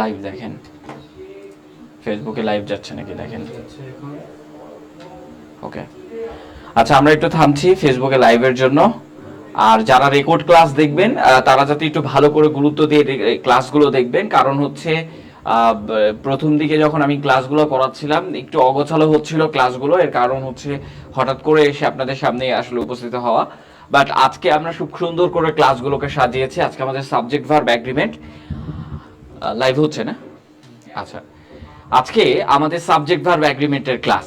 Live দেখেন, ফেসবুকে live যাচ্ছে নাকি দেখেন। ওকে, আচ্ছা আমরা একটু থামছি ফেসবুকে লাইভের জন্য। আর যারা রেকর্ড ক্লাস দেখবেন তারা যাতে একটু ভালো করে গুরুত্ব দিয়ে ক্লাসগুলো দেখবেন, কারণ হচ্ছে প্রথম দিকে যখন আমি ক্লাসগুলো করাচ্ছিলাম একটু অগোছালো হচ্ছিল ক্লাসগুলো, এর কারণ হচ্ছে হঠাৎ করে এসে আপনাদের সামনে আসলে উপস্থিত হওয়া। বাট আজকে আমরা খুব সুন্দর করে ক্লাসগুলোকে সাজিয়েছি। আজকে আমাদের সাবজেক্ট ভার্ব এগ্রিমেন্ট লাইভ হচ্ছে না? আচ্ছা, আজকে আমাদের সাবজেক্ট ভার্ব এগ্রিমেন্টের ক্লাস,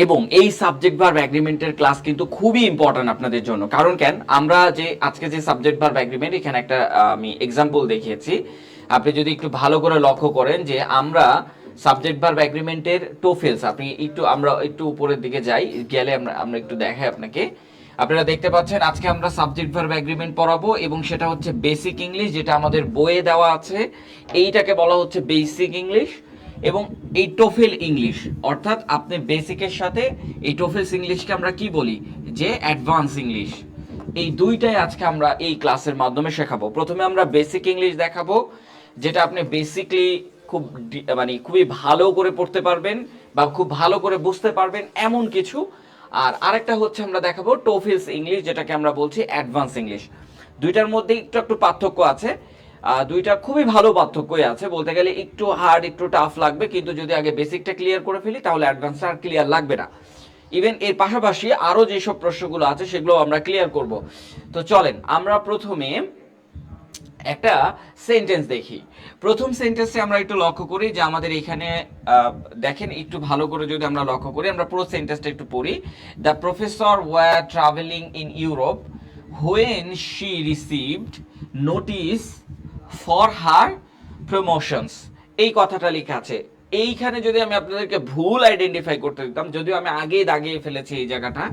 এবং এই সাবজেক্ট ভার্ব এগ্রিমেন্টের ক্লাস কিন্তু খুবই ইম্পর্টেন্ট আপনাদের জন্য। কারণ কেন, আমরা যে আজকে যে সাবজেক্ট ভার্ব এগ্রিমেন্ট, এখানে একটা আমি এক্সাম্পল দেখিয়েছি। আপনি যদি একটু ভালো করে লক্ষ্য করেন যে আমরা সাবজেক্ট ভার্ব এগ্রিমেন্টের টোফেলস, আপনি একটু আমরা একটু উপরের দিকে যাই, গেলে আমরা একটু দেখাই আপনাকে। আপনারা দেখতে পাচ্ছেন আজকে আমরা সাবজেক্ট ভার্ব এগ্রিমেন্ট পড়াবো, এবং সেটা হচ্ছে বেসিক ইংলিশ, যেটা আমাদের বইয়ে দেওয়া আছে। এইটাকে বলা হচ্ছে বেসিক ইংলিশ। এবং এই টোফেল ইংলিশ, অর্থাৎ আপনি বেসিকের সাথে এই টোফেলস ইংলিশকে আমরা কি বলি, যে অ্যাডভান্স ইংলিশ। এই দুইটাই আজকে আমরা এই ক্লাসের মাধ্যমে শেখাবো। প্রথমে আমরা বেসিক ইংলিশ দেখাবো, যেটা আপনি বেসিকলি খুব মানে খুবই ভালো করে পড়তে পারবেন বা খুব ভালো করে বুঝতে পারবেন এমন কিছু। আর আরেকটা হচ্ছে আমরা দেখাবো টোফেলস ইংলিশ, যেটাকে আমরা বলছি অ্যাডভান্স ইংলিশ। দুইটার মধ্যে একটু একটু পার্থক্য আছে, দুইটা খুবই ভালো পার্থক্যই আছে। বলতে গেলে একটু হার্ড একটু টাফ লাগবে, কিন্তু যদি আগে বেসিকটা ক্লিয়ার করে ফেলি তাহলে অ্যাডভান্সটা আর ক্লিয়ার লাগবে না। ইভেন এর পাশাপাশি আরও যেসব প্রশ্নগুলো আছে সেগুলো আমরা ক্লিয়ার করব। তো চলেন আমরা প্রথমে একটা সেন্টেন্স দেখি। প্রথম সেন্টেন্সে আমরা একটু লক্ষ্য করি যে আমাদের এখানে দেখেন একটু ভালো করে যদি আমরা লক্ষ্য করি, আমরা পুরো সেন্টেন্সটা একটু পড়ি। The professor were travelling in Europe when she received notice for her promotions. এই কথাটা লেখা আছে। এইখানে যদি আমি আপনাদেরকে ভুল আইডেন্টিফাই করতে দিতাম, যদিও আমি আগেই দাগিয়ে ফেলেছি এই জায়গাটা,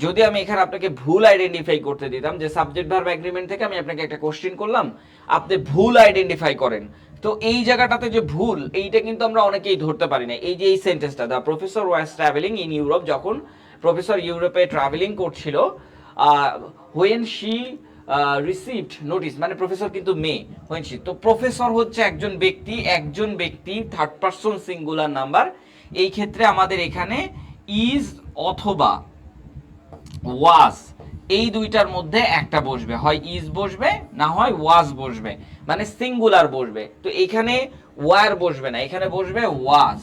যদি আমি এখানে আপনাকে ভুল আইডেন্টিফাই করতে দিতাম, যে সাবজেক্ট ভার্ব এগ্রিমেন্ট থেকে আমি আপনাকে একটা কোশ্চেন করলাম, আপনি ভুল আইডেন্টিফাই করেন, তো এই জায়গাটাতে যে ভুল, এইটা কিন্তু আমরা অনেকেই ধরতে পারি না। এই যে এই সেন্টেন্সটা, the professor was travelling in Europe, যখন প্রফেসর ইউরোপে ট্রাভেলিং করছিল, হোয়েন শি রিসিভড নোটিস, মানে প্রফেসর কিন্তু মেয়ে, হোয়েন শি, তো প্রফেসর হচ্ছে একজন ব্যক্তি থার্ড পারসন সিঙ্গুলার নাম্বার। এই ক্ষেত্রে আমাদের এখানে ইজ অথবা ওয়াজ, এই দুইটার মধ্যে একটা বসবে, হয় ইজ বসবে না হয় ওয়াজ বসবে, মানে সিঙ্গুলার বসবে। তো এখানে ওয়ার বসবে না, এখানে বসবে ওয়াজ।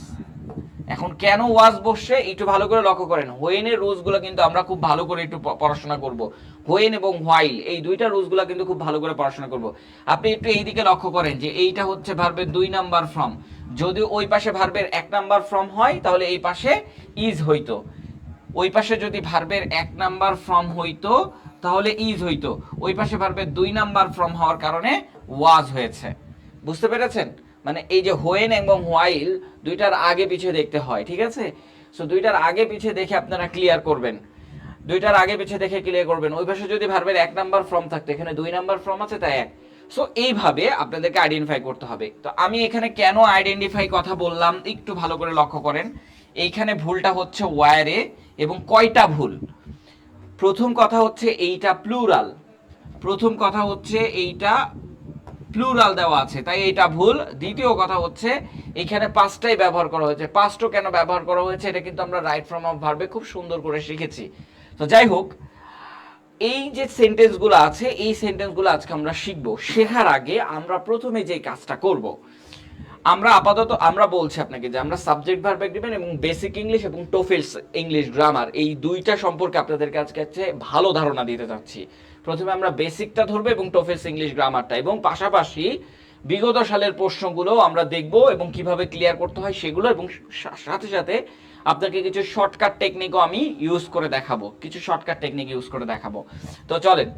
এখন কেন ওয়াজ বসছে একটু ভালো করে লক্ষ্য করেন। হোয়েনের রুলসগুলো কিন্তু আমরা খুব ভালো করে একটু পড়াশোনা করব। হোয়েন এবং হোয়াইল এই দুইটা রুলসগুলো কিন্তু খুব ভালো করে পড়াশোনা করব। আপনি একটু এই দিকে লক্ষ্য করেন যে এইটা হচ্ছে ভার্বের 2 নাম্বার ফর্ম। যদি ওই পাশে ভার্বের 1 নাম্বার ফর্ম হয় তাহলে এই পাশে ইজ হইতো, ওই পাশে যদি ভার্বের 1 নাম্বার ফর্ম হইতো তাহলে ইজ হইতো, ওই পাশে ভার্বের 2 নাম্বার ফর্ম হওয়ার কারণে ওয়াজ হয়েছে। বুঝতে পেরেছেন? মানে এই যে হোয়েন এবং হোয়াইল দুইটার আগে পিছে দেখতে হয়, ঠিক আছে? সো দুইটার আগে পিছে দেখে আপনারা ক্লিয়ার করবেন, দুইটার আগে পিছে দেখে ক্লিয়ার করবেন। ওই পাশে যদি ভার্বের 1 নাম্বার ফর্ম থাকতো, এখানে 2 নাম্বার ফর্ম আছে তাই 1। সো এইভাবে আপনাদেরকে আইডেন্টিফাই করতে হবে। তো আমি এখানে কেন আইডেন্টিফাই কথা বললাম একটু ভালো করে লক্ষ্য করেন। এইখানে ভুলটা হচ্ছে ওয়ারে, এবং কয়টা ভুল? প্রথম কথা হচ্ছে এইটা প্লুরাল, প্রথম কথা হচ্ছে এইটা প্লুরাল দেওয়া আছে তাই এটা ভুল। দ্বিতীয় কথা হচ্ছে এখানে পাঁচটাই ব্যবহার করা হয়েছে। পাঁচটা কেন ব্যবহার করা হয়েছে এটা কিন্তু আমরা রাইট ফর্ম অফ ভার্বে খুব সুন্দর করে শিখেছি। তো যাই হোক, এই যে সেন্টেন্সগুলো আছে এই সেন্টেন্সগুলো আজকে আমরা শিখবো। শেখার আগে আমরা প্রথমে যে কাজটা করব, আমরা আপাতত আমরা বলছি আপনাকে যে আমরা সাবজেক্ট ভার্ব এগ্রিমেন্ট এবং বেসিক ইংলিশ এবং টোফেলস ইংলিশ গ্রামার এই দুইটা সম্পর্কে আপনাদের কাছে ভালো ধারণা দিতে চাচ্ছি। প্রথমে আমরা বেসিকটা ধরবো এবং টোফেলস ইংলিশ গ্রামারটা, এবং পাশাপাশি বিগত সালের প্রশ্নগুলো আমরা দেখব এবং কিভাবে ক্লিয়ার করতে হয় সেগুলো, এবং সাথে সাথে আপনাকে কিছু শর্টকাট টেকনিকও আমি ইউজ করে দেখাবো, কিছু শর্টকাট টেকনিক ইউজ করে দেখাবো। তো চলেন।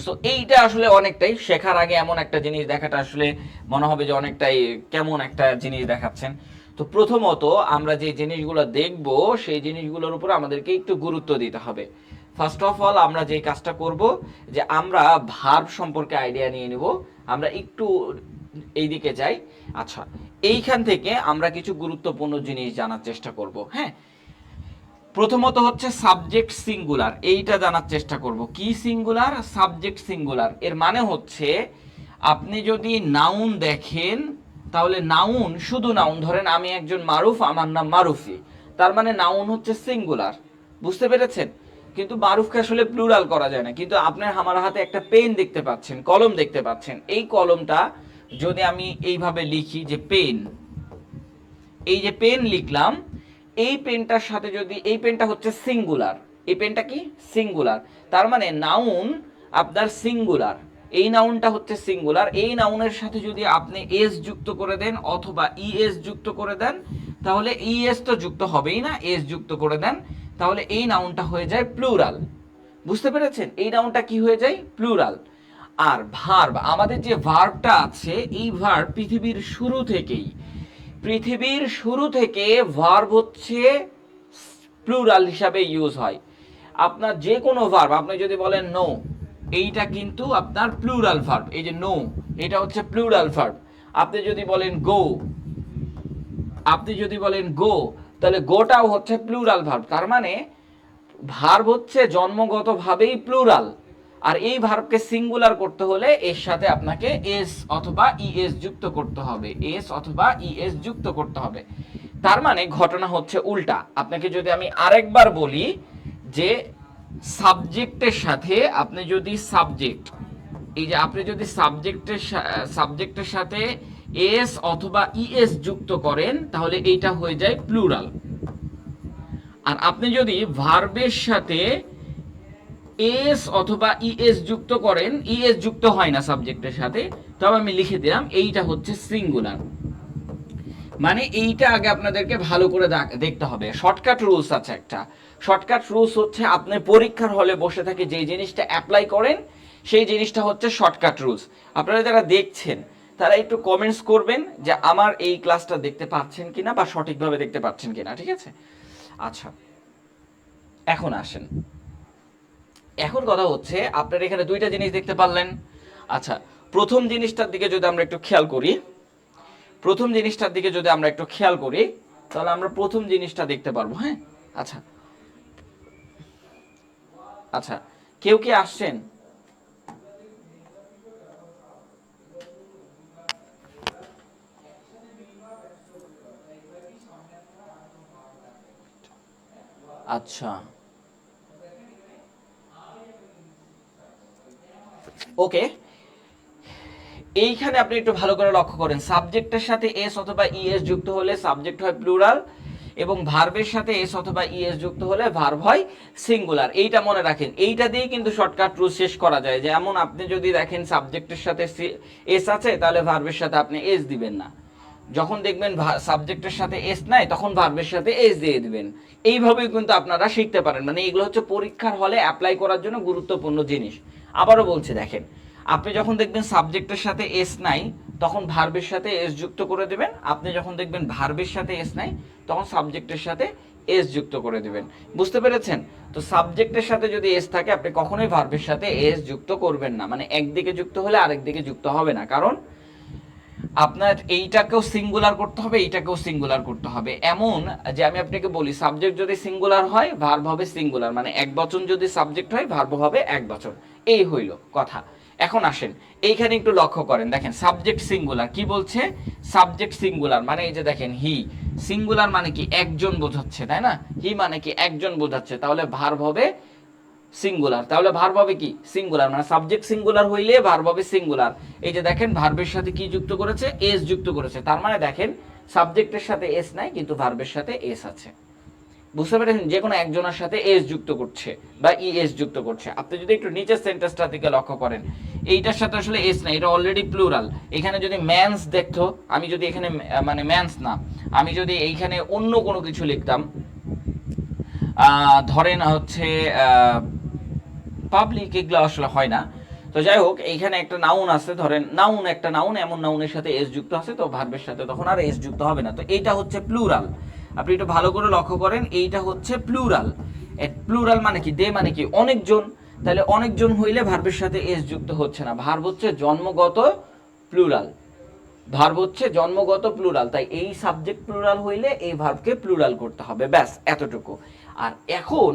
সো এইটা আসলে অনেকটাই শেখার আগে এমন একটা জিনিস দেখাটা আসলে মনে হবে যে অনেকটাই কেমন একটা জিনিস দেখাচ্ছেন। তো প্রথমত আমরা যে জিনিসগুলো দেখব সেই জিনিসগুলোর উপর আমাদেরকে একটু গুরুত্ব দিতে হবে। ফার্স্ট অফ অল আমরা যে কাজটা করব যে আমরা ভার্ব সম্পর্কে আইডিয়া নিয়ে নেব। আমরা একটু এইদিকে যাই। আচ্ছা, এইখান থেকে আমরা কিছু গুরুত্বপূর্ণ জিনিস জানার চেষ্টা করব। হ্যাঁ, প্রথমত হচ্ছে সাবজেক্ট সিঙ্গুলার, এইটা জানার চেষ্টা করব। কি সিঙ্গুলার? Subject singular. এর মানে হচ্ছে আপনি যদি নাউন দেখেন তাহলে নাউন, শুধু নাউন, ধরেন আমি একজন মারুফ, আমার নাম মারুফি, তার মানে নাউন হচ্ছে সিঙ্গুলার, বুঝতে পেরেছেন? কিন্তু মারুফকে আসলে প্লুরাল করা যায় না। কিন্তু আপনার আমার হাতে একটা পেন দেখতে পাচ্ছেন, কলম দেখতে পাচ্ছেন, এই কলমটা যদি আমি এইভাবে লিখি যে পেন, এই যে পেন লিখলাম, এই পেনটার সাথে যদি, এই পেনটা হচ্ছে সিঙ্গুলার, এই পেনটা কি সিঙ্গুলার, তার মানে নাউন আপনার সিঙ্গুলার, এই নাউনটা হচ্ছে সিঙ্গুলার, এই নাউনের সাথে যদি আপনি এস যুক্ত করে দেন অথবা ইএস যুক্ত করে দেন, তাহলে ইএস তো যুক্ত হবেই না, এস যুক্ত করে দেন, তাহলে এই নাউনটা হয়ে যায় প্লুরাল। বুঝতে পেরেছেন? এই নাউনটা কি হয়ে যায়? প্লুরাল। আর ভার্ব, আমাদের যে ভার্বটা আছে, এই ভার্ব পৃথিবীর শুরু থেকে ভার্ব হচ্ছে প্লুরাল হিসাবে ইউজ হয়। আপনার যে কোনো ভার্ব, আপনি যদি বলেন নো, এইটা কিন্তু আপনার প্লুরাল ভার্ব, এই যে নো, এটা হচ্ছে প্লুরাল ভার্ব। আপনি যদি বলেন গো, তাহলে গোটাও হচ্ছে প্লুরাল ভার্ব। তার মানে ভার্ব হচ্ছে জন্মগতভাবেই প্লুরাল, আর এই ভার্বকে সিঙ্গুলার করতে হলে এর সাথে আপনাকে এস অথবা ইএস যুক্ত করতে হবে, এস অথবা ইএস যুক্ত করতে হবে। তার মানে ঘটনা হচ্ছে উল্টা। আপনাকে যদি আমি আরেকবার বলি যে সাবজেক্টের সাথে আপনি যদি সাবজেক্ট, এই যে আপনি যদি সাবজেক্টের সাথে এস অথবা ইএস যুক্ত করেন তাহলে এইটা হয়ে যায় প্লুরাল। আর আপনি যদি ভার্বের সাথে এস অথবা ইএস যুক্ত করেন, ইএস যুক্ত হয় না সাবজেক্টের সাথে, তবে আমি লিখে দিলাম এইটা হচ্ছে সিঙ্গুলার। মানে এইটা আগে আপনাদেরকে ভালো করে দেখতে হবে। শর্টকাট রুলস আছে একটা, শর্টকাট রুলস হচ্ছে আপনি পরীক্ষার হলে বসে থেকে যে জিনিসটা অ্যাপ্লাই করেন সেই জিনিসটা হচ্ছে শর্টকাট রুলস। আপনারা যারা দেখছেন তারা একটু কমেন্টস করবেন যে আমার এই ক্লাসটা দেখতে পাচ্ছেন কিনা বা সঠিকভাবে দেখতে পাচ্ছেন কিনা, ঠিক আছে? আচ্ছা, এখন আসেন, এখন কথা হচ্ছে আপনারা এখানে দুইটা জিনিস দেখতে পারলেন। আচ্ছা, প্রথম জিনিসটার দিকে যদি আমরা একটু খেয়াল করি, তাহলে আমরা প্রথম জিনিসটা দেখতে পারবো। হ্যাঁ, আচ্ছা আচ্ছা, কেউ কি আসছেন? আচ্ছা, ওকে, এইখানে আপনি একটু ভালো করে লক্ষ্য করেন, সাবজেক্টের সাথে এস অথবা ইএস যুক্ত হলে সাবজেক্ট হয় প্লুরাল, এবং ভার্বের সাথে এস অথবা ইএস যুক্ত হলে ভার্ব হয় সিঙ্গুলার। এইটা মনে রাখেন, এইটা দিয়ে কিন্তু শর্টকাট রুল শেষ করা যায়। যেমন আপনি যদি দেখেন সাবজেক্টের সাথে এস আছে, তাহলে ভার্বের সাথে আপনি এস দিবেন না, যখন দেখবেন সাবজেক্টের সাথে এস নাই তখন ভার্বের সাথে এস দিয়ে দিবেন। এইভাবেই কিন্তু আপনারা শিখতে পারেন। মানে এগুলো হচ্ছে পরীক্ষার হলে অ্যাপ্লাই করার জন্য গুরুত্বপূর্ণ জিনিস। আবারও বলছি, দেখেন, আপনি যখন দেখবেন সাবজেক্টের সাথে এস নাই তখন ভার্বের সাথে এস যুক্ত করে দেবেন, আপনি যখন দেখবেন ভার্বের সাথে এস নাই তখন সাবজেক্টের সাথে এস যুক্ত করে দিবেন। বুঝতে পেরেছেন? তো সাবজেক্টের সাথে যদি এস থাকে আপনি কখনোই ভার্বের সাথে এস যুক্ত করবেন না। মানে একদিকে যুক্ত হলে আরেক দিকে যুক্ত হবে না, কারণ আপনার এইটাকেও সিঙ্গুলার করতে হবে, এইটাকেও সিঙ্গুলার করতে হবে। এমন যে আমি আপনাকে বলি, সাবজেক্ট যদি সিঙ্গুলার হয় ভার্ব হবে সিঙ্গুলার, মানে এক বচন যদি সাবজেক্ট হয় ভার্ব হবে এক বচন। এই হইল কথা। এখন আসেন এইখানে একটু লক্ষ্য করেন, দেখেন সাবজেক্ট সিঙ্গুলার কি বলছে, সাবজেক্ট সিঙ্গুলার মানে এই যে দেখেন হি, সিঙ্গুলার মানে কি একজন বোঝাচ্ছে, তাই না? হি মানে কি একজন বোঝাচ্ছে, তাহলে ভার্ব হবে সিঙ্গুলার, তাহলে ভার্ব হবে কি সিঙ্গুলার, মানে সাবজেক্ট সিঙ্গুলার হইলে ভার্ব হবে সিঙ্গুলার। এই যে দেখেন ভার্বের সাথে কি যুক্ত করেছে, এস যুক্ত করেছে, তার মানে দেখেন সাবজেক্টের সাথে এস নাই কিন্তু ভার্বের সাথে এস আছে। বুঝতে পেরেছেন? যে কোনো একজনের সাথে এস যুক্ত করছে বা ইএস যুক্ত করছে। আপনি যদি একটু নিচের সেন্টেন্সটার দিকে লক্ষ্য করেন, এইটার সাথে আসলে এস নাই, এটা অলরেডি প্লুরাল। এখানে যদি ম্যানস দেখতো, আমি যদি এখানে মানে ম্যানস না, আমি যদি এইখানে অন্য কোনো কিছু লিখতাম, ধরেন হচ্ছে পাবলিক, এগুলো আসলে হয় না। তো যাই হোক, এইখানে একটা নাউন আছে, ধরেন নাউন, একটা নাউন, এমন নাউনের সাথে এস যুক্ত আছে, তো ভার্বের সাথে তখন আর এস যুক্ত হবে না। তো এইটা হচ্ছে প্লুরাল। আপনি একটু ভালো করে লক্ষ্য করেন, এইটা হচ্ছে প্লুরাল। প্লুরাল মানে কি, দে মানে কি অনেকজন, তাহলে অনেকজন হইলে ভার্বের সাথে এস যুক্ত হচ্ছে না, ভার্ব হচ্ছে জন্মগত প্লুরাল, ভার্ব হচ্ছে জন্মগত প্লুরাল। তাই এই সাবজেক্ট প্লুরাল হইলে এই ভার্বকে প্লুরাল করতে হবে, ব্যাস এতটুকু। আর এখন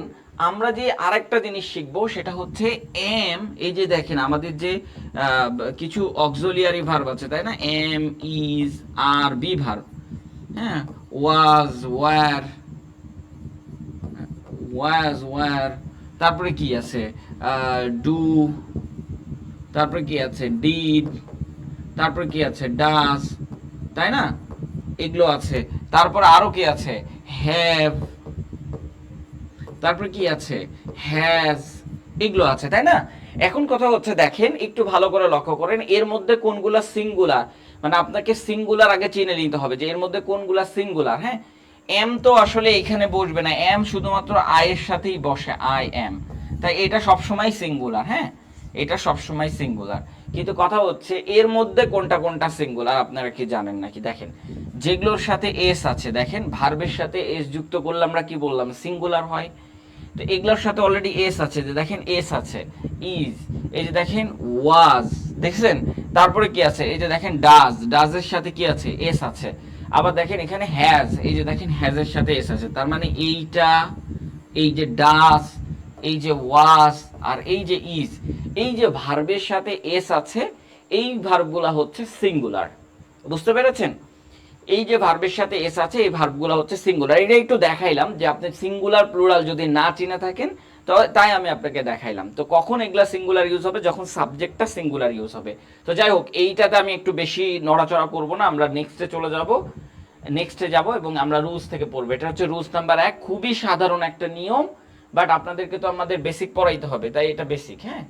আমরা যে আরেকটা জিনিস শিখবো সেটা হচ্ছে এম, এই যে দেখেন আমাদের যে কিছু অক্সিলিয়ারি ভার্ব আছে তাই না, am, is, are, be verb, হ্যাঁ, ওয়াজ, ওয়ার, তারপরে কি আছে ডু, তারপরে কি আছে ডিড, তারপরে কি আছে ডাজ, তাই না, এগুলো আছে। তারপর আরো কি আছে হ্যাভ, তারপরে কি আছে হ্যাজ, এগুলো আছে তাই না। এখন কথা হচ্ছে দেখেন একটু ভালো করে লক্ষ্য করেন এর মধ্যে কোনগুলা সিঙ্গুলার, মানে আপনাকে সিঙ্গুলার আগে চিনে নিতে হবে যে এর মধ্যে কোনগুলা সিঙ্গুলার। হ্যাঁ, এম তো আসলে এখানে বসবে না, এম শুধুমাত্র আই এর সাথেই বসে, আই এম, তাই এটা সবসময় সিঙ্গুলার। হ্যাঁ, এটা সবসময় সিঙ্গুলার, কিন্তু কথা হচ্ছে এর মধ্যে কোনটা কোনটা সিঙ্গুলার আপনারা কি জানেন নাকি? দেখেন যেগুলোর সাথে এস আছে, দেখেন ভার্বের সাথে এস যুক্ত করলে আমরা কি বললাম সিঙ্গুলার হয়। তো এগুলোর সাথে অলরেডি এস আছে, যে দেখেন এস আছে, ইজ, এই যে দেখেন ওয়াজ, দেখছেন, তারপরে কি আছে এই যে দেখেন ডাজ, ডাজের সাথে কি আছে এস আছে, আবার দেখেন এখানে হ্যাজ, এই যে দেখেন হ্যাজের সাথে এস আছে, তার মানে এইটা, এই যে ডাজ, এই যে ওয়াজ, আর এই যে ইজ, এই যে ভার্বের সাথে এস আছে, এই ভার্বগুলা হচ্ছে সিঙ্গুলার। বুঝতে পেরেছেন? এই যে ভার্বের সাথে এস আছে এই ভার্বগুলো হচ্ছে সিঙ্গুলার। এটা একটু দেখাইলাম যে আপনি সিঙ্গুলার প্লুরাল যদি না চিনে থাকেন তো তাই আমি আপনাকে দেখাইলাম। তো কখন এগুলা সিঙ্গুলার ইউজ হবে? যখন সাবজেক্টটা সিঙ্গুলার ইউজ হবে। তো যাই হোক, এইটাতে আমি একটু বেশি নড়াচড়া করব না, আমরা নেক্সটে চলে যাব, নেক্সটে যাব এবং আমরা রুলস থেকে পড়বো। এটা হচ্ছে রুলস নাম্বার 1, খুবই সাধারণ একটা নিয়ম, বাট আপনাদেরকে তো আমাদের বেসিক পড়াইতে হবে, তাই এটা বেসিক। হ্যাঁ,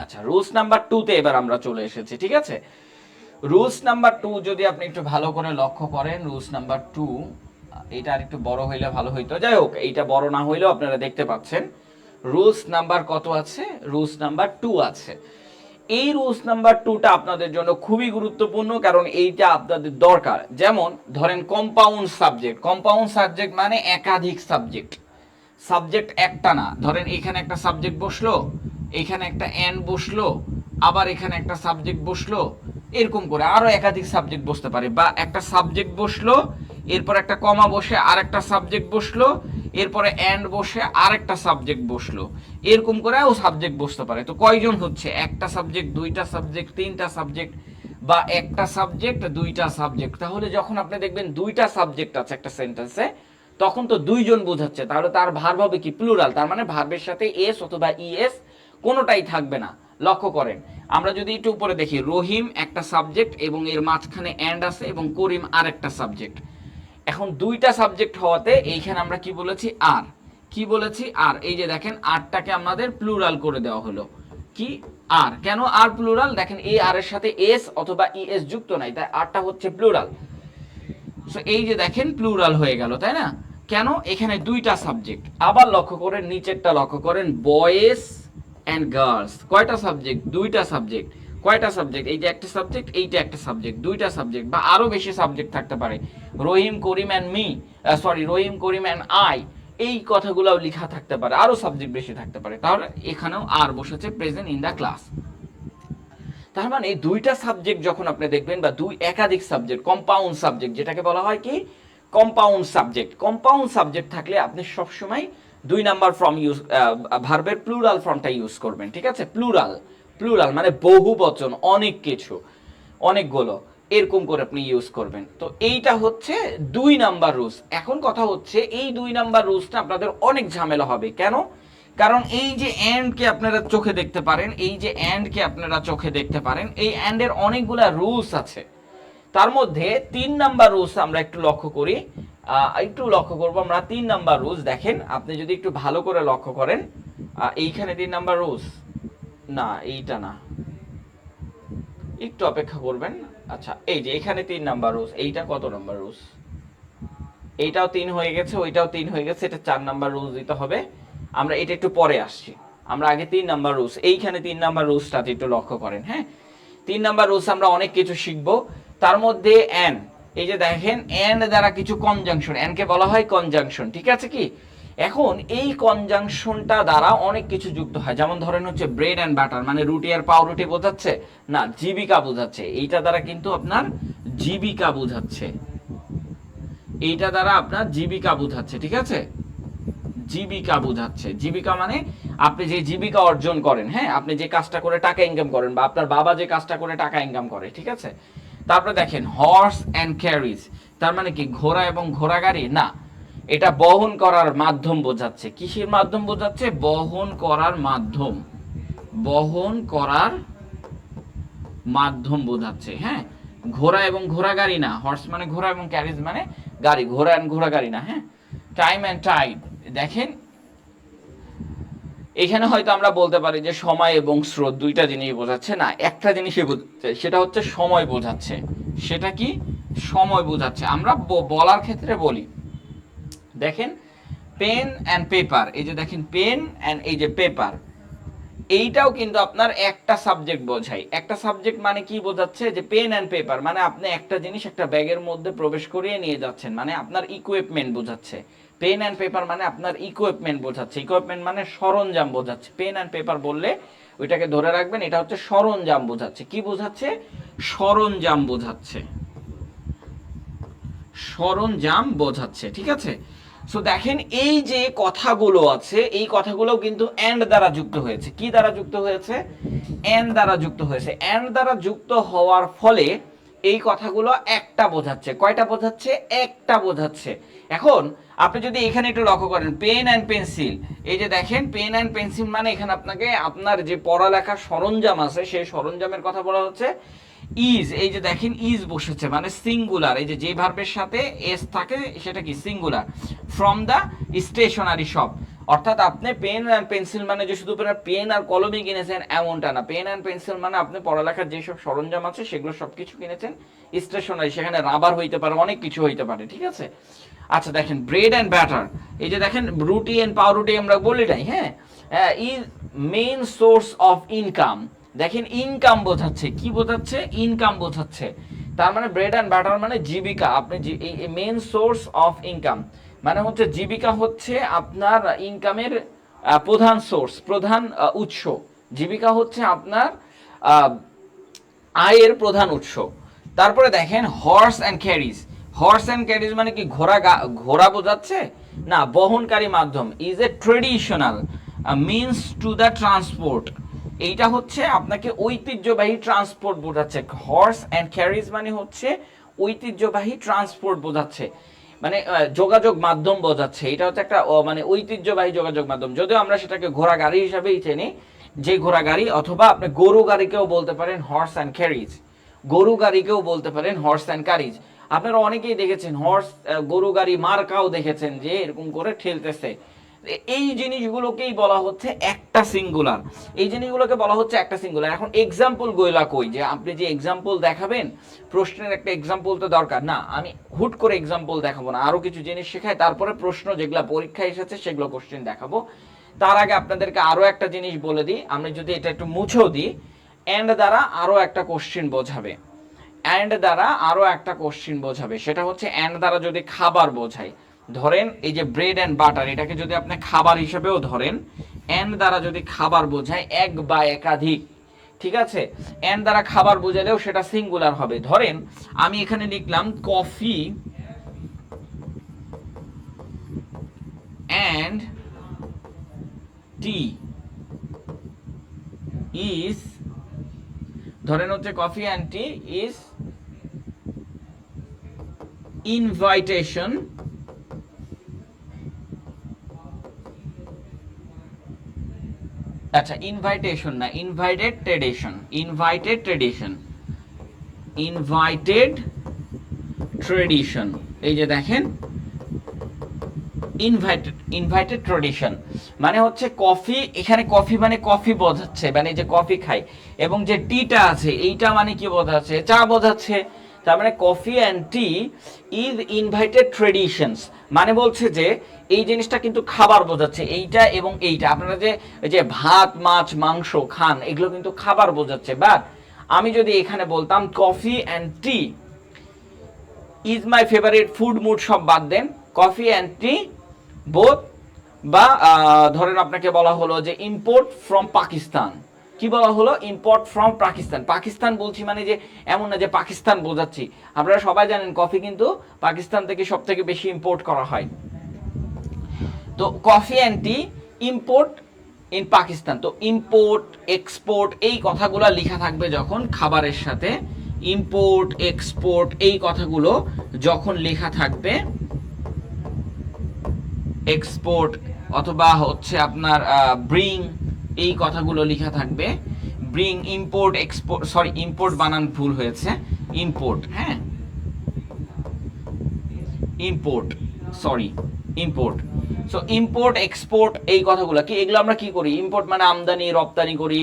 আচ্ছা, রুলস নাম্বার 2 তে এবার আমরা চলে এসেছি, ঠিক আছে। রুলস নাম্বার 2 যদি আপনি একটু ভালো করে লক্ষ্য করেন, রুলস নাম্বার 2, এটা আর একটু বড় হইলে ভালো হইতো, যাই হোক এইটা বড় না হইলেও আপনারা দেখতে পাচ্ছেন রুলস নাম্বার কত আছে, রুলস নাম্বার 2 আছে। এই রুলস নাম্বার 2টা আপনাদের জন্য খুবই গুরুত্বপূর্ণ, কারণ এইটা আপনাদের দরকার। যেমন ধরেন কম্পাউন্ড সাবজেক্ট, কম্পাউন্ড সাবজেক্ট মানে একাধিক সাবজেক্ট, সাবজেক্ট একটা না, ধরেন এখানে একটা সাবজেক্ট বসলো, এখানে একটা এন্ড বসলো, আবার এখানে একটা সাবজেক্ট বসলো, এরকম করে আরো একাধিক সাবজেক্ট বসতে পারে, বা একটা সাবজেক্ট বসলো, এরপর একটা কমা বসে আর একটা সাবজেক্ট বসলো, এরপরে এন্ড বসে আর একটা সাবজেক্ট বসলো, এরকম করে ও সাবজেক্ট বসতে পারে। তো কয়জন হচ্ছে? একটা সাবজেক্ট, দুইটা সাবজেক্ট, তিনটা সাবজেক্ট, বা একটা সাবজেক্ট দুইটা সাবজেক্ট। তাহলে যখন আপনি দেখবেন দুইটা সাবজেক্ট আছে একটা সেন্টেন্সে, তখন তো দুইজন বোঝাচ্ছে, তাহলে তার ভার্ব হবে কি প্লুরাল, তার মানে ভার্বের সাথে এস অথবা ইএস কোনোটাই থাকবে না। লক্ষ্য করেন, আমরা যদি একটু উপরে দেখি, রহিম একটা সাবজেক্ট এবং এর মাঝখানে এন্ড আছে, এবং করিম আর একটা সাবজেক্ট। এখন দুইটা সাবজেক্ট হওয়াতে এইখানে আমরা কি বলেছি আর, কি বলেছি আর, এই যে দেখেন আরটাকে আমাদের প্লুরাল করে দেওয়া হলো, কি আর, কেন আর প্লুরাল? দেখেন এই আর এর সাথে এস অথবা ইএস যুক্ত নাই, তাই আরটা হচ্ছে প্লুরাল। সো এই যে দেখেন প্লুরাল হয়ে গেল, তাই না? কেন? এখানে দুইটা সাবজেক্ট। আবার লক্ষ্য করেন নিচেরটা লক্ষ্য করেন, বয়েজ অ্যান্ড গার্লস, কয়টা সাবজেক্ট? দুইটা সাবজেক্ট। কয়টা সাবজেক্ট? এই যে একটা সাবজেক্ট, এইটা একটা সাবজেক্ট, দুইটা সাবজেক্ট, বা আরো বেশি সাবজেক্ট থাকতে পারে, Rahim, Karim and me, sorry Rahim, Karim and I, এই কথাগুলোও লেখা থাকতে পারে, আরো সাবজেক্ট বেশি থাকতে পারে। তাহলে এখানেও আর বসেছে, প্রেজেন্ট ইন দ্য ক্লাস। তার মানে দুইটা সাবজেক্ট যখন আপনি দেখবেন, বা দুই একাধিক সাবজেক্ট, কম্পাউন্ড সাবজেক্ট যেটাকে বলা হয় কি কম্পাউন্ড সাবজেক্ট, কম্পাউন্ড সাবজেক্ট থাকলে আপনি সবসময় 2 নাম্বার ফর্ম ইউজ, ভার্বের প্লুরাল ফর্মটা ইউজ করবেন, ঠিক আছে। প্লুরাল, প্লুরাল মানে বহু বচন, অনেক কিছু, অনেকগুলো, এরকম করে আপনি ইউজ করবেন। তো এইটা হচ্ছে 2 নাম্বার রুলস। এখন কথা হচ্ছে এই 2 নাম্বার রুলসটা আপনাদের অনেক ঝামেলা হবে। কেন? কারণ এই যে এন্ড কে আপনারা চোখে দেখতে পারেন, এই যে এন্ড কে আপনারা চোখে দেখতে পারেন, এই এন্ড এর অনেকগুলা রুলস আছে। তার মধ্যে 3 নাম্বার রুলস আমরা একটু লক্ষ্য করি, একটু লক্ষ্য করবো আমরা 3 নাম্বার রুলস। দেখেন আপনি যদি একটু ভালো করে লক্ষ্য করেন, এইখানে 3 নাম্বার রুলস না, এইটা না, একটু অপেক্ষা করবেন। আচ্ছা, এই যে এখানে 3 নাম্বার রুলস, এইটা কত নাম্বার রুলস? এইটাও 3 হয়ে গেছে, ওইটাও 3 হয়ে গেছে, এটা 4 নাম্বার রুলস দিতে হবে। আমরা এটা একটু পরে আসছি, আমরা আগে 3 নাম্বার রুলস, এইখানে 3 নাম্বার রুলসটাতে একটু লক্ষ্য করেন। হ্যাঁ, 3 নাম্বার রুলস আমরা অনেক কিছু শিখবো। তার মধ্যে এন্ড, এই যে দেখেন এন্ড দ্বারা কিছু কনজাংশন, এন্ড কে বলা হয় কনজাংশন, ঠিক আছে কি? এখন এই কনজাংশনটা দ্বারা অনেক কিছু যুক্ত হয়, যেমন ধরেন হচ্ছে ব্রেড অ্যান্ড বাটার, মানে রুটি আর পাউরুটি বোঝাচ্ছে না, জীবিকা বোঝাচ্ছে। এইটা দ্বারা কিন্তু আপনার জীবিকা বোঝাচ্ছে, এইটা দ্বারা আপনার জীবিকা বোঝাচ্ছে, ঠিক আছে, জীবিকা বোঝাচ্ছে। জীবিকা মানে আপনি যে জীবিকা অর্জন করেন, হ্যাঁ, আপনি যে কাজটা করে টাকা ইনকাম করেন বা আপনার বাবা যে কাজটা করে টাকা ইনকাম করে, ঠিক আছে। তারপরে দেখেন হর্স অ্যান্ড ক্যারিজ, তার মানে কি ঘোড়া এবং ঘোড়া গাড়ি না, এটা বহন করার মাধ্যম বোঝাচ্ছে। কিসের মাধ্যম বোঝাচ্ছে? বহন করার মাধ্যম, বহন করার মাধ্যম বোঝাচ্ছে। হ্যাঁ, ঘোড়া এবং ঘোড়া গাড়ি না, হর্স মানে ঘোড়া এবং ক্যারিজ মানে গাড়ি, ঘোড়া এন্ড ঘোড়া গাড়ি না। হ্যাঁ, টাইম অ্যান্ড টাইড, দেখেন এখানে হয়তো আমরা বলতে পারি যে সময় এবং স্রোত দুইটা জিনিস বোঝাচ্ছে, না, একটা জিনিসই বোঝাচ্ছে, সেটা হচ্ছে সময় বোঝাচ্ছে। সেটা কি? সময় বোঝাচ্ছে। আমরা বলার ক্ষেত্রে বলি, দেখেন পেন অ্যান্ড পেপার, এই যে দেখেন পেন অ্যান্ড এই যে পেপার, এইটাও কিন্তু আপনার একটা সাবজেক্ট বোঝায়। একটা সাবজেক্ট মানে কি বোঝাচ্ছে? যে পেন অ্যান্ড পেপার মানে আপনি একটা জিনিস একটা ব্যাগের মধ্যে প্রবেশ করিয়ে নিয়ে যাচ্ছেন, মানে আপনার ইকুইপমেন্ট বোঝাচ্ছে। পেন অ্যান্ড পেপার মানে আপনার ইকুইপমেন্ট বোঝাচ্ছে। ইকুইপমেন্ট মানে সরঞ্জাম বোঝাচ্ছে। পেন অ্যান্ড পেপার বললে ওইটাকে ধরে রাখবেন, এটা হচ্ছে সরঞ্জাম বোঝাচ্ছে। কি বোঝাচ্ছে? সরঞ্জাম বোঝাচ্ছে, সরঞ্জাম বোঝাচ্ছে, ঠিক আছে। সো দেখেন এই যে কথাগুলো আছে, এই কথাগুলো কিন্তু এন্ড দ্বারা যুক্ত হয়েছে। কি দ্বারা যুক্ত হয়েছে? এন্ড দ্বারা যুক্ত হয়েছে। এন্ড দ্বারা যুক্ত হওয়ার ফলে এই কথাগুলো একটা বোঝাচ্ছে। কয়টা বোঝাচ্ছে? একটা বোঝাচ্ছে। এখন আপনি যদি এখানে একটু লক্ষ্য করেন, পেন অ্যান্ড পেন্সিল, এই যে দেখেন পেন অ্যান্ড পেন্সিল মানে এখানে আপনাকে আপনার যে পড়ালেখার সরঞ্জাম আছে সেই সরঞ্জামের কথা বলা হচ্ছে। ইজ, এই যে দেখেন ইজ বসেছে মানে সিঙ্গুলার, এই যে ভার্বের সাথে এস থাকে সেটা কি? Singular. From the stationery shop, অর্থাৎ আপনি পেন অ্যান্ড পেন্সিল মানে যে শুধু পেন আর কলমই কিনেছেন এমনটা না। পেন অ্যান্ড পেন্সিল মানে আপনি পড়ালেখার যেসব সরঞ্জাম আছে সেগুলো সবকিছু কিনেছেন স্টেশনারি, সেখানে রাবার হইতে পারে, অনেক কিছু হইতে পারে, ঠিক আছে। আচ্ছা দেখেন ব্রেড অ্যান্ড ব্যাটার, এই যে দেখেন রুটি অ্যান্ড পাউরুটি আমরা বলি নাই, হ্যাঁ, is main source of income. দেখেন ইনকাম বোঝাচ্ছে। কি বোঝাচ্ছে? ইনকাম বোঝাচ্ছে। তার মানে ব্রেড অ্যান্ড বাটার মানে জীবিকা। আপনি এই মেইন সোর্স অফ ইনকাম মানে হচ্ছে জীবিকা হচ্ছে আপনার ইনকামের প্রধান সোর্স, প্রধান উৎস। জীবিকা হচ্ছে আপনার আয়ের প্রধান উৎস। তারপরে দেখেন horse and carriage, horse and carriage মানে কি ঘোড়া বোঝাচ্ছে না, বহনকারী মাধ্যম। Is a traditional means to the transport, এইটা হচ্ছে আপনাকে ঐতিহ্যবাহী ট্রান্সপোর্ট বোঝাচ্ছে। হর্স অ্যান্ড ক্যারিজ মানে হচ্ছে ঐতিহ্যবাহী ট্রান্সপোর্ট বোঝাচ্ছে, মানে যোগাযোগ মাধ্যম বোঝাচ্ছে। এটা হচ্ছে একটা মানে ঐতিহ্যবাহী যোগাযোগ মাধ্যম, যদিও আমরা সেটাকে ঘোড়া গাড়ি হিসাবেই চিনি, যে ঘোড়া গাড়ি, অথবা আপনি গরু গাড়িকেও বলতে পারেন হর্স অ্যান্ড ক্যারিজ, গরু গাড়িকেও বলতে পারেন হর্স অ্যান্ড ক্যারিজ। আপনারা অনেকেই দেখেছেন হর্স গরু গাড়ি মার্কাও দেখেছেন যে এরকম করে ঠেলতেছে। এই জিনিসগুলোকেই বলা হচ্ছে একটা সিঙ্গুলার, এই জিনিসগুলোকে বলা হচ্ছে একটা সিঙ্গুলার। এখন এক্সাম্পল গইলা কই, যে আপনি যে এক্সাম্পল দেখাবেন, প্রশ্নের একটা এক্সাম্পল তো দরকার না, আমি হুট করে এক্সাম্পল দেখাবো না, আরো কিছু জিনিস শেখাই, তারপরে প্রশ্ন যেগুলো পরীক্ষায় এসেছে সেগুলো কোশ্চেন দেখাবো। তার আগে আপনাদেরকে আরো একটা জিনিস বলে দিই, আমি যদি এটা একটু মুছেও দিই, এন্ড দ্বারা আরো একটা কোশ্চেন বোঝাবে, এন্ড দ্বারা আরো একটা কোশ্চেন বোঝাবে, সেটা হচ্ছে এন্ড দ্বারা যদি খাবার বোঝায়, ধরেন এই যে ব্রেড অ্যান্ড বাটার, এটাকে যদি আপনি খাবার হিসেবেও ধরেন, এন্ড দ্বারা যদি খাবার বোঝায় এক বা একাধিক, ঠিক আছে, এন্ড দ্বারা খাবার বোঝালেও সেটা সিঙ্গুলার হবে। ধরেন আমি এখানে লিখলাম কফি অ্যান্ড টি ইজ, ধরেন হচ্ছে coffee and tea is invitation আচ্ছা ইনভাইটেশন না, invited tradition, invited tradition, invited tradition, এই যে দেখেন ইনভাইটেড ট্রেডিশন মানে হচ্ছে কফি, এখানে কফি মানে কফি বোঝাচ্ছে, মানে যে কফি খাই, এবং যে টিটা আছে এইটা মানে কি বোঝাচ্ছে? চা বোঝাচ্ছে। তার মানে coffee and tea is invited traditions মানে বলছে যে এই জিনিসটা কিন্তু খাবার বোঝাচ্ছে, এইটা এবং এইটা। আপনারা যে ভাত মাছ মাংস খান এগুলো কিন্তু খাবার বোঝাচ্ছে। বাট আমি যদি এখানে বলতাম coffee and tea is my favourite food, mood সব বাদ দেন, কফি অ্যান্ড টি বোথ, বা ধরেন আপনাকে বলা হলো যে ইম্পোর্ট ফ্রম পাকিস্তান, কি বলা হলো? Import from Pakistan. পাকিস্তান বলছি মানে যে এমন না যে পাকিস্তান বোঝাচ্ছি, আপনারা সবাই জানেন কফি কিন্তু পাকিস্তান থেকে সব থেকে বেশি ইম্পোর্ট করা হয়। তো coffee and T import in Pakistan, তো ইম্পোর্ট এক্সপোর্ট এই কথাগুলো লেখা থাকবে যখন খাবারের সাথে, ইম্পোর্ট এক্সপোর্ট এই কথাগুলো যখন লেখা থাকবে, এক্সপোর্ট অথবা হচ্ছে আপনার ব্রিং এই কথাগুলো লেখা থাকবে, bring import export, sorry import বানান ভুল হয়েছে, ইম্পোর্ট, হ্যাঁ import, sorry import. So import export এই কথাগুলো কি, এগুলো আমরা কি করি, ইম্পোর্ট মানে আমদানি রপ্তানি করি,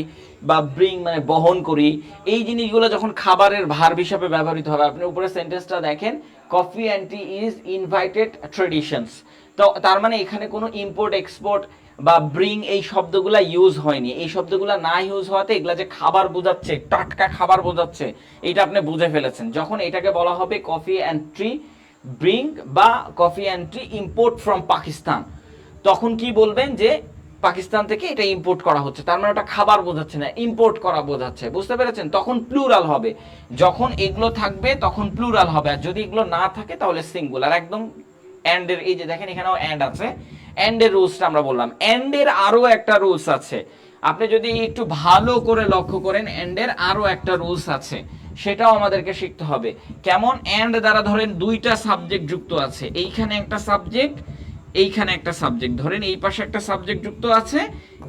বা ব্রিং মানে বহন করি, এই জিনিসগুলো যখন খাবারের ভার্ব হিসাবে ব্যবহৃত হবে। আপনি উপরে সেন্টেন্সটা দেখেন, coffee and tea is invited traditions, তো তার মানে এখানে কোনো ইম্পোর্ট এক্সপোর্ট বা ব্রিং এই শব্দগুলা ইউজ হয়নি। এই শব্দগুলা না ইউজ হওয়াতে এগুলা যে খাবার বোঝাচ্ছে, টাটকা খাবার বোঝাচ্ছে, এটা আপনি বুঝে ফেলেছেন। যখন এটাকে বলা হবে কফি অ্যান্ড টি ব্রিং বা coffee and T import from Pakistan, তখন কি বলবেন যে পাকিস্তান থেকে এটা ইম্পোর্ট করা হচ্ছে, তার মানে ওটা খাবার বোঝাচ্ছে না, ইম্পোর্ট করা বোঝাচ্ছে, বুঝতে পেরেছেন? তখন প্লুরাল হবে, যখন এগুলো থাকবে তখন প্লুরাল হবে, আর যদি এগুলো না থাকে তাহলে সিঙ্গুলার। একদম এন্ড এর, এই যে দেখেন এখানেও এন্ড আছে, এন্ড এর রুলসটা আমরা বললাম। এন্ড এর আরো একটা রুলস আছে, আপনি যদি একটু ভালো করে লক্ষ্য করেন, এন্ড এর আরো একটা রুলস আছে, সেটাও আমাদেরকে শিখতে হবে। কেমন? এন্ড দ্বারা ধরেন দুইটা সাবজেক্ট যুক্ত আছে, এইখানে একটা সাবজেক্ট, এইখানে একটা সাবজেক্ট, ধরেন এই পাশে একটা সাবজেক্ট যুক্ত আছে,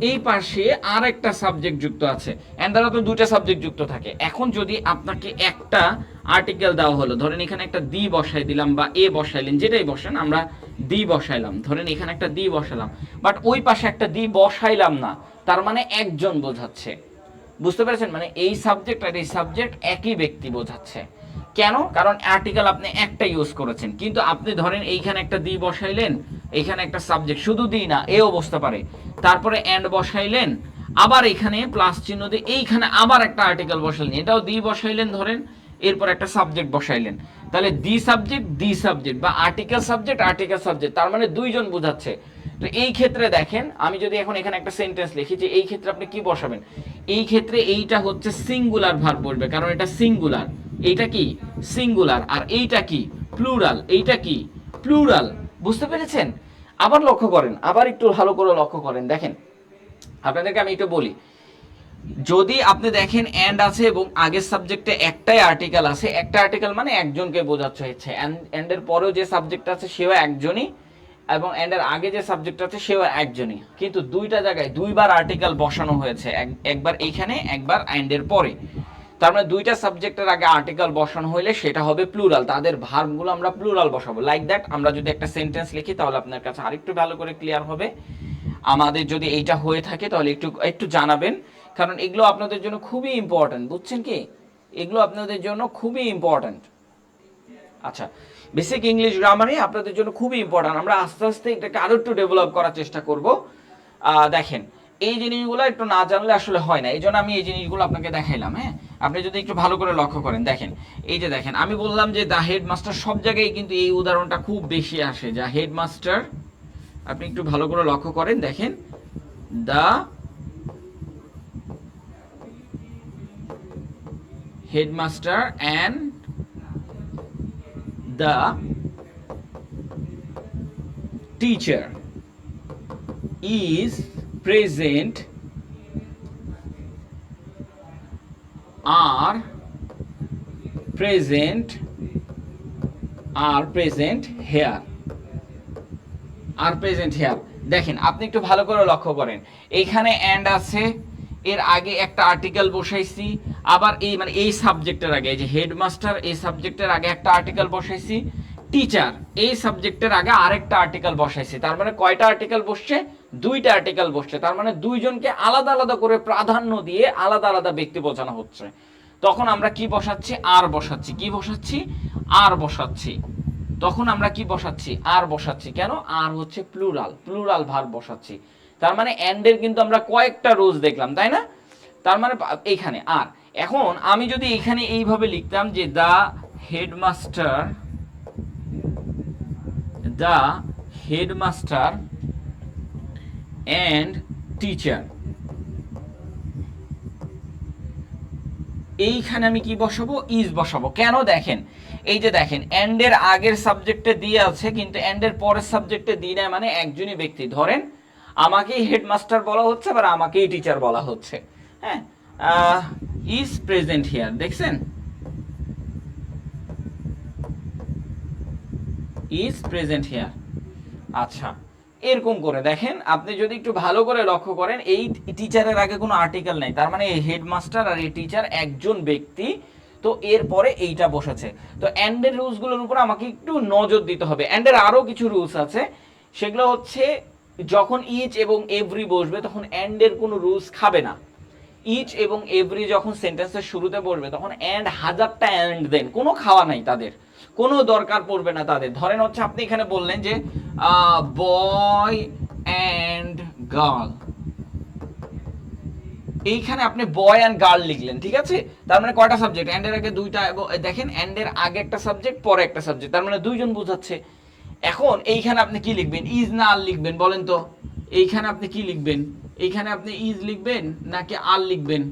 এই পাশে আর একটা সাবজেক্ট যুক্ত আছে, এন্ড দ্বারা তো দুইটা সাবজেক্ট যুক্ত থাকে। এখন যদি আপনাকে একটা আর্টিকেল দেওয়া হলো, ধরেন এখানে একটা দি বসাই দিলাম বা এ বসাইলেন, যেটাই বসান, আমরা দি বসাইলাম, ধরেন এখানে একটা দি বসালাম, বাট ওই পাশে একটা দি বসাইলাম না, তার মানে একজন বোঝাচ্ছে, বুঝতে পেরেছেন? মানে এই সাবজেক্ট আর এই সাবজেক্ট একই ব্যক্তি বোঝাচ্ছে। কেন? কারণ আর্টিকেল আপনি একটা ইউজ করেছেন, কিন্তু আপনি ধরেন এইখানে একটা দি বসাইলেন, এইখানে একটা সাবজেক্ট, শুধু দি না এও বসতে পারে, তারপরে এন্ড বসাইলেন, আবার এখানে প্লাস চিহ্ন দিয়ে এইখানে আবার একটা আর্টিকেল বসাইলেন, এটাও দি বসাইলেন ধরেন, এরপর একটা সাবজেক্ট বসাইলেন, তাহলে দি সাবজেক্ট বা আর্টিকেল সাবজেক্ট, তার মানে দুইজন বোঝাচ্ছে। তো এই ক্ষেত্রে দেখেন, আমি যদি এখন এখানে একটা সেন্টেন্স লিখি যে এই ক্ষেত্রে আপনি কি বসাবেন, এই ক্ষেত্রে এইটা হচ্ছে সিঙ্গুলার ভার্ব বলবে, কারণ এটা সিঙ্গুলার, এইটা কি সিঙ্গুলার, আর এইটা কি প্লুরাল, এইটা কি প্লুরাল, বুঝতে পেরেছেন? আবার লক্ষ্য করেন, আবার একটু ভালো করে লক্ষ্য করেন, দেখেন আপনাদেরকে আমি একটু বলি, যদি আপনি দেখেন এন্ড আছে এবং আগের সাবজেক্টে একটাই আর্টিকেল আছে, একটা আর্টিকেল মানে একজনকে বোঝাচ্ছে হচ্ছে, এন্ড এর পরেও যে সাবজেক্ট আছে সেও একজনই, এবং এন্ড এর আগে যে সাবজেক্ট আছে সেও একজনই, কিন্তু দুইটা জায়গায় দুইবার আর্টিকেল বসানো হয়েছে, একবার এইখানে একবার এন্ড এর পরে, তার মানে দুইটা সাবজেক্টের আগে আর্টিকেল বসানো হইলে সেটা হবে প্লুরাল, তাদের ভার্বগুলো আমরা প্লুরাল বসাবো। লাইক দ্যাট আমরা যদি একটা সেন্টেন্স লিখি তাহলে আপনার কাছে আরেকটু ভালো করে ক্লিয়ার হবে। আমাদের যদি এইটা হয়ে থাকে তাহলে একটু একটু জানাবেন, কারণ এগুলো আপনাদের জন্য খুবই ইম্পর্ট্যান্ট, বুঝছেন কি? এগুলো আপনাদের জন্য খুবই ইম্পর্ট্যান্ট। আচ্ছা, বেসিক ইংলিশ গ্রামারই আপনাদের জন্য খুবই ইম্পর্ট্যান্ট, আমরা আস্তে আস্তে এটাকে আরো একটু ডেভেলপ করার চেষ্টা করব। দেখেন এই জিনিসগুলো একটু না জানলে আসলে হয় না, এই জন্য আমি এই জিনিসগুলো আপনাকে দেখাইলাম। হ্যাঁ, আপনি যদি একটু ভালো করে লক্ষ্য করেন, দেখেন এই যে দেখেন আমি বললাম যে দ্য হেডমাস্টার, সব জায়গায় কিন্তু এই উদাহরণটা খুব বেশি আসে, যা হেডমাস্টার, আপনি একটু ভালো করে লক্ষ্য করেন, দেখেন the headmaster and the teacher is present are present here, দেখেন আপনি একটু ভালো করে লক্ষ্য করেন, এইখানে এন্ড আছে, এর আগে একটা আর্টিকেল বসাইছি, আবার এই মানে এই সাবজেক্টের আগে, এই যে হেডমাস্টার এই সাবজেক্টের আগে একটা আর্টিকেল বসাইছি, টিচার এই সাবজেক্টের আগে আরেকটা আর্টিকেল বসাইছি, তার মানে কয়টা আর্টিকেল বসছে? দুইটা আর্টিকেল বসছে, তার মানে দুইজনকে আলাদা আলাদা করে প্রাধান্য দিয়ে আলাদা আলাদা ব্যক্তি বোঝানো হচ্ছে। তখন আমরা কি বসাচ্ছি? আর বসাচ্ছি। কি বসাচ্ছি? আর বসাচ্ছি। তখন আমরা কি বসাচ্ছি? আর বসাচ্ছি। কেন? আর হচ্ছে প্লুরাল ভার্ব বসাচ্ছি। তার মানে এন্ডের কিন্তু আমরা কয়েকটা রুলস দেখলাম, তাই না? তার মানে এইখানে আর, এখন আমি যদি এখানে এইভাবে লিখতাম যে দ্য হেডমাস্টার অ্যান্ড টিচার, এইখানে আমি কি বসাবো, ইজ বসাবো। কেন দেখেন, এই যে দেখেন এন্ডের আগের সাবজেক্টে দিয়ে আছে কিন্তু এন্ডের পরের সাবজেক্টে দিয়ে নেয়, মানে একজনই ব্যক্তি। ধরেন আমাকেই হেডমাস্টার বলা হচ্ছে আবার আমাকেই টিচার বলা হচ্ছে, হ্যাঁ। ইজ প্রেজেন্ট হিয়ার, দেখছেন, ইজ প্রেজেন্ট হিয়ার। আচ্ছা, এরকম করে দেখেন, আপনি যদি একটু ভালো করে লক্ষ্য করেন, এই টিচারের আগে কোনো আর্টিকেল নাই, তার মানে এই হেডমাস্টার আর এই টিচার একজন ব্যক্তি। তো এরপরে এইটা বসেছে। তো অ্যান্ডের রুলসগুলোর উপর আমাকে একটু নজর দিতে হবে। অ্যান্ডের আরও কিছু রুলস আছে, সেগুলো হচ্ছে যখন ইচ এবং এভরি বসবে তখন অ্যান্ডের কোনো রুলস খাবে না। ইচ এবং এভরি যখন সেন্টেন্সের শুরুতে বসবে তখন অ্যান্ড, হাজারটা অ্যান্ড দেন, কোনো খাওয়া নাই তাদের, কোনো দরকার পড়বে না তাদের। ধরেন হচ্ছে আপনি এখানে বললেন যে বয় অ্যান্ড গার্ল, এইখানে আপনি বয় অ্যান্ড গার্ল লিখলেন, ঠিক আছে, তার মানে কয়টা সাবজেক্ট, অ্যান্ডের আগে দুইটা, দেখেন অ্যান্ডের আগে একটা সাবজেক্ট পরে একটা সাবজেক্ট, তার মানে দুইজন বোঝাচ্ছে। এখন এইখানে আপনি কি লিখবেন, ইজ না আর লিখবেন বলেন তো, এইখানে আপনি কি লিখবেন, এইখানে আপনি ইজ লিখবেন নাকি আর লিখবেন?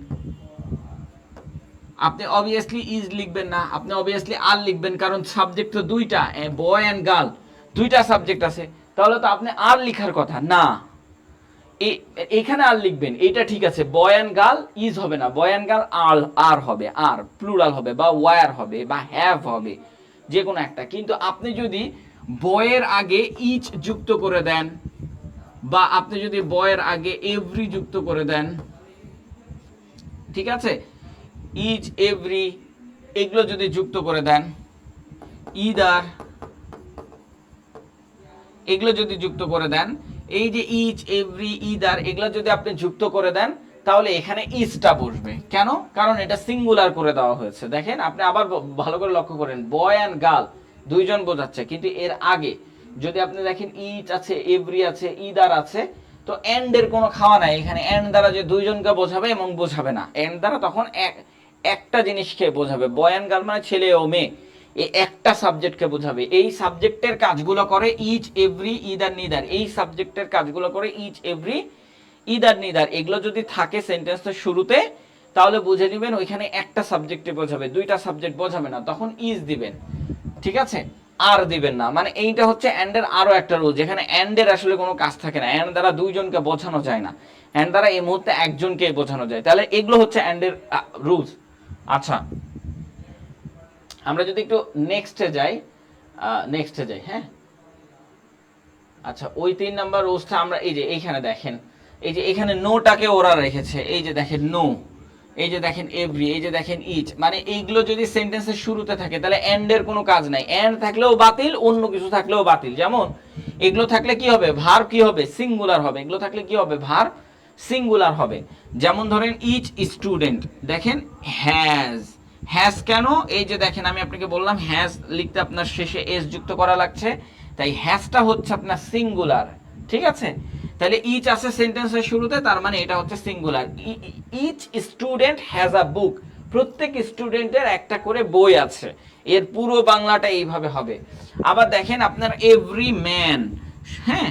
আপনি অবভিয়াসলি ইজ লিখবেন না, আপনি অবভিয়াসলি আর লিখবেন, কারণ সাবজেক্ট তো দুইটা, বয় অ্যান্ড গার্ল, দুইটা সাবজেক্ট আছে, তাহলে তো আপনি আর লিখার কথা না। এইখানে আর লিখবেন, এইটা ঠিক আছে, বয় অ্যান্ড গার্ল ইজ হবে না, বয় অ্যান্ড গার্ল আর, আর হবে, আর প্লুরাল হবে, বা ওয়ার হবে, বা হ্যাভ হবে, যে কোনো একটা। কিন্তু আপনি যদি বয়ের আগে ইচ যুক্ত করে দেন, বা আপনি যদি বয়ের আগে এভরি যুক্ত করে দেন, ঠিক আছে, ইচ এভরি এগুলো যদি যুক্ত করে দেন, ইদার এগুলো যদি যুক্ত করে দেন, এই যে ইচ এভরি ইদার এগুলো যদি আপনি যুক্ত করে দেন, তাহলে এখানে ইজটা বসবে। কেন? কারণ এটা সিঙ্গুলার করে দেওয়া হয়েছে। দেখেন আপনি আবার ভালো করে লক্ষ্য করেন, বয় অ্যান্ড গার্ল দুইজন বোঝাচ্ছে, কিন্তু এর আগে যদি আপনি দেখেন ইচ আছে, এভরি আছে, ইদার আছে, তো এন্ডের কোনো খাওয়া নাই এখানে। এন্ড দ্বারা যে দুইজনকে বোঝাবে এবং বোঝাবে না, এন্ড দ্বারা তখন একটা জিনিসকে বোঝাবে। বয় অ্যান্ড গার্ল মানে ছেলে ও মেয়ে, এই একটা সাবজেক্টকে বোঝাবে। এই সাবজেক্টের কাজগুলো করে ইচ এভরি ইদার নিদার, এই সাবজেক্টের কাজগুলো করে ইচ এভরি ইদার নিদার। এগুলো যদি থাকে সেন্টেন্সের শুরুতে তাহলে বুঝে নেবেন ওইখানে একটা সাবজেক্টে বোঝাবে, দুইটা সাবজেক্ট বোঝাবে না, তখন ইজ দিবেন, ঠিক আছে, আর দিবেন না। মানে এইটা হচ্ছে অ্যান্ডের আরো একটা রুল, যেখানে অ্যান্ডের আসলে কোনো কাজ থাকে না, অ্যান্ড দ্বারা দুইজনকে বোঝানো যায় না, অ্যান্ড দ্বারা এই মুহূর্তে একজনকে বোঝানো যায়। তাহলে এগুলো হচ্ছে অ্যান্ডের রুলস। আচ্ছা, আমরা যদি একটু নেক্সটে যাই, হ্যাঁ। আচ্ছা, ওই 3 নাম্বার রুলসটা আমরা এই যে এইখানে দেখেন, এই যে এখানে নোটাকে ওরা রেখেছে, এই যে দেখেন নো, এই যে দেখেন এভরি, এই যে দেখেন ইচ, মানে এইগুলো যদি সেন্টেন্সের শুরুতে থাকে তাহলে এন্ডের কোনো কাজ নাই। এন্ড থাকলেও বাতিল, অন্য কিছু থাকলেও বাতিল। যেমন এগুলো থাকলে কি হবে, ভার্ব কি হবে, সিঙ্গুলার হবে। এগুলো থাকলে কি হবে, ভার্ব সিঙ্গুলার হবে। যেমন ধরেন ইচ স্টুডেন্ট, দেখেন হ্যাজ, হ্যাজ কেন, এই যে দেখেন আমি আপনাকে বললাম হ্যাজ লিখতে আপনার শেষে এস যুক্ত করা লাগছে, তাই হ্যাজটা হচ্ছে আপনার সিঙ্গুলার, ঠিক আছে। তাহলে ইচ আছে সেন্টেন্সের শুরুতে, তার মানে এটা হচ্ছে singular. Each student has a book, প্রত্যেক স্টুডেন্টের একটা করে বই আছে। এর পুরো বাংলাটা এইভাবে হবে। আবার দেখেন আপনার এভরি ম্যান, হ্যাঁ,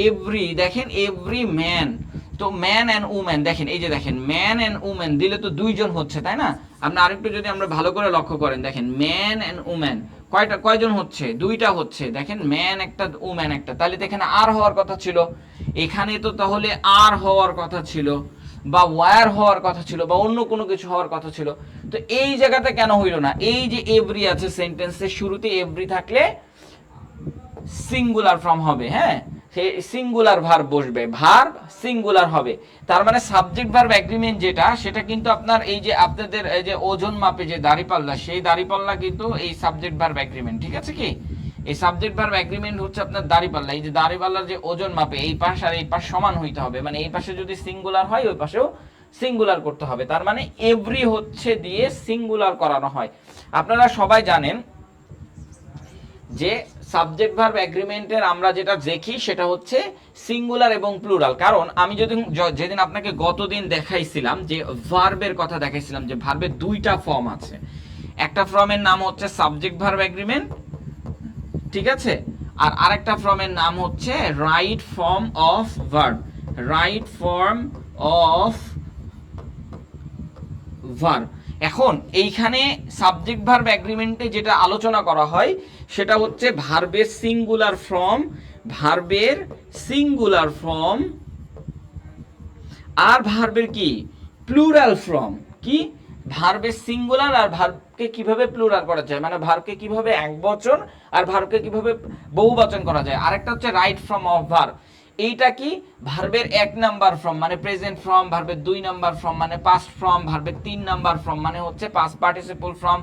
এভরি, দেখেন এভরি ম্যান, তো ম্যান অ্যান্ড উম্যান, দেখেন এই যে দেখেন ম্যান অ্যান্ড উম্যান দিলে তো দুইজন হচ্ছে, তাই না। আপনি আরেকটু যদি আমরা ভালো করে লক্ষ্য করেন, দেখেন ম্যান অ্যান্ড উম্যান কয়জন হচ্ছে, দুইটা হচ্ছে, দেখেন ম্যান একটা উম্যান একটা, তাহলে তো এখানে আর হওয়ার কথা ছিল, এখানে তো তাহলে আর হওয়ার কথা ছিল, বা ওয়ার হওয়ার কথা ছিল, বা অন্য কোনো কিছু হওয়ার কথা ছিল। তো এই জায়গাতে কেন হইল না, এই যে এভরি আছে সেন্টেন্সের শুরুতে, এভরি থাকলে সিঙ্গুলার ফর্ম হবে, হ্যাঁ, সে সিঙ্গুলার ভার্ব বসবে, ভার্ব সিঙ্গুলার হবে। তার মানে সাবজেক্ট ভার্ব এগ্রিমেন্ট যেটা, সেটা কিন্তু আপনার এই যে আপনাদের এই যে ওজন মাপে যে দাড়িপাল্লা, সেই দাড়িপাল্লা কিন্তু এই সাবজেক্ট ভার্ব এগ্রিমেন্ট, ঠিক আছে কি, এই সাবজেক্ট ভার্ব এগ্রিমেন্ট হচ্ছে আপনার দাড়িপাল্লা। এই যে দাড়িপাল্লার যে ওজন মাপে এই পাশ আর এই পাশ সমান হইতে হবে, মানে এই পাশে যদি সিঙ্গুলার হয় ওই পাশেও সিঙ্গুলার করতে হবে। তার মানে এভরি হচ্ছে দিয়ে সিঙ্গুলার করানো হয়। আপনারা সবাই জানেন যে সাবজেক্ট ভার্ব এগ্রিমেন্টের আমরা যেটা দেখি সেটা হচ্ছে সিঙ্গুলার এবং প্লুরাল। কারণ আমি যেদিন আপনাকে গতদিন দেখাইছিলাম যে ভার্বের কথা দেখাইছিলাম, যে ভার্বের দুইটা ফর্ম আছে, একটা ফর্মের নাম হচ্ছে সাবজেক্ট ভার্ব এগ্রিমেন্ট, ঠিক আছে, আর আরেকটা ফর্মের নাম হচ্ছে right form of verb, right form of verb. এখন এইখানে সাবজেক্ট ভার্ব এগ্রিমেন্টে যেটা আলোচনা করা হয় সেটা হচ্ছে ভার্বের সিঙ্গুলার ফর্ম আর ভার্বের কি প্লুরাল ফর্ম। কি ভার্বের সিঙ্গুলার আর ভার্বকে কিভাবে প্লুরাল করা যায়, মানে ভার্বকে কিভাবে একবচন আর ভার্বকে কিভাবে বহুবচন করা যায়। আরেকটা হচ্ছে রাইট ফর্ম অফ ভার্ব। এইটা কি ভার্বের 1 নাম্বার ফর্ম মানে প্রেজেন্ট ফর্ম, ভার্বের 2 নাম্বার ফর্ম মানে পাস্ট ফর্ম, ভার্বের 3 নাম্বার ফর্ম মানে হচ্ছে পাস্ট পার্টিসিপল ফর্ম,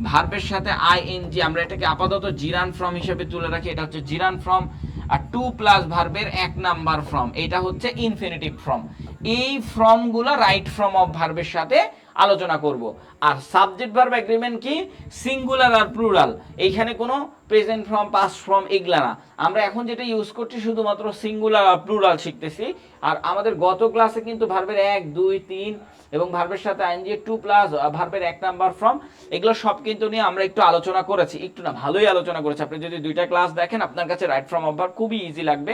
ভার্বের সাথে আইএনজি আমরা এটাকে আপাতত জিরান ফর্ম হিসেবে তুলে রাখি, এটা হচ্ছে জিরান ফর্ম। আর 2 প্লাস ভার্বের 1 নাম্বার ফর্ম এটা হচ্ছে ইনফিনিটিভ ফর্ম। এই ফর্মগুলো রাইট ফর্ম অফ ভার্বের সাথে আলোচনা করব। আর সাবজেক্ট ভার্ব এগ্রিমেন্ট কি সিঙ্গুলার আর প্লুরাল, এইখানে কোনো প্রেজেন্ট ফর্ম পাস্ট ফর্ম এগুলা না, আমরা এখন যেটা ইউজ করছি শুধুমাত্র সিঙ্গুলার আর প্লুরাল শিখতেছি। আর আমাদের গত ক্লাসে কিন্তু ভার্বের 1 2 3 এবং ভার্বের সাথে আইএনজি 2 প্লাস ভার্বের 1 নাম্বার ফর্ম এগুলো সব কিন্তু নিয়ে আমরা একটু আলোচনা করেছি, একটু না ভালোই আলোচনা করেছি। আপনি যদি 2টা ক্লাস দেখেন আপনার কাছে রাইট ফর্ম অফ ভার্ব খুবই ইজি লাগবে,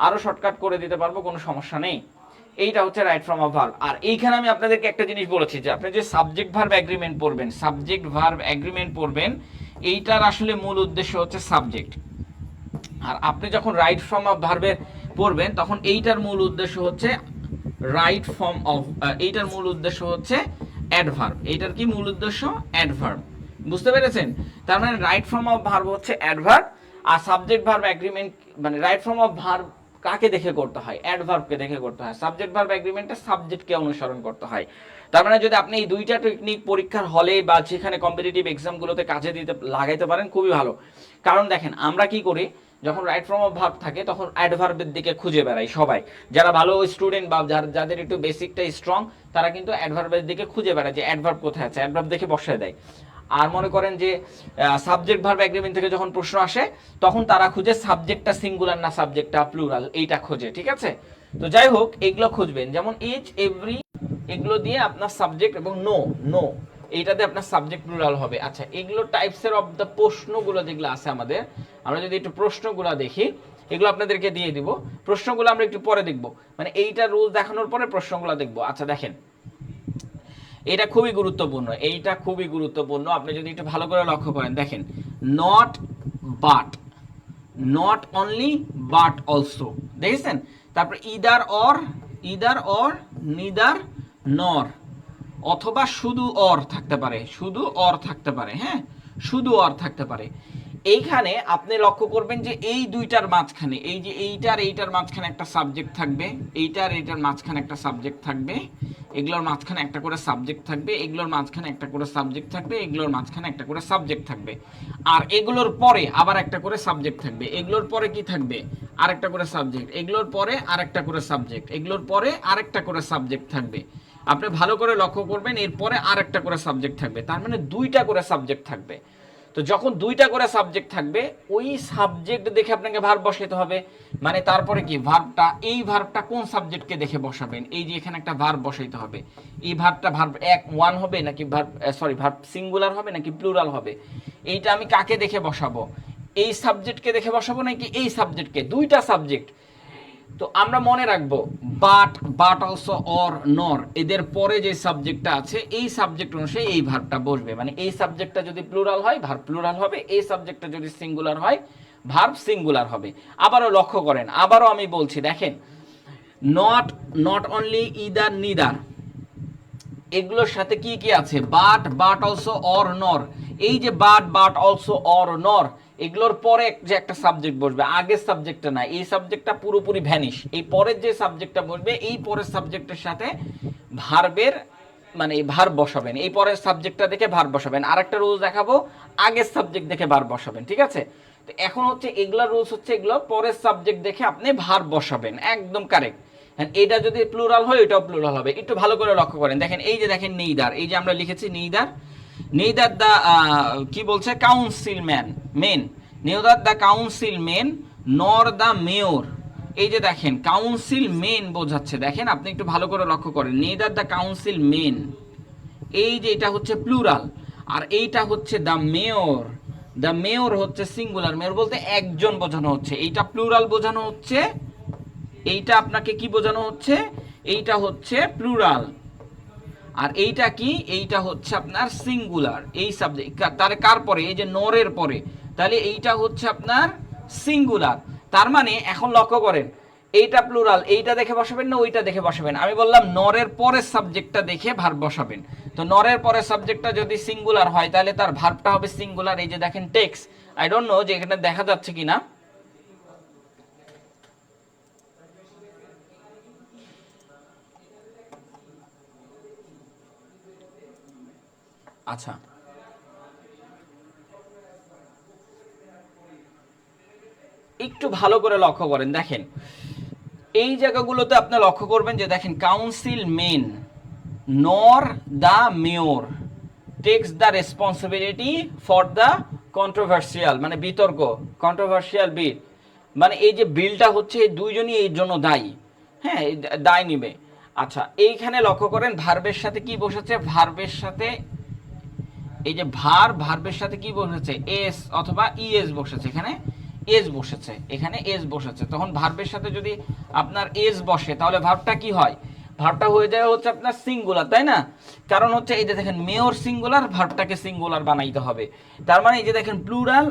আরো শর্টকাট করে দিতে পারবো, কোনো সমস্যা নেই। এইটা হচ্ছে রাইট ফর্ম অফ ভার্ব। আর এইখানে আমি আপনাদেরকে একটা জিনিস বলেছি যে আপনি যে সাবজেক্ট ভার্ব এগ্রিমেন্ট পড়বেন এইটার আসলে মূল উদ্দেশ্য হচ্ছে সাবজেক্ট। আর আপনি যখন রাইট ফর্ম অফ ভার্বের পড়বেন তখন এইটার মূল উদ্দেশ্য হচ্ছে অ্যাডভার্ব। এইটার কি মূল উদ্দেশ্য অ্যাডভার্ব, বুঝতে পেরেছেন? তার মানে রাইট ফর্ম অফ ভার্ব হচ্ছে অ্যাডভার্ব, আর সাবজেক্ট ভার্ব এগ্রিমেন্ট মানে রাইট ফর্ম অফ ভার্ব কাকে দেখে করতে হয়, অ্যাডভার্বকে দেখে করতে হয়। সাবজেক্ট ভার্ব এগ্রিমেন্টে সাবজেক্টকে অনুসরণ করতে হয়। তার মানে যদি আপনি এই 2টা টেকনিক পরীক্ষার হলে বা যেখানে কম্পিটিটিভ এক্সামগুলোতে কাজে দিতে লাগাইতে পারেন খুবই ভালো। কারণ দেখেন আমরা কি করি, যখন রাইট ফর্ম অফ ভার্ব থাকে তখন অ্যাডভার্বের দিকে খুঁজে বেড়াই সবাই, যারা ভালো স্টুডেন্ট বা যাদের একটু বেসিকটা স্ট্রং তারা কিন্তু অ্যাডভার্বের দিকে খুঁজে বেড়ায় যে অ্যাডভার্ব কোথায় আছে, অ্যাডভার্ব দেখে বসায় দেয়। আর মনে করেন যে সাবজেক্ট ভার্ব এগ্রিমেন্ট থেকে যখন প্রশ্ন আসে তখন তারা খুঁজে সাবজেক্টটা সিঙ্গুলার না সাবজেক্টটা প্লুরাল, এইটা খোঁজে, ঠিক আছে? তো যাই হোক এগুলো খুঁজবেন, যেমন ইচ এভরি এগুলো দিয়ে আপনার সাবজেক্ট, এবং নো এইটাতে আপনার সাবজেক্ট প্লুরাল হবে। আচ্ছা এগুলো টাইপসের অফ দ্য প্রশ্নগুলো যেগুলো আছে আমাদের, আমরা যদি একটু প্রশ্নগুলো দেখি এগুলো আপনাদেরকে দিয়ে দিব। প্রশ্নগুলো আমরা একটু পরে দেখব, মানে এইটা রুল দেখানোর পরে প্রশ্নগুলো দেখব। আচ্ছা দেখেন এটা খুবই গুরুত্বপূর্ণ, আপনি যদি একটু ভালো করে লক্ষ্য করেন দেখেন, নট অনলি বাট অলসো, দেখেছেন? তারপর ইদার অর নিদার নর, অথবা শুধু অর থাকতে পারে, হ্যাঁ শুধু অর থাকতে পারে। এইখানে আপনি লক্ষ্য করবেন যে এই 2টার মাঝখানে, এই যে এইটার মাঝখানে একটা সাবজেক্ট থাকবে, এইটার মাঝখানে একটা সাবজেক্ট থাকবে, এগুলোর মাঝখানে একটা করে সাবজেক্ট থাকবে, এগুলোর মাঝখানে একটা করে সাবজেক্ট থাকবে, এগুলোর মাঝখানে একটা করে সাবজেক্ট থাকবে, আর এগুলোর পরে আবার একটা করে সাবজেক্ট থাকবে, এগুলোর পরে কি থাকবে আরেকটা করে সাবজেক্ট, এগুলোর পরে আরেকটা করে সাবজেক্ট, এগুলোর পরে আরেকটা করে সাবজেক্ট থাকবে। আপনি ভালো করে লক্ষ্য করবেন এরপরে আরেকটা করে সাবজেক্ট থাকবে, তার মানে 2টা করে সাবজেক্ট থাকবে। তো যখন 2টা করে সাবজেক্ট থাকবে ওই সাবজেক্ট দেখে আপনাকে ভার্ব বসাতে হবে, মানে তারপরে কি এই ভার্বটা কোন সাবজেক্টকে দেখে বসাবেন, এই যে এখানে একটা ভার্ব বসাইতে হবে, এই ভার্ব 1 হবে নাকি ভার্ব সিঙ্গুলার হবে নাকি প্লুরাল হবে, এইটা আমি কাকে দেখে বসাবো, এই সাবজেক্টকে দেখে বসাবো নাকি এই সাবজেক্টকে, 2টা সাবজেক্ট। তো আমরা মনে রাখবো বাট অলসো অর নর এদের পরে যে সাবজেক্টটা আছে এই সাবজেক্ট অনুসারে এই ভার্বটা বসবে, মানে এই সাবজেক্টটা যদি প্লুরাল হয় ভার্ব প্লুরাল হবে, এই সাবজেক্টটা যদি সিঙ্গুলার হয় ভার্ব সিঙ্গুলার হবে। আবারও লক্ষ্য করেন, আবারও আমি বলছি দেখেন, নট অনলি ইদার নিদার এগুলোর সাথে কি কি আছে, বাট অলসো অর নর, এই যে বাট অলসো অর নর এগুলোর পরে যে একটা সাবজেক্ট বসবে, আগের সাবজেক্টটা না, এই সাবজেক্টটা পুরোপুরি ভ্যানিশ, এই পরের যে সাবজেক্টটা বসবে এই পরের সাবজেক্টের সাথে ভার্বের মানে ভার্ব বসাবেন, এই পরের সাবজেক্টটা দেখে ভার্ব বসাবেন। আরেকটা রুলস দেখাবো, আগের সাবজেক্ট দেখে ভার্ব বসাবেন, ঠিক আছে? তো এখন হচ্ছে এগুলা রুলস হচ্ছে এগুলো পরের সাবজেক্ট দেখে আপনি ভার্ব বসাবেন, একদম কারেক্ট। এটা যদি প্লুরাল হয় এটাও প্লুরাল হবে। একটু ভালো করে লক্ষ্য করেন, দেখেন এই যে দেখেন নেইদার, এই যে আমরা লিখেছি নেইদার দা কি বলছে নেইদার দা কাউন্সিল মেন নর দা মেয়র, এই যে দেখেন কাউন্সিল মেন বোঝাচ্ছে, দেখেন আপনি একটু ভালো করে লক্ষ্য করেন, নেইদার দা কাউন্সিল মেন, এই যে এটা হচ্ছে প্লুরাল, আর এইটা হচ্ছে দা মেয়র হচ্ছে সিঙ্গুলার, মেয়র বলতে একজন বোঝানো হচ্ছে, এইটা প্লুরাল বোঝানো হচ্ছে, এইটা আপনাকে কি বোঝানো হচ্ছে, এইটা হচ্ছে প্লুরাল। আর এইটা কি, এইটা হচ্ছে আপনার সিঙ্গুলার, এই সাবজেক্ট তাহলে কার পরে, এই যে নরের পরে, তাহলে এইটা হচ্ছে আপনার সিঙ্গুলার। তার মানে এখন লক্ষ্য করেন, এইটা প্লুরাল, এইটা দেখে বসাবেন না ওইটা দেখে বসাবেন? আমি বললাম নরের পরের সাবজেক্টটা দেখে ভার্ব বসাবেন। তো নরের পরের সাবজেক্টটা যদি সিঙ্গুলার হয় তাহলে তার ভার্বটা হবে সিঙ্গুলার। এই যে দেখেন টেক্স, আই ডোন্ট নো যে এখানে দেখা যাচ্ছে কিনা। আচ্ছা, একটু ভালো করে লক্ষ্য করেন, দেখেন এই জায়গাগুলোতে আপনি লক্ষ্য করবেন যে দেখেন councilmen nor the mayor takes the responsibility for the controversial, মানে বিতর্ক, কন্ট্রোভার্সিয়াল বিল, মানে এই যে বিলটা হচ্ছে এই দুইজনই এই জন্য দায়ী, হ্যাঁ দায় নিবে। আচ্ছা, এইখানে লক্ষ্য করেন ভার্বের সাথে কি বসেছে, ভার্বের সাথে এই যে ভার্বের সাথে কি বসেছে, এস অথবা ইএস বসেছে, এখানে এস বসেছে, এখানে এস বসেছে। তখন ভার্বের সাথে যদি আপনার এস বসে তাহলে ভার্বটা কি হয়, ভার্বটা হয়ে যায় হচ্ছে আপনার সিঙ্গুলার, তাই না? কারণ হচ্ছে এই যে দেখেন মেয়র সিঙ্গুলার, ভার্বটাকে সিঙ্গুলার বানাইতে হবে। তার মানে এই যে দেখেন প্লুরাল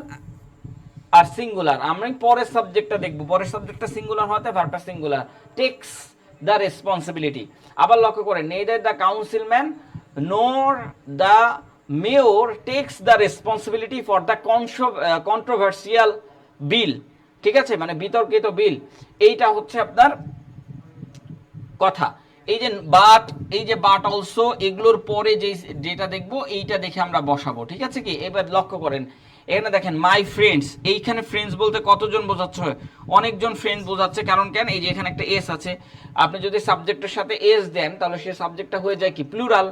আর সিঙ্গুলার, আমরা পরের সাবজেক্টটা দেখব, পরের সাবজেক্টটা সিঙ্গুলার হতে ভার্বটা সিঙ্গুলার, টেক্স দ্য রেসপন্সিবিলিটি। আবার লক্ষ্য করেন neither the councilman nor the mayor takes the responsibility for the controversial bill, ঠিক আছে, মানে বিতর্কিত বিল। এইটা হচ্ছে আপনার কথা। এই যে বাট, এই যে বাট অলসো, এগুলোর পরে যেটা দেখবো এইটা দেখে আমরা বসাবো, ঠিক আছে কি? এবার লক্ষ্য করেন এখানে দেখেন মাই ফ্রেন্ডস, এইখানে ফ্রেন্ডস বলতে কতজন বোঝাচ্ছে, অনেকজন ফ্রেন্ড বোঝাচ্ছে। কারণ কেন, এই যে এখানে একটা এস আছে, আপনি যদি সাবজেক্টের সাথে এস দেন তাহলে সেই সাবজেক্টটা হয়ে যায় কি, প্লুরাল।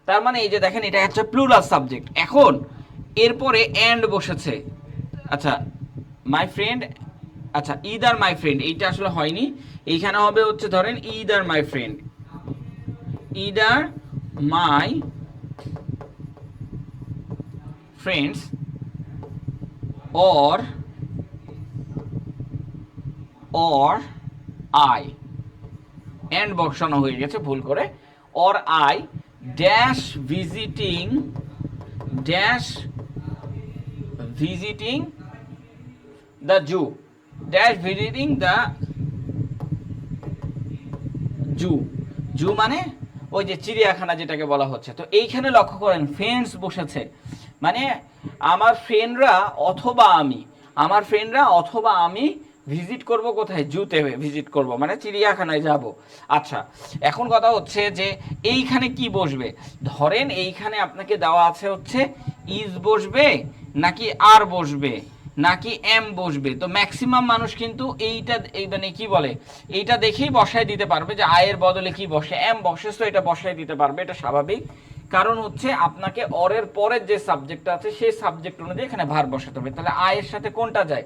তার মানে এই যে দেখেন এটা হচ্ছে প্লুরাল সাবজেক্ট। এখন এরপরে এন্ড বসেছে, আচ্ছা মাই ফ্রেন্ড, আচ্ছা ইদার মাই ফ্রেন্ড, এইটা আসলে হয়নি, এইখানে হবে হচ্ছে ধরেন either my friend, either my friends or I, and বসানো হয়ে গেছে ভুল করে, or I dash visiting the zoo, dash visiting the zoo মানে ওই যে চিড়িয়াখানা যেটাকে বলা হচ্ছে। তো এইখানে লক্ষ্য করেন ফ্রেন্ডস বসেছে, মানে আমার ফ্রেন্ডরা অথবা আমি ভিজিট করব কোথায়, জুতে ভিজিট করব, মানে চিড়িয়াখানায় যাব। আচ্ছা, এখন কথা হচ্ছে যে এইখানে কি বসবে, ধরেন এইখানে আপনাকে দেওয়া আছে হচ্ছে ইজ বসবে নাকি আর বসবে নাকি এম বসবে। তো ম্যাক্সিমাম মানুষ কিন্তু এইটা মানে কি বলে, এইটা দেখেই বসায় দিতে পারবে যে আয়ের বদলে কি বসে, এম বসে, তো এটা বসায় দিতে পারবে, এটা স্বাভাবিক। কারণ হচ্ছে আপনাকে অরের পরের যে সাবজেক্টটা আছে সেই সাবজেক্ট অনুযায়ী এখানে ভার বসাতে হবে। তাহলে আয়ের সাথে কোনটা যায়,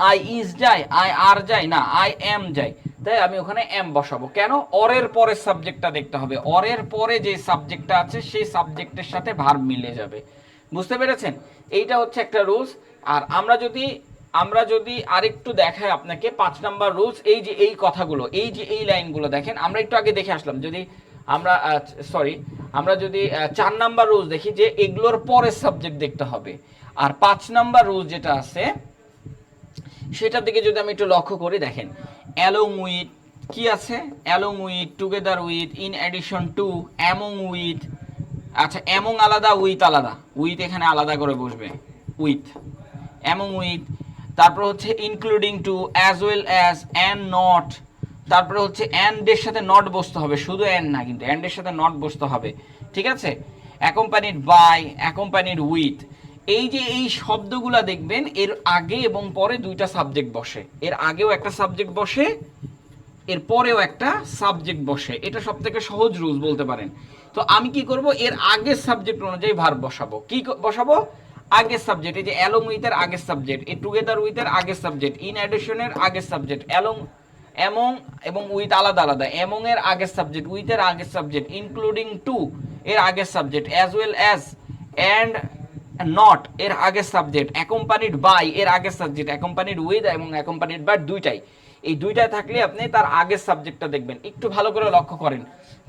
আই ইজ যায়, আই আর যায় না, আই এম যায়, তাই আমি ওখানে এম বসাবো। কেন, অরের পরের সাবজেক্টটা দেখতে হবে, অরের পরে যে সাবজেক্টটা আছে সেই সাবজেক্টের সাথে ভার্ব মিলে যাবে। বুঝতে পেরেছেন? এইটা হচ্ছে একটা রুলস। আর আমরা যদি আরেকটু দেখাই আপনাকে 5 নাম্বার রুলস, এই যে এই কথাগুলো, এই যে এই লাইনগুলো দেখেন, আমরা একটু আগে দেখে আসলাম, যদি আমরা যদি 4 নাম্বার রুলস দেখি যে এগুলোর পরের সাবজেক্ট দেখতে হবে। আর 5 নাম্বার রুলস যেটা আছে সেটার দিকে যদি আমি একটু লক্ষ্য করি, দেখেন অ্যালং উইথ কি আছে, along with, together with, in addition to, among with, আচ্ছা অ্যামং আলাদা, উইথ আলাদা, উইথ এখানে আলাদা করে বসবে, উইথ, অ্যামং উইথ, তারপর হচ্ছে including to, as well as, and not, তারপরে হচ্ছে অ্যান্ডের সাথে নট বসতে হবে, শুধু অ্যান্ড না কিন্তু অ্যান্ডের সাথে নট বসতে হবে, ঠিক আছে? অ্যাকম্পানিড বাই, অ্যাকম্পানিড উইথ, এই যে এই শব্দগুলা দেখবেন এর আগে এবং পরে দুইটা সাবজেক্ট বসে, এর আগেও একটা সাবজেক্ট বসে, এর পরেও একটা সাবজেক্ট বসে, এটা সব থেকে সহজ রুলস বলতে পারেন। তো আমি কি করব, এর আগের সাবজেক্ট অনুযায়ী ভার্ব বসাবো। কি বসাবো, আগের সাবজেক্ট, এই যে অ্যালং উইথ এর আগের সাবজেক্ট, এই টুগেদার উইথ এর আগের সাবজেক্ট, ইন অ্যাডিশনের আগের সাবজেক্ট, অ্যামং এবং উইথ আলাদা আলাদা, অ্যামং এর আগের সাবজেক্ট, উইথ এর আগের সাবজেক্ট, ইনক্লুডিং টু এর আগের subject, as well as and not এর আগের সাবজেক্ট, অ্যাকম্পানিড বাই এর আগের সাবজেক্ট, অ্যাকম্পানিড উইথ এবং অ্যাকম্পানিড বাই দুইটাই। এই দুইটায় থাকলে আপনি তার আগের সাবজেক্টটা দেখবেন। একটু ভালো করে লক্ষ্য করেন,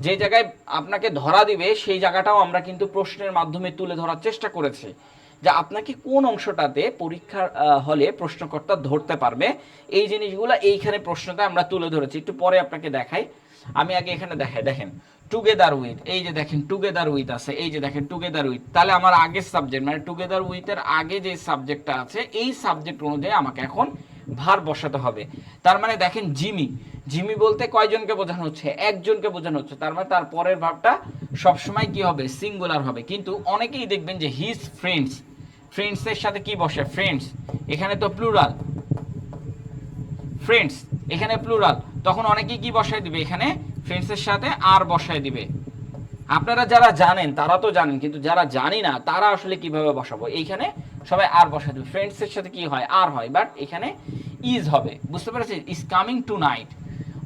যে জায়গায় আপনাকে ধরা দিবে সেই জায়গাটাও আমরা কিন্তু প্রশ্নের মাধ্যমে তুলে ধরার চেষ্টা করেছি, যে আপনাকে কোন অংশটাতে পরীক্ষার হলে প্রশ্নকর্তা ধরতে পারবে, এই জিনিসগুলো এইখানে প্রশ্নটা আমরা তুলে ধরেছি। একটু পরে আপনাকে দেখাই, আমি আগে এখানে দেখাই। দেখেন টুগেদার উইথ, এই যে দেখেন টুগেদার উইথ আছে, এই যে দেখেন টুগেদার উইথ, তাহলে আমার আগের সাবজেক্ট মানে টুগেদার উইথের আগে যে সাবজেক্টটা আছে এই সাবজেক্ট অনুযায়ী আমাকে এখন ভার বসাতে হবে। তার মানে দেখেন জিমি, জিমি বলতে কয়জনকে বোঝানো হচ্ছে, একজনকে বোঝানো হচ্ছে, তার মানে তার পরের ভাবটা সবসময় কি হবে, সিঙ্গুলার হবে। কিন্তু অনেকেই দেখবেন যে হিজ ফ্রেন্ডস, ফ্রেন্ডসের সাথে কি বসে, ফ্রেন্ডস, এখানে তো প্লুরাল, ফ্রেন্ডস এখানে প্লুরাল, তখন অনেকেই কি বসায় দিবে, এখানে ফ্রেন্ডসের সাথে আর বসায় দিবে। আপনারা যারা জানেন তারা তো জানেন, কিন্তু যারা জানি না তারা আসলে কিভাবে বসাবো, এইখানে সবাই আর বসায় দেবে। ফ্রেন্ডসের সাথে কি হয়, আর হয়, বাট এখানে ইজ হবে, বুঝতে পেরেছি, ইজ কামিং টু নাইট।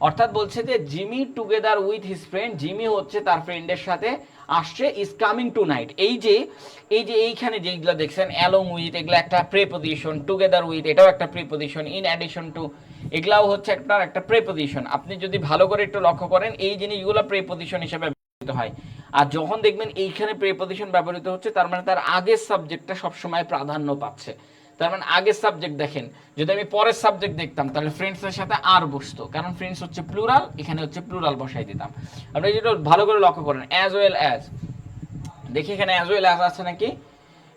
অর্থাৎ বলছে যে Jimmy together with his friend, Jimmy হচ্ছে তার ফ্রেন্ডের সাথে আসছে, ইজ কামিং টু নাইট। এই যে এইখানে যেগুলো দেখছেন অ্যালং উইথ, এগুলো একটা প্রিপজিশন, টুগেদার উইথ এটাও একটা প্রিপজিশন, ইন অ্যাডিশন টু এগুলাও হচ্ছে একটা প্রিপজিশন। আপনি যদি ভালো করে একটু লক্ষ্য করেন এই জিনিসগুলো প্রিপজিশন হিসেবে ব্যবহৃত হয়। আর যখন দেখবেন এইখানে প্রিপজিশন ব্যবহৃত হচ্ছে, তার মানে তার আগের সাবজেক্টটা সবসময় প্রাধান্য পাচ্ছে। তার মানে আগের সাবজেক্ট দেখেন, যদি আমি পরের সাবজেক্ট দেখতাম তাহলে ফ্রেন্ডসের সাথে আর বসতো, কারণ ফ্রেন্ডস হচ্ছে প্লুরাল, এখানে হচ্ছে প্লুরাল বসাই দিতাম। আপনি যেটা ভালো করে লক্ষ্য করেন, অ্যাজ ওয়েল অ্যাজ, দেখি এখানে অ্যাজ ওয়েল অ্যাজ আছে নাকি,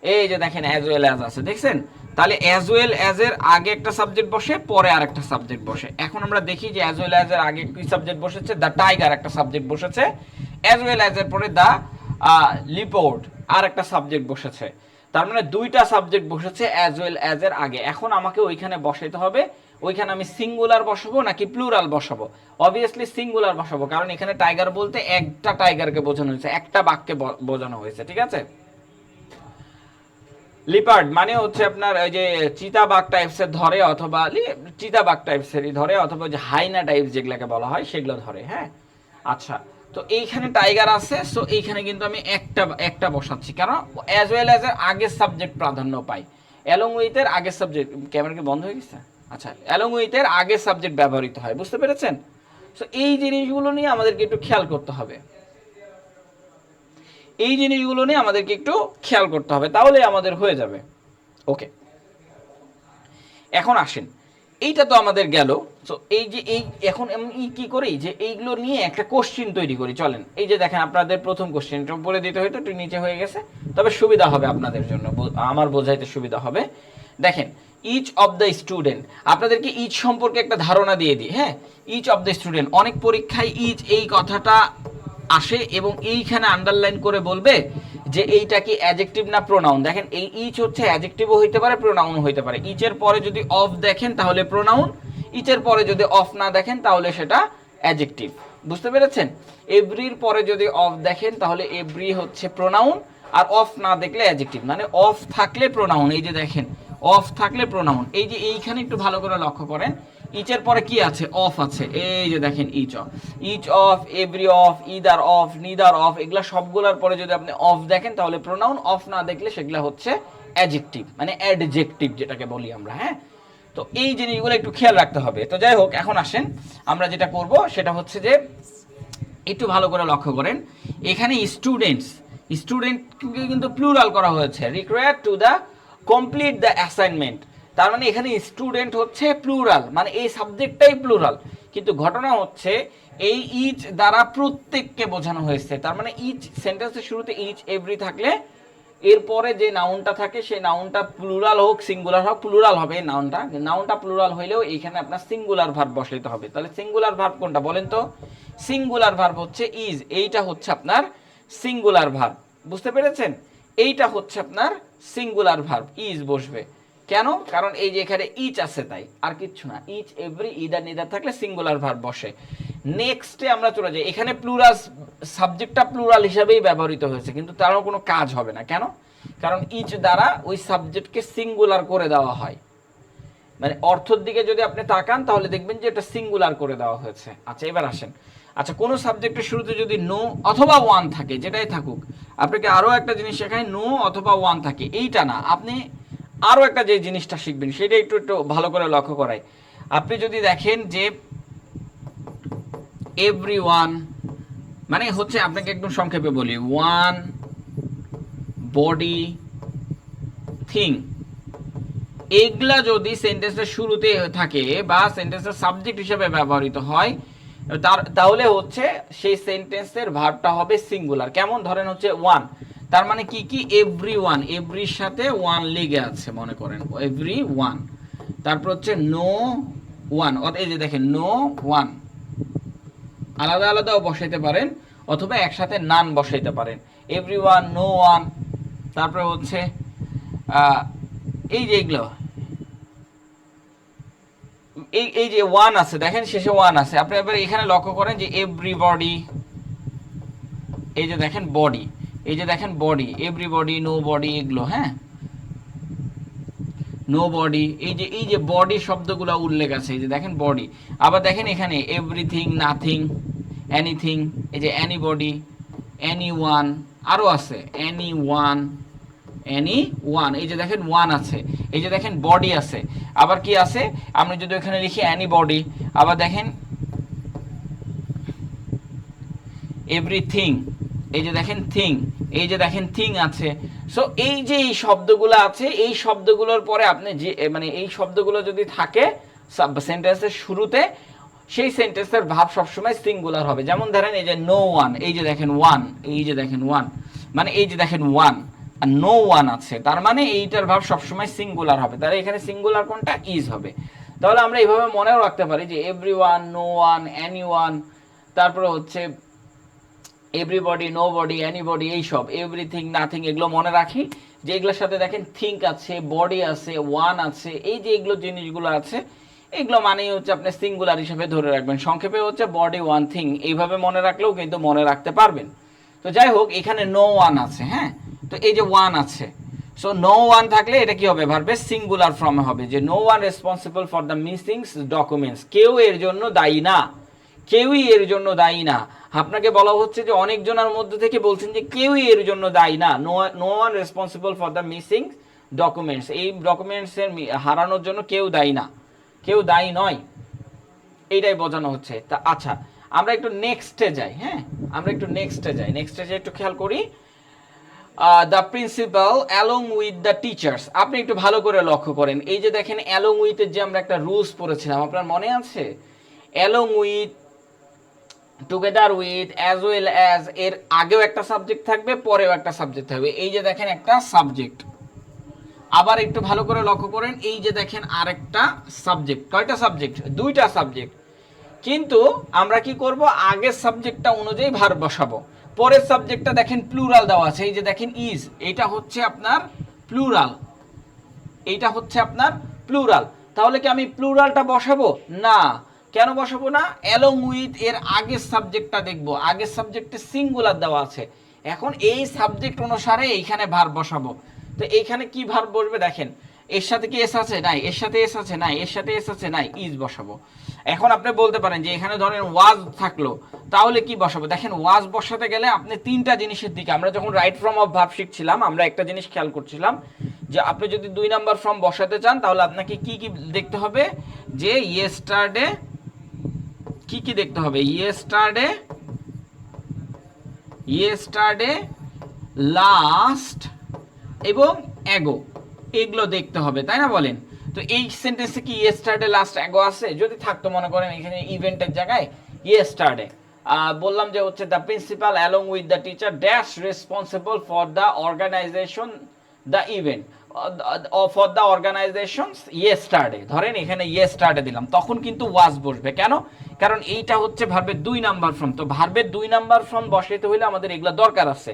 এই যে দেখেন অ্যাজ ওয়েল অ্যাজ আছে, দেখছেন? তাহলে অ্যাজ ওয়েল অ্যাজ এর আগে একটা সাবজেক্ট বসে, পরে আরেকটা সাবজেক্ট বসে। এখন আমরা দেখি যে অ্যাজ ওয়েল অ্যাজ এর আগে কি সাবজেক্ট বসেছে, দ্য টাইগার একটা সাবজেক্ট বসেছে, অ্যাজ ওয়েল অ্যাজ এর পরে দ্য লিপোর্ড আর একটা সাবজেক্ট বসেছে। তার মানে দুইটা সাবজেক্ট বসেছে অ্যাজ ওয়েল অ্যাজ এর আগে। এখন আমাকে ওইখানে বসাইতে হবে, ওইখানে আমি সিঙ্গুলার বসাবো নাকি প্লুরাল বসাবো? অবভিয়াসলি সিঙ্গুলার বসাবো, কারণ এখানে টাইগার বলতে একটা টাইগারকে বোঝানো হয়েছে, একটা বাঘকে বোঝানো হয়েছে, ঠিক আছে? লিপার্ড মানে হচ্ছে আপনার ওই যে চিতাবাঘ টাইপসের ধরে, অথবা চিতাবাঘ টাইপসেরই ধরে, অথবা যে হাইনা টাইপস যেগুলোকে বলা হয় সেগুলো ধরে, হ্যাঁ। আচ্ছা, তো এইখানে টাইগার আছে, সো এইখানে কিন্তু আমি একটা বসাচ্ছি, কারণ অ্যাজ ওয়েল অ্যাজ এর আগের সাবজেক্ট প্রাধান্য পাই। অ্যালং উইথ এর আগের সাবজেক্ট, ক্যামেরা কি বন্ধ হয়ে গেছে? আচ্ছা, অ্যালং উইথ এর আগের সাবজেক্ট ব্যবহৃত হয়, বুঝতে পেরেছেন? সো এই জিনিসগুলো নিয়ে আমাদেরকে একটু খেয়াল করতে হবে, এই জিনিসগুলো নিয়ে আমাদেরকে একটু খেয়াল করতে হবে, তাহলে আমাদের হয়ে যাবে। ওকে, এখন আসেন, এইটা তো আমাদের গেল। তো এই যে এখন আমি কি করি, যে এইগুলো নিয়ে একটা কোশ্চিন তৈরি করি, চলেন। এই যে দেখেন আপনাদের প্রথম কোশ্চিনটা বলে দিতে হয়তো একটু নিচে হয়ে গেছে, তবে সুবিধা হবে আপনাদের জন্য, আমার বোঝাইতে সুবিধা হবে। দেখেন, ইচ অফ দ্য স্টুডেন্ট, আপনাদেরকে ইচ সম্পর্কে একটা ধারণা দিয়ে দিই, হ্যাঁ। ইচ অফ দ্য স্টুডেন্ট, অনেক পরীক্ষায় ইচ এই কথাটা আসে এবং এইখানে আন্ডারলাইন করে বলবে যে এইটা কি অ্যাডজেক্টিভ না প্রোনাউন। দেখেন এই ইচ হচ্ছে অ্যাডজেক্টিভও হইতে পারে, প্রোনাউনও হইতে পারে। ইচের পরে যদি অফ দেখেন তাহলে প্রোনাউন, ইচের পরে যদি অফ না দেখেন তাহলে সেটা অ্যাডজেক্টিভ, বুঝতে পেরেছেন? এভরির পরে যদি অফ দেখেন তাহলে এভরি হচ্ছে প্রোনাউন, আর অফ না দেখলে অ্যাডজেক্টিভ। মানে অফ থাকলে প্রোনাউন, এই যে দেখেন অফ থাকলে প্রোনাউন। এই যে এইখানে একটু ভালো করে লক্ষ্য করেন, ইচের পরে কি আছে, অফ আছে, এই যে দেখেন each of, every of, either of, neither of, এগুলা সবগুলোর পরে যদি আপনি অফ দেখেন তাহলে প্রোনাউন, অফ না দেখলে সেগুলা হচ্ছে অ্যাডজেক্টিভ, মানে অ্যাডজেক্টিভ যেটাকে বলি আমরা, হ্যাঁ। তো এই জিনিসগুলো একটু খেয়াল রাখতে হবে। তো যাই হোক, এখন আসেন আমরা যেটা করব সেটা হচ্ছে যে একটু ভালো করে লক্ষ্য করেন, এখানে স্টুডেন্টকে কিন্তু প্লুরাল করা হয়েছে, required to the complete the assignment. তার মানে এখানে স্টুডেন্ট হচ্ছে প্লুরাল, মানে এই সাবজেক্টটাই প্লুরাল, কিন্তু ঘটনা হচ্ছে এই ইচ দ্বারা প্রত্যেককে বোঝানো হয়েছে। তার মানে ইচ সেন্টেন্সের শুরুতে ইচ এভরি থাকলে এরপরে যে নাউনটা থাকে সেই নাউনটা প্লুরাল হোক সিঙ্গুলার হোক, প্লুরাল হবে নাউনটা প্লুরাল হইলেও এইখানে আপনার সিঙ্গুলার ভার্ব বসাইতে হবে। তাহলে সিঙ্গুলার ভার্ব কোনটা বলেন তো? সিঙ্গুলার ভার্ব হচ্ছে ইজ, এইটা হচ্ছে আপনার সিঙ্গুলার ভার্ব, বুঝতে পেরেছেন? এইটা হচ্ছে আপনার সিঙ্গুলার ভার্ব, ইজ বসবে। কেন? কারণ এই যে এখানে ইচ আছে তাই, আর কিচ্ছু না। ইচ এভরি ইদার নিদার থাকলে সিঙ্গুলার ভার্ব বসে। নেক্সটে আমরা চলে যাই, এখানে প্লুরাল, সাবজেক্টটা প্লুরাল হিসাবেই ব্যবহৃত হয়েছে, কিন্তু তারও কোনো কাজ হবে না। কেন? কারণ ইচ দ্বারা ওই সাবজেক্টকে সিঙ্গুলার করে দেওয়া হয়, মানে অর্থের দিকে যদি আপনি তাকান তাহলে দেখবেন যে এটা সিঙ্গুলার করে দেওয়া হয়েছে। আচ্ছা, এবার আসেন, আচ্ছা কোনো সাবজেক্টের শুরুতে যদি নো অথবা ওয়ান থাকে, যেটাই থাকুক, আপনাকে আরও একটা জিনিস শেখায়, নো অথবা ওয়ান থাকে, এইটা না, আপনি আরও একটা যে জিনিসটা শিখবেন সেটা একটু ভালো করে লক্ষ্য করাই। আপনি যদি দেখেন যে এভরিওয়ান, মানে হচ্ছে আপনাকে একদম সংক্ষেপে বলি, ওয়ান বডি থিং, এগুলা যদি সেন্টেন্সের শুরুতে থাকে বা সেন্টেন্সের সাবজেক্ট হিসেবে ব্যবহৃত হয়, তাহলে হচ্ছে সেই সেন্টেন্সের ভার্বটা হবে সিঙ্গুলার। কেমন, ধরেন হচ্ছে ওয়ান, তার মানে কি কি, এভরি ওয়ান, এভরির সাথে ওয়ান লেগে আছে মনে করেন, এভরি ওয়ান। তারপর হচ্ছে নো ওয়ান, এই যে দেখেন নো ওয়ান, আলাদা আলাদাও বসাইতে পারেন অথবা একসাথে নান বসাইতে পারেন, এভরি ওয়ান, নো ওয়ান। তারপরে হচ্ছে এই যে এগুলো, এই যে ওয়ান আছে, দেখেন শেষে ওয়ান আছে, আপনি এবার এখানে লক্ষ্য করেন যে এভরিবডি, এই যে দেখেন বডি, এই যে দেখেন বডি, এভরিবডি, নো বডি, এগুলো, হ্যাঁ, নো বডি, এই যে বডি শব্দগুলো উল্লেখ আছে, এই যে দেখেন বডি। আবার দেখেন এখানে এভরিথিং, নাথিং, এনিথিং, এই যে এনিবডি, এনি ওয়ান, আরও আছে এনি ওয়ান, এনি ওয়ান, এই যে দেখেন ওয়ান আছে, এই যে দেখেন বডি আছে। আবার কি আছে, আমরা যদি এখানে লিখি এনি বডি, আবার দেখেন এভরিথিং, এই যে দেখেন থিং, এই যে দেখেন থিং আছে। সো এই যে এই শব্দগুলো আছে, এই শব্দগুলোর পরে আপনি যে মানে এই শব্দগুলো যদি থাকে সেন্টেন্সের শুরুতে, সেই সেন্টেন্সের ভাব সবসময় সিঙ্গুলার হবে। যেমন ধরেন এই যে নো ওয়ান, এই যে দেখেন ওয়ান, এই যে দেখেন ওয়ান, মানে এই যে দেখেন ওয়ান আর নো ওয়ান আছে, তার মানে এইটার ভাব সবসময় সিঙ্গুলার হবে, তাহলে এখানে সিঙ্গুলার কোনটা, ইজ হবে। তাহলে আমরা এইভাবে মনেও রাখতে পারি যে everyone, no one, anyone, তারপরে হচ্ছে এভরিবডি, নো বডি, এনিবডি, এইসব এভরিথিং, নাথিং, এগুলো মনে রাখি যে এগুলোর সাথে দেখেন থিঙ্ক আছে, বডি আছে, ওয়ান আছে, এই যে এগুলো জিনিসগুলো আছে, এগুলো মানেই হচ্ছে আপনি সিঙ্গুলার হিসেবে ধরে রাখবেন। সংক্ষেপে হচ্ছে বডি, ওয়ান, থিং, এইভাবে মনে রাখলেও কিন্তু মনে রাখতে পারবেন। তো যাই হোক, এখানে নো ওয়ান আছে, হ্যাঁ, তো এই যে ওয়ান আছে, সো নো ওয়ান থাকলে এটা কি হবে, ভার্বের সিঙ্গুলার ফর্মে হবে যে no one responsible for the missing documents, কেউ এর জন্য দায়ী না, কেউই এর জন্য দায়ী না। আপনাকে বলা হচ্ছে যে অনেকজনের মধ্যে থেকে বলছেন যে কেউই এর জন্য দায়ী না, no one responsible for the missing documents, এই ডকুমেন্টসের হারানোর জন্য কেউ দায়ী না, কেউ দায়ী নয়, এইটাই বোঝানো হচ্ছে। তা আচ্ছা, আমরা একটু নেক্সটে যাই, হ্যাঁ, আমরা একটু নেক্সটে যাই, নেক্সটে যাই, একটু খেয়াল করি। The principal along with the teachers, আপনি একটু ভালো করে লক্ষ্য করেন, এই যে দেখেন অ্যালং উইথের যে আমরা একটা রুলস পড়েছিলাম, আপনার মনে আছে, along with, together with, as well as, এর আগেও একটা সাবজেক্ট থাকবে, পরেও একটা সাবজেক্ট থাকবে, এই যে দেখেন একটা সাবজেক্ট। আবার একটু ভালো করে লক্ষ্য করেন, এই যে দেখেন আরেকটা সাবজেক্ট, কয়টা সাবজেক্ট, দুইটা সাবজেক্ট। কিন্তু আমরা কি করব, আগের সাবজেক্টটা অনুযায়ী ভার্ব বসাবো, পরের সাবজেক্টটা দেখেন প্লুরাল দেওয়া আছে, এই যে দেখেন ইজ, এটা হচ্ছে আপনার প্লুরাল, এইটা হচ্ছে আপনার প্লুরাল। তাহলে কি আমি প্লুরালটা বসাবো না, কেন বসাবো না, অ্যালং উইথ এর আগের সাবজেক্টটা দেখব, আগের সাবজেক্টে সিঙ্গুলার দেওয়া আছে, এখন এই সাবজেক্ট অনুসারে এইখানে ভার্ব বসাবো। তো এইখানে কি ভার্ব বসবে, দেখেন এর সাথে কি এস আছে, নাই, এর সাথে এস আছে, নাই, এর সাথে এস আছে, নাই, ইজ বসাবো। এখন আপনি বলতে পারেন যে এখানে ধরেন ওয়াজ থাকলো, তাহলে কি বসাবো, দেখেন ওয়াজ বসাতে গেলে আপনি তিনটা জিনিসের দিকে, আমরা যখন রাইট ফর্ম অফ ভার্ব শিখছিলাম আমরা একটা জিনিস খেয়াল করছিলাম যে আপনি যদি 2 নাম্বার ফর্ম বসাতে চান তাহলে আপনাকে কি কি দেখতে হবে, যে ইয়েস্টারডে, কি কি দেখতে হবে, ইয়েস্টারডে, ইয়েস্টারডে, লাস্ট এবং অ্যাগো, এগুলো দেখতে হবে, তাই না বলেন। তো এই সেন্টেন্সে কি ইয়েস্টারডে, লাস্ট, অ্যাগো আছে, যদি থাকতো মনে করেন এখানে ইভেন্টের জায়গায় ইয়েস্টারডে, বললাম যে হচ্ছে the principal along with the teacher dash responsible for the organisation the event, for the organisation yesterday, ধরেন এখানে ইয়েস্টারডে দিলাম, তখন কিন্তু ওয়াজ বসবে, কেন, কারণ এইটা হচ্ছে ভার্বের 2 নাম্বার ফর্ম, তো ভার্বের 2 নাম্বার ফর্ম বসাইতে হলে আমাদের এগুলো দরকার আছে,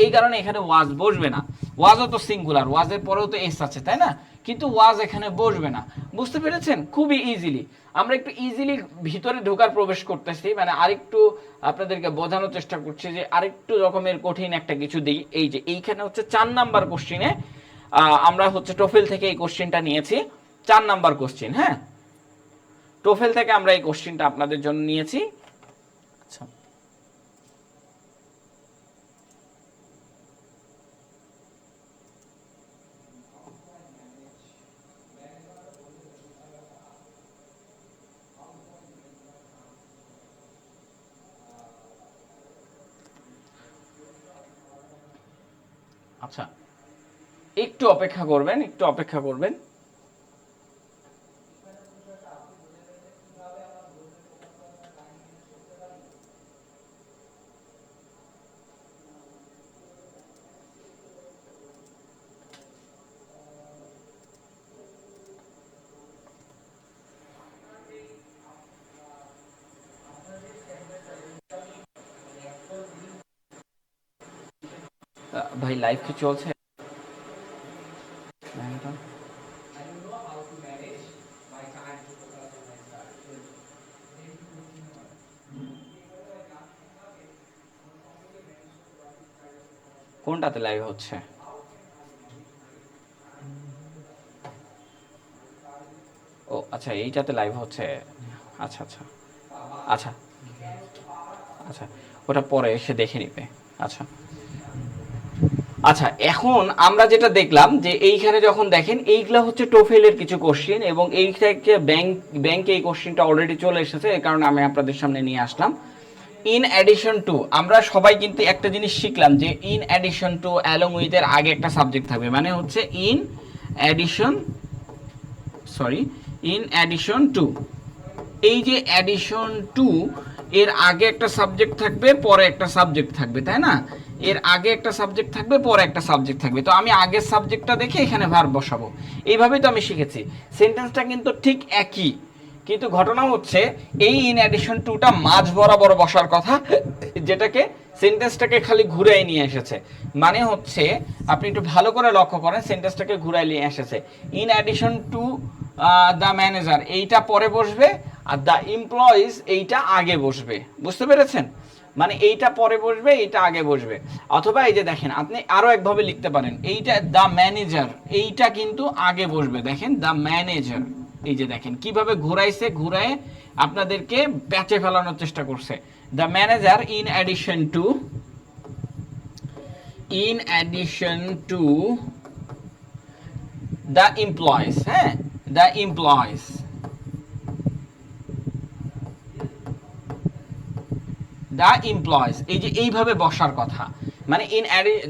এই কারণে এখানে ওয়াজ বসবে না। ওয়াজও তো সিঙ্গুলার, ওয়াজের পরেও তো এস আছে, তাই না, কিন্তু ওয়াজ এখানে বসবে না। বুঝতে পেরেছেন, খুবই ইজিলি, আমরা একটু ইজিলি ভিতরে ঢোকার প্রবেশ করতেছি, মানে আরেকটু আপনাদেরকে বোঝানোর চেষ্টা করছি যে আরেকটু রকমের কঠিন একটা কিছু দিই। এই যে এইখানে হচ্ছে 4 নাম্বার কোশ্চিনে, আমরা হচ্ছে টোফেল থেকে এই কোশ্চেনটা নিয়েছি, 4 নাম্বার কোশ্চেন, হ্যাঁ, টোফেল থেকে আমরা এই কোশ্চেনটা আপনাদের জন্য নিয়েছি। আচ্ছা, আচ্ছা, একটু অপেক্ষা করবেন, একটু অপেক্ষা করবেন। ভাই লাইভ কি চলছে? কোনটাতে লাইভ হচ্ছে? ও আচ্ছা, এইটাতে লাইভ হচ্ছে। আচ্ছা আচ্ছা আচ্ছা আচ্ছা, ওটা পরে এসে দেখে নিবে। আচ্ছা আচ্ছা, এখন আমরা যেটা দেখলাম যে এইখানে যখন দেখেন এইগুলা হচ্ছে টোফেলের কিছু কোশ্চেন, এবং এইটাকে ব্যাংকে এই কোশ্চেনটা অলরেডি চলে এসেছে, এই কারণে আমি আপনাদের সামনে নিয়ে আসলাম। ইন অ্যাডিশন টু, আমরা সবাই কিন্তু একটা জিনিস শিখলাম যে in addition two along with এর আগে একটা সাবজেক্ট থাকবে, মানে হচ্ছে in addition, sorry, in addition two, এই যে অ্যাডিশন টু এর আগে একটা সাবজেক্ট থাকবে, পরে একটা সাবজেক্ট থাকবে, তাই না? এর আগে একটা সাবজেক্ট থাকবে, পরে একটা সাবজেক্ট থাকবে। তো আমি আগের সাবজেক্টটা দেখে এখানে ভার্ব বসাবো, এইভাবেই তো আমি শিখেছি। সেন্টেন্সটা কিন্তু ঠিক একই, কিন্তু ঘটনা হচ্ছে এই ইন অ্যাডিশন টুটা মাঝ বরাবর বসার কথা, যেটাকে সেন্টেন্সটাকে খালি ঘুরাই নিয়ে এসেছে। মানে হচ্ছে আপনি একটু ভালো করে লক্ষ্য করেন, সেন্টেন্সটাকে ঘুরাই নিয়ে এসেছে। In addition to the manager, এইটা পরে বসবে, আর দ্য এমপ্লয়িজ এইটা আগে বসবে। বুঝতে পেরেছেন? মানে এইটা পরে বসবে, এইটা আগে বসবে। অথবা এই যে দেখেন, আপনি আরো একভাবে লিখতে পারেন, এইটা দ্য ম্যানেজার, এইটা কিন্তু আগে বসবে। দেখেন দ্য ম্যানেজার, এই যে দেখেন কিভাবে ঘুরাইছে, ঘুরায় আপনাদেরকে প্যাচে ফেলানোর চেষ্টা করছে। The manager in addition to, in addition to the employees, হ্যাঁ, দ্য এমপ্লয়িজ, দ্য এমপ্লয়িজ, এই যে এইভাবে বসার কথা। মানে in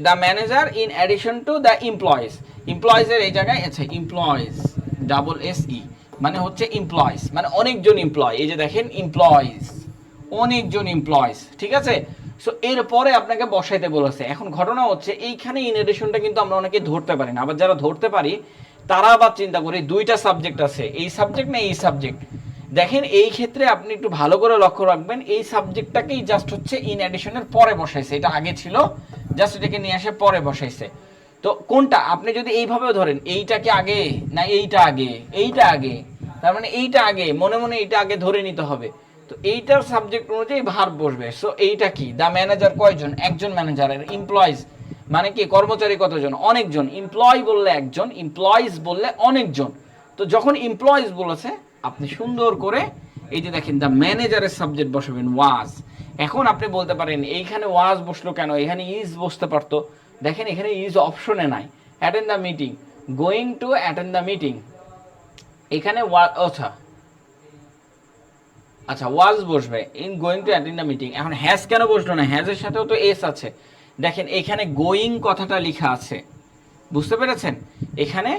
the manager in addition to the employees, এমপ্লয়িজের এই জায়গায় আছে এমপ্লয়িজ, ডাবল এস ই, মানে হচ্ছে এমপ্লয়িজ, মানে অনেকজন এমপ্লয়। এই যে দেখেন এমপ্লয়িজ, অনেকজন এমপ্লয়িজ, ঠিক আছে? সো এরপরে আপনাকে বসাইতে বলেছে। এখন ঘটনা হচ্ছে এইখানে ইন এডিশনটা কিন্তু আমরা অনেকে ধরতে পারি না, আবার যারা ধরতে পারি তারা আবার চিন্তা করি দুইটা সাবজেক্ট আছে, এই সাবজেক্ট না এই সাবজেক্ট। দেখেন এই ক্ষেত্রে আপনি একটু ভালো করে লক্ষ্য রাখবেন, এই সাবজেক্টটাকেই জাস্ট হচ্ছে ইন অ্যাডিশনের পরে বসাইছে, এটা আগে ছিল, জাস্ট এটাকে নিয়ে আসে পরে বসাইছে। তো কোনটা আপনি যদি এইভাবেও ধরেন, এইটাকে আগে না এইটা আগে, এইটা আগে, তার মানে এইটা আগে, মনে মনে এইটা আগে ধরে নিতে হবে। তো এইটার সাবজেক্ট অনুযায়ী ভার্ব বসবে। সো এইটা কি, দ্য ম্যানেজার কয়জন? একজন ম্যানেজারের। এমপ্লয়িজ মানে কি, কর্মচারী কতজন? অনেকজন। এমপ্লয় বললে একজন, এমপ্লয়িজ বললে অনেকজন। তো যখন এমপ্লয়িজ বলেছে, আপনি সুন্দর করে এই যে দেখেন দ্য ম্যানেজারের সাবজেক্ট বসাবেন ওয়াজ। এখন আপনি বলতে পারেন এইখানে ওয়াজ বসলো কেন, এখানে ইজ বসতে পারতো। দেখেন এখানে ইজ অপশনে নাই। Attend the meeting, going to attend the meeting, এখানে আচ্ছা আচ্ছা ওয়াজ বসবে, in going to attend the meeting. এখন হ্যাজ কেন বসলো না? হ্যাজের সাথেও তো এস আছে। দেখেন এখানে গোয়িং কথাটা লেখা আছে, বুঝতে পেরেছেন? এখানে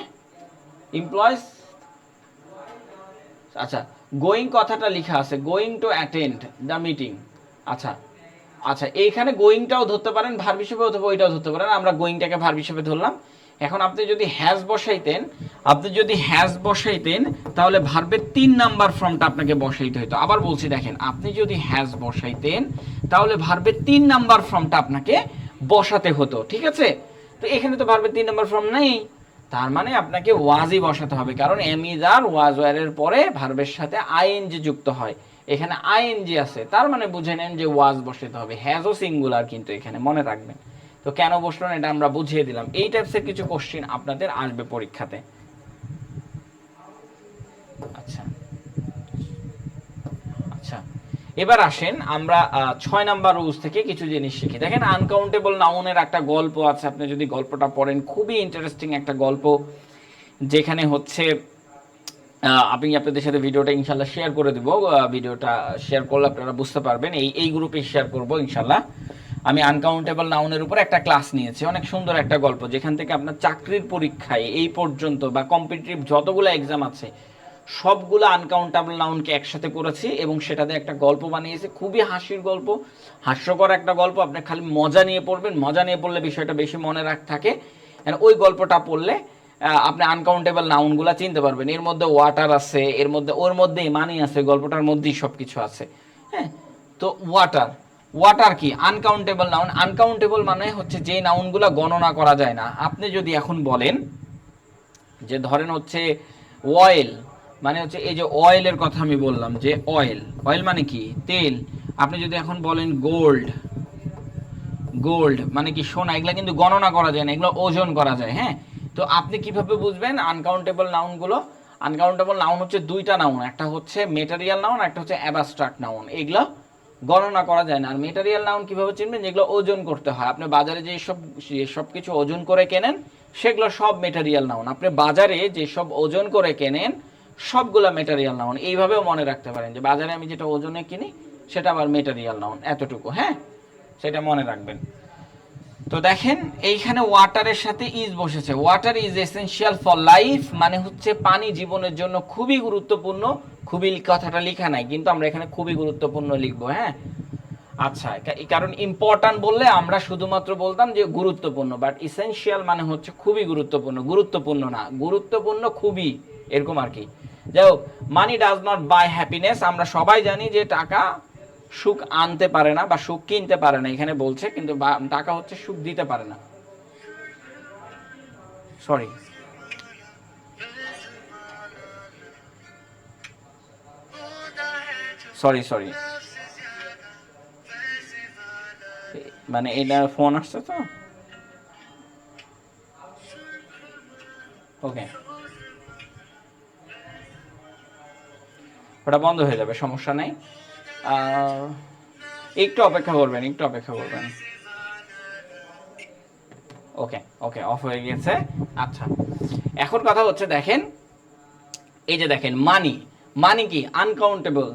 এমপ্লয়িজ, আচ্ছা গোয়িং কথাটা লেখা আছে, going to attend the meeting. আচ্ছা আচ্ছা, এইখানে গোয়িংটাও ধরতে পারেন ভার্ব হিসেবে, অথবা ওইটাও ধরতে পারেন। আমরা গোয়িংটাকে ভার্ব হিসেবে ধরলাম। এখন আপনি যদি হ্যাজ বসাইতেন, তাহলে ভার্বের 3 নাম্বার ফর্মটা আপনাকে বসাইতে হতো। আবার বলছি দেখেন, আপনি যদি হ্যাজ বসাইতেন তাহলে ভার্বের 3 নাম্বার ফর্মটা আপনাকে বসাতে হতো, ঠিক আছে? তো এখানে তো ভার্বের 3 নাম্বার ফর্ম নেই, তার মানে আপনাকে ওয়াজই বসাতে হবে, কারণ এম ইজ আর ওয়াজ ওয়ারের পরে ভার্বের সাথে আইএনজি যুক্ত হয়। এখানে আইএনজি আছে, তার মানে বুঝে নেন যে ওয়াজ বসাতে হবে। হ্যাজও সিঙ্গুলার কিন্তু এখানে, মনে রাখবেন। তো কেন বসলো না এটা আমরা বুঝিয়ে দিলাম। এই টাইপসের কিছু কোশ্চেন আপনাদের আসবে পরীক্ষাতে। আচ্ছা আচ্ছা, এবার আসেন আমরা 6 নাম্বার রুলস থেকে কিছু জিনিস শিখি। দেখেন আনকাউন্টেবল নাউনের একটা গল্প আছে, আপনি যদি গল্পটা পড়েন খুবই ইন্টারেস্টিং একটা গল্প, যেখানে হচ্ছে আমি আপনাদের সাথে ভিডিওটা ইনশাল্লাহ শেয়ার করে দেবো। ভিডিওটা শেয়ার করলে আপনারা বুঝতে পারবেন, এই গ্রুপে শেয়ার করবো ইনশাল্লাহ। আমি আনকাউন্টেবল নাউনের উপর একটা ক্লাস নিয়েছি, অনেক সুন্দর একটা গল্প, যেখান থেকে আপনার চাকরির পরীক্ষায় এই পর্যন্ত বা কম্পিটিটিভ যতগুলো এক্সাম আছে সবগুলো আনকাউন্টেবল নাউনকে একসাথে করেছি এবং সেটাতে একটা গল্প বানিয়েছি, খুবই হাসির গল্প, হাস্যকর একটা গল্প। আপনি খালি মজা নিয়ে পড়বেন, মজা নিয়ে পড়লে বিষয়টা বেশি মনে থাকে। ওই গল্পটা পড়লে আপনি আনকাউন্টেবল নাউনগুলো চিনতে পারবেন। এর মধ্যে ওয়াটার আছে, এর মধ্যে ওর মধ্যেই মানি আছে, গল্পটার মধ্যেই সব কিছু আছে। হ্যাঁ, তো ওয়াটার, ওয়াটার কি? Uncountable noun. আনকাউন্টেবল মানে হচ্ছে যে নাউনগুলো গণনা করা যায় না। আপনি যদি এখন বলেন যে ধরেন হচ্ছে অয়েল, মানে হচ্ছে এই যে অয়েলের কথা আমি বললাম যে অয়েল, অয়েল মানে কি? তেল। আপনি যদি এখন বলেন গোল্ড, গোল্ড মানে কি? সোনা। এগুলা কিন্তু গণনা করা যায় না, এগুলো ওজন করা যায়। হ্যাঁ, তো আপনি কিভাবে বুঝবেন আনকাউন্টেবল নাউনগুলো? আনকাউন্টেবল নাউন হচ্ছে দুইটা নাউন, একটা হচ্ছে মেটেরিয়াল নাউন, একটা হচ্ছে অ্যাবস্ট্রাক্ট নাউন। এগুলো গণনা করা যায় না। আর মেটেরিয়াল নাউন কিভাবে চিনবেন? যেগুলো ওজন করতে হয়। আপনি বাজারে যে সব কিছু ওজন করে কেনেন সেগুলো সব মেটেরিয়াল নাউন। আপনি বাজারে যে সব ওজন করে কেনেন সবগুলো মেটেরিয়াল নাউন। এইভাবেও মনে রাখতে পারেন যে বাজারে আমি যেটা ওজনে কিনি সেটা আবার মেটেরিয়াল নাউন, এতটুকু। হ্যাঁ, সেটা মনে রাখবেন। তো দেখেন এইখানে ওয়াটারের সাথে ইজ বসেছে। Water is essential for life, মানে হচ্ছে পানি জীবনের জন্য খুবই গুরুত্বপূর্ণ। খুবই কথাটা লেখা নাই, কিন্তু আমরা এখানে খুবই গুরুত্বপূর্ণ লিখবো। হ্যাঁ, আচ্ছা, কারণ ইম্পর্ট্যান্ট বললে আমরা শুধুমাত্র বলতাম যে গুরুত্বপূর্ণ, বাট এসেনশিয়াল মানে হচ্ছে খুবই গুরুত্বপূর্ণ। গুরুত্বপূর্ণ না, গুরুত্বপূর্ণ খুবই, এরকম আর কি। যাই হোক, মানি ডাজ নট বাই হ্যাপিনেস। আমরা সবাই জানি যে টাকা সুখ আনতে পারে না বা সুখ কিনতে পারে না, এখানে বলছে, কিন্তু টাকা হচ্ছে সুখ দিতে পারে না। সরি, সরি সরি, মানে এটা ফোন আসছে তো। ওকে, ওটা বন্ধ হয়ে যাবে, সমস্যা নেই। একটু অপেক্ষা করবেন, একটু অপেক্ষা করবেন। ওকে ওকে, অফ হয়ে গেছে। আচ্ছা, এখন কথা হচ্ছে দেখেন, এই যে দেখেন মানি, মানি কি? আনকাউন্টেবল।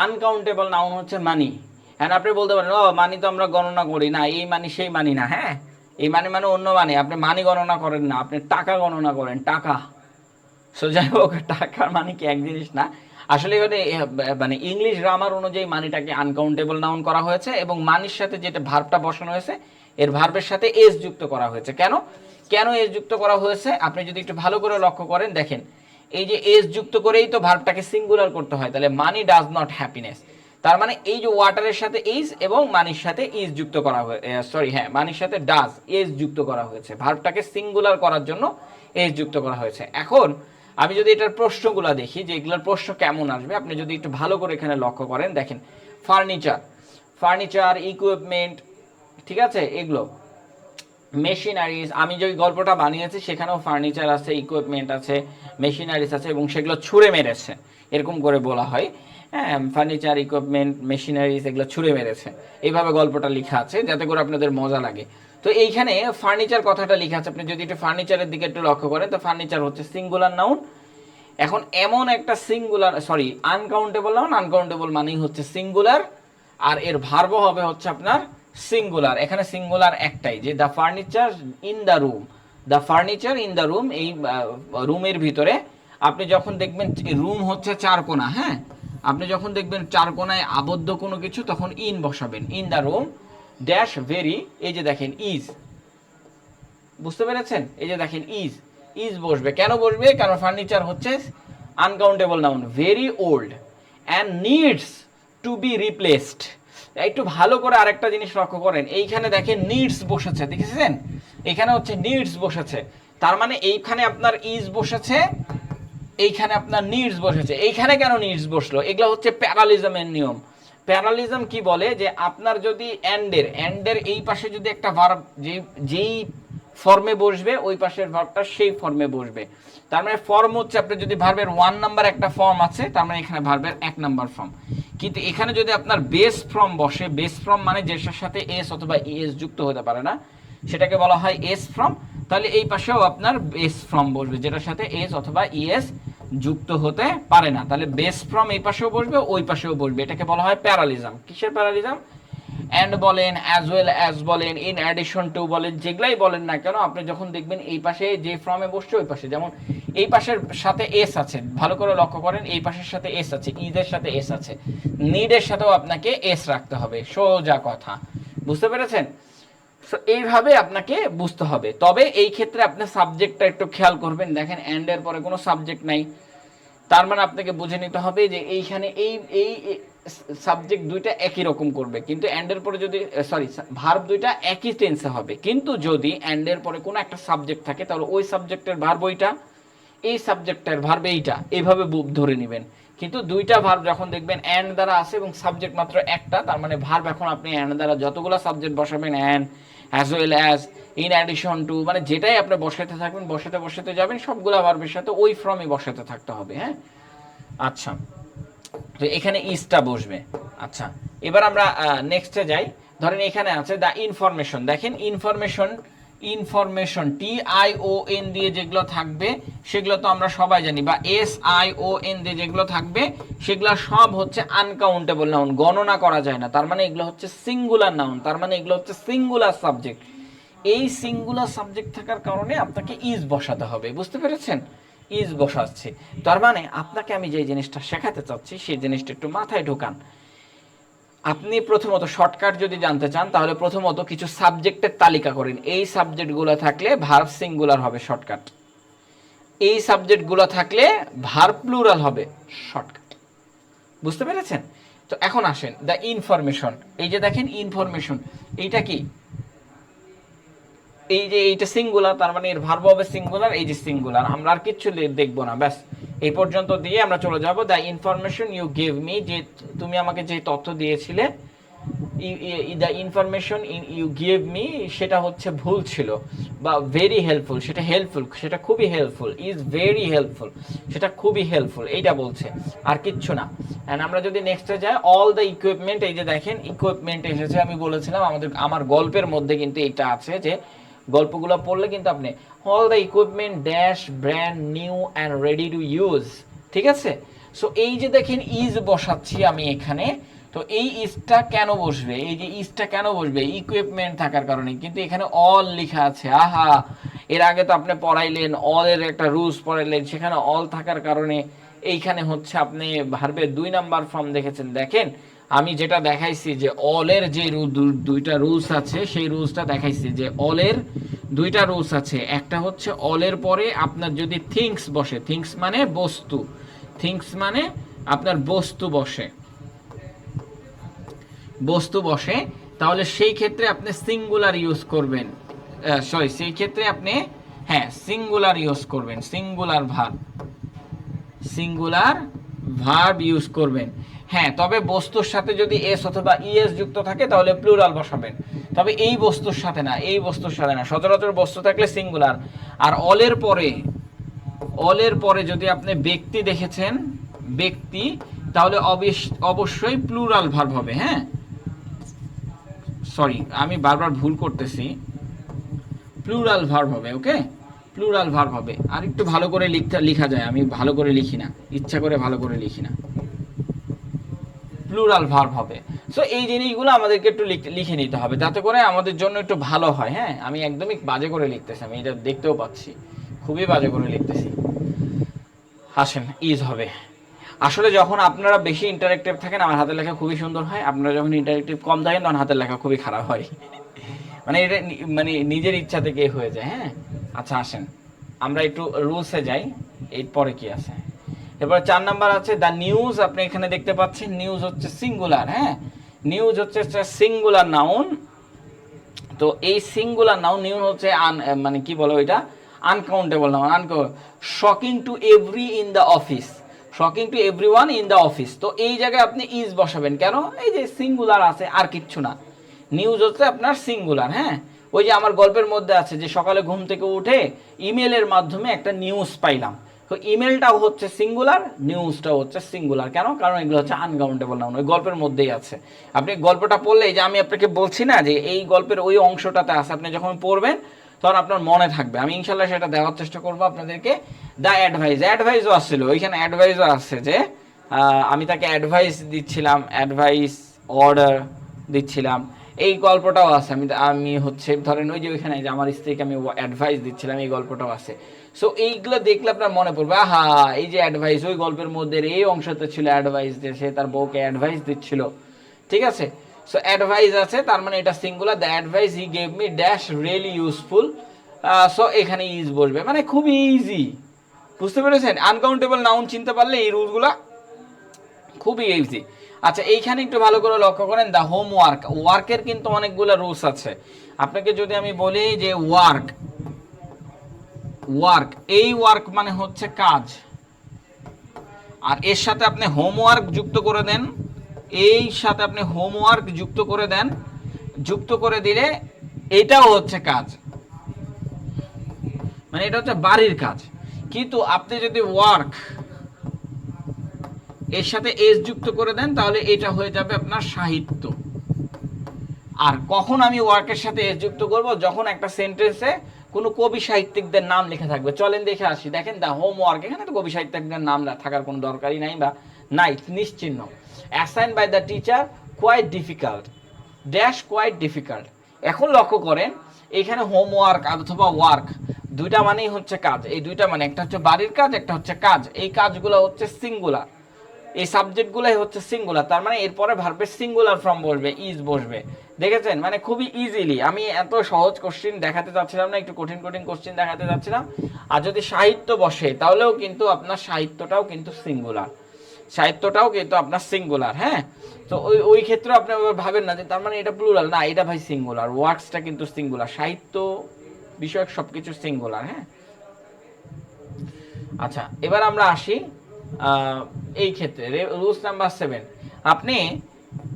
আনকাউন্টেবল নাউন হচ্ছে মানি। হ্যাঁ, আপনি বলতে পারেন ও মানি তো আমরা গণনা করি না, এই মানি সেই মানি না। হ্যাঁ, এই মানি মানে অন্য মানি। আপনি মানি গণনা করেন না, আপনি টাকা গণনা করেন, টাকা। সো যাই হোক, টাকার মানে কি এক জিনিস না। আসলে মানে ইংলিশ গ্রামার অনুযায়ী মানিটাকে আনকাউন্টেবল নাউন করা হয়েছে এবং মানির সাথে যেটা ভার্বটা বসানো হয়েছে এর ভার্বের সাথে এস যুক্ত করা হয়েছে। কেন কেন এস যুক্ত করা হয়েছে আপনি যদি একটু ভালো করে লক্ষ্য করেন, দেখেন এই যে এস যুক্ত করেই তো ভার্বটাকে সিঙ্গুলার করতে হয়। তাহলে মানি ডাজ নট হ্যাপিনেস, তার মানে এই যে ওয়াটারের সাথে ইজ এবং মানির সাথে ইজ যুক্ত করা হয়েছে, সরি হ্যাঁ, মানির সাথে ডাজ এস যুক্ত করা হয়েছে, ভার্বটাকে সিঙ্গুলার করার জন্য এস যুক্ত করা হয়েছে। এখন আমি যদি এটার প্রশ্নগুলো দেখি যে এগুলোর প্রশ্ন কেমন আসবে, আপনি যদি একটু ভালো করে এখানে লক্ষ্য করেন, দেখেন ফার্নিচার, ফার্নিচার, ইকুইপমেন্ট, ঠিক আছে, এগুলো মেশিনারিজ। আমি যে গল্পটা বানিয়েছি সেখানেও ফার্নিচার আছে, ইকুইপমেন্ট আছে, মেশিনারিজ আছে এবং সেগুলো ছুঁড়ে মেরেছে, এরকম করে বলা হয়। হ্যাঁ, ফার্নিচার, ইকুইপমেন্ট, মেশিনারিজ এগুলো ছুঁড়ে মেরেছে, এইভাবে গল্পটা লেখা আছে যাতে করে আপনাদের মজা লাগে। তো এইখানে ফার্নিচার কথাটা লেখা আছে, আপনি যদি একটু ফার্নিচারের দিকে একটু লক্ষ্য করেন তো ফার্নিচার হচ্ছে সিঙ্গুলার নাউন। এখন এমন একটা singular, sorry uncountable noun, uncountable মানেই হচ্ছে সিঙ্গুলার, আর এর ভার্ব হবে হচ্ছে আপনার সিঙ্গুলার। এখানে সিঙ্গুলার একটাই, যে the furniture in the room, the furniture in the room, এই রুমের ভিতরে। আপনি যখন দেখবেন রুম হচ্ছে চার কোণা, হ্যাঁ, আপনি যখন দেখবেন চার কোণায় আবদ্ধ কোনো কিছু তখন ইন বসাবেন, in the room dash very, এই যে দেখেন ইজ, বুঝতে পেরেছেন? এই যে দেখেন ইজ, ইজ বসবে। কেন বসবে? কারণ ফার্নিচার হচ্ছে uncountable noun, very old and needs to be replaced. একটু ভালো করে আরেকটা জিনিস লক্ষ্য করেন, এইখানে দেখেন নিডস বসেছে, দেখেছেন? এখানে হচ্ছে নিডস বসেছে, তার মানে এইখানে আপনার ইজ বসেছে, এইখানে আপনার নিডস বসেছে। এইখানে কেন নিডস বসলো? এগুলো হচ্ছে প্যারালিজমের নিয়ম। প্যারালিজম কি বলে, যে আপনার যদি এন্ডের এই পাশে যদি একটা ভার্ব যেই ফর্মে বসবে ওই পাশের ভার্বটা সেই ফর্মে বসবে। তার মানে ফর্ম হচ্ছে, আপনি যদি ভার্বের 1 নাম্বার একটা ফর্ম আছে তার মানে এখানে ভার্বের 1 নাম্বার ফর্ম। কিন্তু এখানে যদি আপনার বেস ফর্ম বসে, বেস ফর্ম মানে যেটার সাথে এস অথবা ইএস যুক্ত হতে পারে না সেটাকে বলা হয় এস ফর্ম। তাহলে এই পাশেও আপনার বেস ফর্ম বসবে যেটার সাথে এস অথবা ইএস যুক্ত হতে পারে না। তাহলে বেস ফর্ম এই পাশেও বসবে ওই পাশেও বসবে, এটাকে বলা হয় প্যারালিজম। কিসের প্যারালিজম? অ্যান্ড বলেন, অ্যাজ ওয়েল অ্যাজ বলেন, ইন অ্যাডিশন টু বলেন, যেগুলাই বলেন না কেন, আপনি যখন দেখবেন এই পাশে যে ফর্মে বসছে ওই পাশে, যেমন এই পাশের সাথে এস আছে, ভালো করে লক্ষ্য করেন, এই পাশের সাথে এস আছে, ইজের সাথে এস আছে, নিডের সাথেও আপনাকে এস রাখতে হবে, সোজা কথা। বুঝতে পেরেছেন? এইভাবে আপনাকে বুঝতে হবে। তবে এই ক্ষেত্রে আপনি সাবজেক্টটা একটু খেয়াল করবেন। দেখেন অ্যান্ড এর পরে কোনো সাবজেক্ট নাই, তার মানে আপনাকে বুঝে নিতে হবে যে এইখানে এই এই সাবজেক্ট দুইটা একই রকম করবে, কিন্তু অ্যান্ডের পরে যদি ভার্ব দুইটা একই টেন্সে হবে, কিন্তু যদি অ্যান্ডের পরে কোনো একটা সাবজেক্ট থাকে তাহলে ওই সাবজেক্টের ভার্ব ওইটা, এই সাবজেক্টের ভার্ব এইটা, এইভাবে ধরে নেবেন। কিন্তু দুইটা ভার্ব যখন দেখবেন অ্যান্ড দ্বারা আছে এবং সাবজেক্ট মাত্র একটা, তার মানে ভার্ব এখন আপনি অ্যান্ড দ্বারা যতগুলো সাবজেক্ট বসাবেন, and, as well as, in addition two, মানে যেটাই আপনি বসাতে থাকবেন, বসাতে যাবেন, সবগুলো ভার্বের সাথে ওই ফর্মে বসাতে থাকতে হবে। হ্যাঁ, আচ্ছা, তো এখানে ইজটা বসবে। আচ্ছা, এবার আমরা নেক্সটে যাই। ধরেন এখানে আছে দ্য ইনফরমেশন। দেখেন ইনফরমেশন TION দিয়ে যেগুলো থাকবে সেগুলো তো আমরা সবাই জানি, বা SION দিয়ে যেগুলো থাকবে সেগুলো সব হচ্ছে আনকাউন্টেবল নাউন, গণনা করা যায় না। তার মানে এগুলো হচ্ছে সিঙ্গুলার নাউন, তার মানে এগুলো হচ্ছে সিঙ্গুলার সাবজেক্ট। এই সিঙ্গুলার সাবজেক্ট থাকার কারণে আপনাকে ইজ বসাতে হবে। বুঝতে পেরেছেন? ইজ বসাচ্ছে, তার মানে আপনাকে আমি যে জিনিসটা শেখাতে চাচ্ছি সেই জিনিসটা একটু মাথায় ঢোকান। আপনি প্রথমত শর্টকাট যদি জানতে চান তাহলে প্রথমত কিছু সাবজেক্টের তালিকা করেন, এই সাবজেক্টগুলো থাকলে ভার্ব সিঙ্গুলার হবে শর্টকাট, এই সাবজেক্টগুলো থাকলে ভার্ব প্লুরাল হবে শর্টকাট। বুঝতে পেরেছেন? তো এখন আসেন দ্য ইনফরমেশন। এই যে দেখেন ইনফরমেশন, এইটা কি? এই যে এইটা সিঙ্গুলার, তার মানে এর ভার্ব হবে সিঙ্গুলার, এই যে সিঙ্গুলার, আমরা আর কিচ্ছু দেখবো না, ব্যাস এই পর্যন্ত দিয়ে আমরা চলে যাব। The information you give me, যে তুমি আমাকে যে তথ্য দিয়েছিলে, the information you give me সেটা হচ্ছে ভুল ছিল, বা ভেরি হেল্পফুল সেটা হেল্পফুল, সেটা খুবই হেল্পফুল, ইজ ভেরি হেল্পফুল সেটা খুবই হেল্পফুল, এইটা বলছে, আর কিচ্ছু না। অ্যান্ড আমরা যদি নেক্সটে যাই, অল দ্য ইকুইপমেন্ট, এই যে দেখেন ইকুইপমেন্ট এসেছে, আমি বলেছিলাম আমার গল্পের মধ্যে কিন্তু এটা আছে যে গল্পগুলো পড়লে কিন্তু আপনি all the equipment dash brand new and ready to use, ঠিক আছে? সো এই যে দেখেন ইজ বসাচ্ছি আমি এখানে, তো এই ইজটা কেন বসবে? এই যে ইজটা কেন বসবে? ইকুইপমেন্ট থাকার কারণে, কিন্তু এখানে অল লেখা আছে। আহা, এর আগে তো আপনি পড়াইলেন, অল এর একটা রুলস পড়াইলেন, সেখানে অল থাকার কারণে এইখানে হচ্ছে আপনি ভার্বের 2 নাম্বার ফর্ম দেখেছেন। দেখেন আমি যেটা দেখাইছি যে অলের যে দুইটা রুলস আছে, সেই রুলসটা দেখাইছি যে অলের দুইটা রুলস আছে। একটা হচ্ছে অলের পরে আপনার যদি থিংস বসে, থিংস মানে বস্তু, থিংস মানে আপনার বস্তু বসে, বস্তু বসে, তাহলে সেই ক্ষেত্রে আপনি সিঙ্গুলার ইউজ করবেন, সেই ক্ষেত্রে আপনি সিঙ্গুলার ইউজ করবেন, সিঙ্গুলার ভার্ব ইউজ করবেন। হ্যাঁ, তবে বস্তুর সাথে যদি এস অথবা ইএস যুক্ত থাকে তাহলে প্লুরাল বসাবেন, তবে এই বস্তুর সাথে না, এই বস্তুর সাথে না। সচরাচর বস্তু থাকলে সিঙ্গুলার। আর অলের পরে যদি আপনি ব্যক্তি দেখেছেন, ব্যক্তি, তাহলে অবশ্যই প্লুরাল ভার্ব হবে। হ্যাঁ, সরি আমি বারবার ভুল করতেছি, প্লুরাল ভার্ব হবে। ওকে, প্লুরাল ভার্ব হবে। আর একটু ভালো করে লেখা যায়, আমি ভালো করে লিখি না, ইচ্ছা করে ভালো করে লিখি না, প্লুরাল ভার্ব হবে। সো এই জিনিসগুলো আমাদেরকে একটু লিখে নিতে হবে, যাতে করে আমাদের জন্য একটু ভালো হয়। হ্যাঁ, আমি একদমই বাজে করে লিখতেছি, আমি এটা দেখতেও পাচ্ছি, খুবই বাজে করে লিখতেছি। আসেন, ইজ হবে। আসলে যখন আপনারা বেশি ইন্টারেক্টিভ থাকেন আমার হাতের লেখা খুবই সুন্দর হয়, আপনারা যখন ইন্টারেক্টিভ কম থাকেন তখন হাতের লেখা খুবই খারাপ হয়। মানে এটা মানে নিজের ইচ্ছা থেকে হয়ে যায়। হ্যাঁ, আচ্ছা আসেন আমরা একটু রুলসে যাই, এরপরে কি আছে। এবার 4 নাম্বার আছে দ্য নিউজ। আপনি এখানে দেখতে পাচ্ছেন নিউজ হচ্ছে সিঙ্গুলার। হ্যাঁ, নিউজ হচ্ছে সিঙ্গুলার নাউন। তো এই সিঙ্গুলার নাউন নিউজ হচ্ছে মানে কি বলো এটা, uncountable noun. Shocking to every in the office, shocking to everyone in the office. তো এই জায়গায় আপনি ইজ বসাবেন কেন? এই যে সিঙ্গুলার আছে, আর কিচ্ছু না। নিউজ হচ্ছে আপনার সিঙ্গুলার। হ্যাঁ, ওই যে আমার গল্পের মধ্যে আছে যে সকালে ঘুম থেকে উঠে ইমেলের মাধ্যমে একটা নিউজ পাইলাম, তো ইমেলটাও হচ্ছে সিঙ্গুলার, নিউজটাও হচ্ছে সিঙ্গুলার। কেন? কারণ এগুলো হচ্ছে আনকাউন্টেবল নাউন, ওই গল্পের মধ্যেই আছে। আপনি গল্পটা পড়লে, যে আমি আপনাকে বলছি না যে এই গল্পের ওই অংশটাতে আছে, আপনি যখন পড়বেন তখন আপনার মনে থাকবে। আমি ইনশাল্লাহ সেটা দেওয়ার চেষ্টা করবো আপনাদেরকে। দ্য অ্যাডভাইসও আসছিল, ওইখানে অ্যাডভাইসও আসছে যে আমি তাকে অ্যাডভাইস দিচ্ছিলাম, অ্যাডভাইস অর্ডার দিচ্ছিলাম, এই গল্পটাও আছে, আমি আমি হচ্ছে ধরেন ওই যে ওইখানে যে আমার স্ত্রীকে আমি অ্যাডভাইস দিচ্ছিলাম, এই গল্পটাও আছে। সো এইগুলো দেখলে আপনার মনে পড়বে, আহা এই যে অ্যাডভাইস, ওই গল্পের মধ্যে এই অংশতে ছিল অ্যাডভাইস, যে সে তার বউকে অ্যাডভাইস দিচ্ছিল, ঠিক আছে। সো অ্যাডভাইস আছে, তার মানে এটা singular, the advice he gave me dash really useful. So এখানে ইজ বসবে, মানে খুবই ইজি, বুঝতে পেরেছেন? আনকাউন্টেবল নাউন চিনতে পারলে এই রুলগুলা খুবই ইজি। আচ্ছা এইখানে একটু ভালো করে লক্ষ্য করেন, দ্য হোমওয়ার্ক, ওয়ার্কের কিন্তু অনেকগুলো রুলস আছে। আপনাকে যদি আমি বলি যে ওয়ার্ক, ওয়ার্ক, এই ওয়ার্ক মানে হচ্ছে কাজ, আর এর সাথে আপনি হোমওয়ার্ক যুক্ত করে দেন, এই সাথে আপনি হোমওয়ার্ক যুক্ত করে দেন, যুক্ত করে দিলে এটাও হচ্ছে কাজ, মানে এটা হচ্ছে বাড়ির কাজ। কিন্তু আপনি যদি ওয়ার্ক এর সাথে এস যুক্ত করে দেন তাহলে এটা হয়ে যাবে আপনার সাহিত্য। আর কখন আমি ওয়ার্কের সাথে এস যুক্ত করব? যখন একটা সেন্টেন্সে কোনো কবি সাহিত্যিকদের নাম লেখা থাকবে। চলেন দেখে আসি, দেখেন দ্য হোমওয়ার্ক, এখানে তো কবি সাহিত্যিকদের নাম থাকার কোনো দরকারই নাই, বা নাই, নিশ্চিহ্ন। Assign by the teacher quite difficult, dash quite difficult. এখন লক্ষ্য করেন এখানে হোমওয়ার্ক অথবা ওয়ার্ক দুইটা মানেই হচ্ছে কাজ, এই দুইটা মানে একটা হচ্ছে বাড়ির কাজ, একটা হচ্ছে কাজ, এই কাজগুলো হচ্ছে সিঙ্গুলার, এই সাবজেক্টগুলাই হচ্ছে সিঙ্গুলার, তার মানে এরপরে ভার্বের সিঙ্গুলার ফর্ম বসবে, ইজ বসবে। দেখেছেন? মানে খুবই ইজিলি। আমি এত সহজ কোশ্চেন দেখাতে চাচ্ছিলাম না, একটু কঠিন কঠিন কোশ্চেন দেখাতে চাচ্ছিলাম। আর যদি সাহিত্য বসে তাহলেও কিন্তু আপনার সাহিত্যটাও কিন্তু সিঙ্গুলার, সাহিত্যটাও কিন্তু আপনার সিঙ্গুলার। হ্যাঁ, তো ওই ওই ক্ষেত্রে আপনি ভাবেন না যে তার মানে এটা প্লুরাল, না, এটা ভাই সিঙ্গুলার, ওয়ার্কসটা কিন্তু সিঙ্গুলার, সাহিত্য বিষয়ক সবকিছু সিঙ্গুলার। হ্যাঁ, আচ্ছা এবার আমরা আসি এই ক্ষেত্রে রুলস নাম্বার 7। আপনি,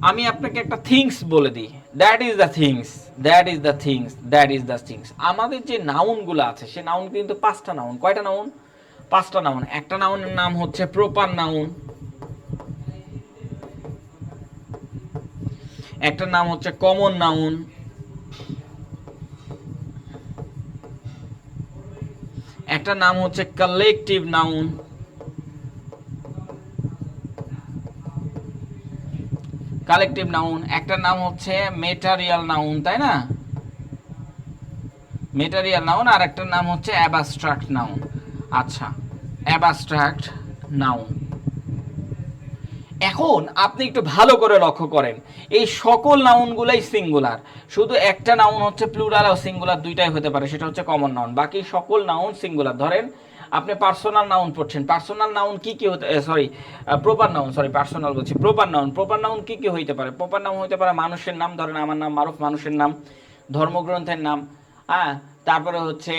আমি আপনাকে একটা থিংস বলে দিই, that is the things, that is the things, that is the things. আমাদের যে নাউনগুলো আছে সে নাউন কিন্তু 5টা নাউন। কয়টা নাউন? 5টা নাউন। একটা নাউনের নাম হচ্ছে প্রপার নাউন, একটা নাম হচ্ছে কমন নাউন, একটা নাম হচ্ছে কালেকটিভ নাউন, কালেকটিভ নাউন, একটা নাম হচ্ছে মেটারিয়াল নাউন, তাই না? মেটারিয়াল নাউন, আর একটা নাম হচ্ছে অ্যাবস্ট্রাক্ট নাউন। আচ্ছা, অ্যাবস্ট্রাক্ট নাউন। এখন আপনি একটু ভালো করে লক্ষ্য করেন, এই সকল নাউনগুলাই সিঙ্গুলার, শুধু একটা নাউন হচ্ছে প্লুরাল ও সিঙ্গুলার দুইটাই হতে পারে, সেটা হচ্ছে কমন নাউন, বাকি সকল নাউন সিঙ্গুলার। ধরেন আপনি পার্সোনাল নাউন পড়ছেন, পার্সোনাল নাউন কি কি হতে, sorry proper noun, sorry personal বলছি, প্রপার নাউন, প্রপার নাউন কি কি হইতে পারে? প্রপার নাউন হইতে পারে মানুষের নাম, ধরেন আমার নাম মারুফ, মানুষের নাম, ধর্মগ্রন্থের নাম, হ্যাঁ, তারপরে হচ্ছে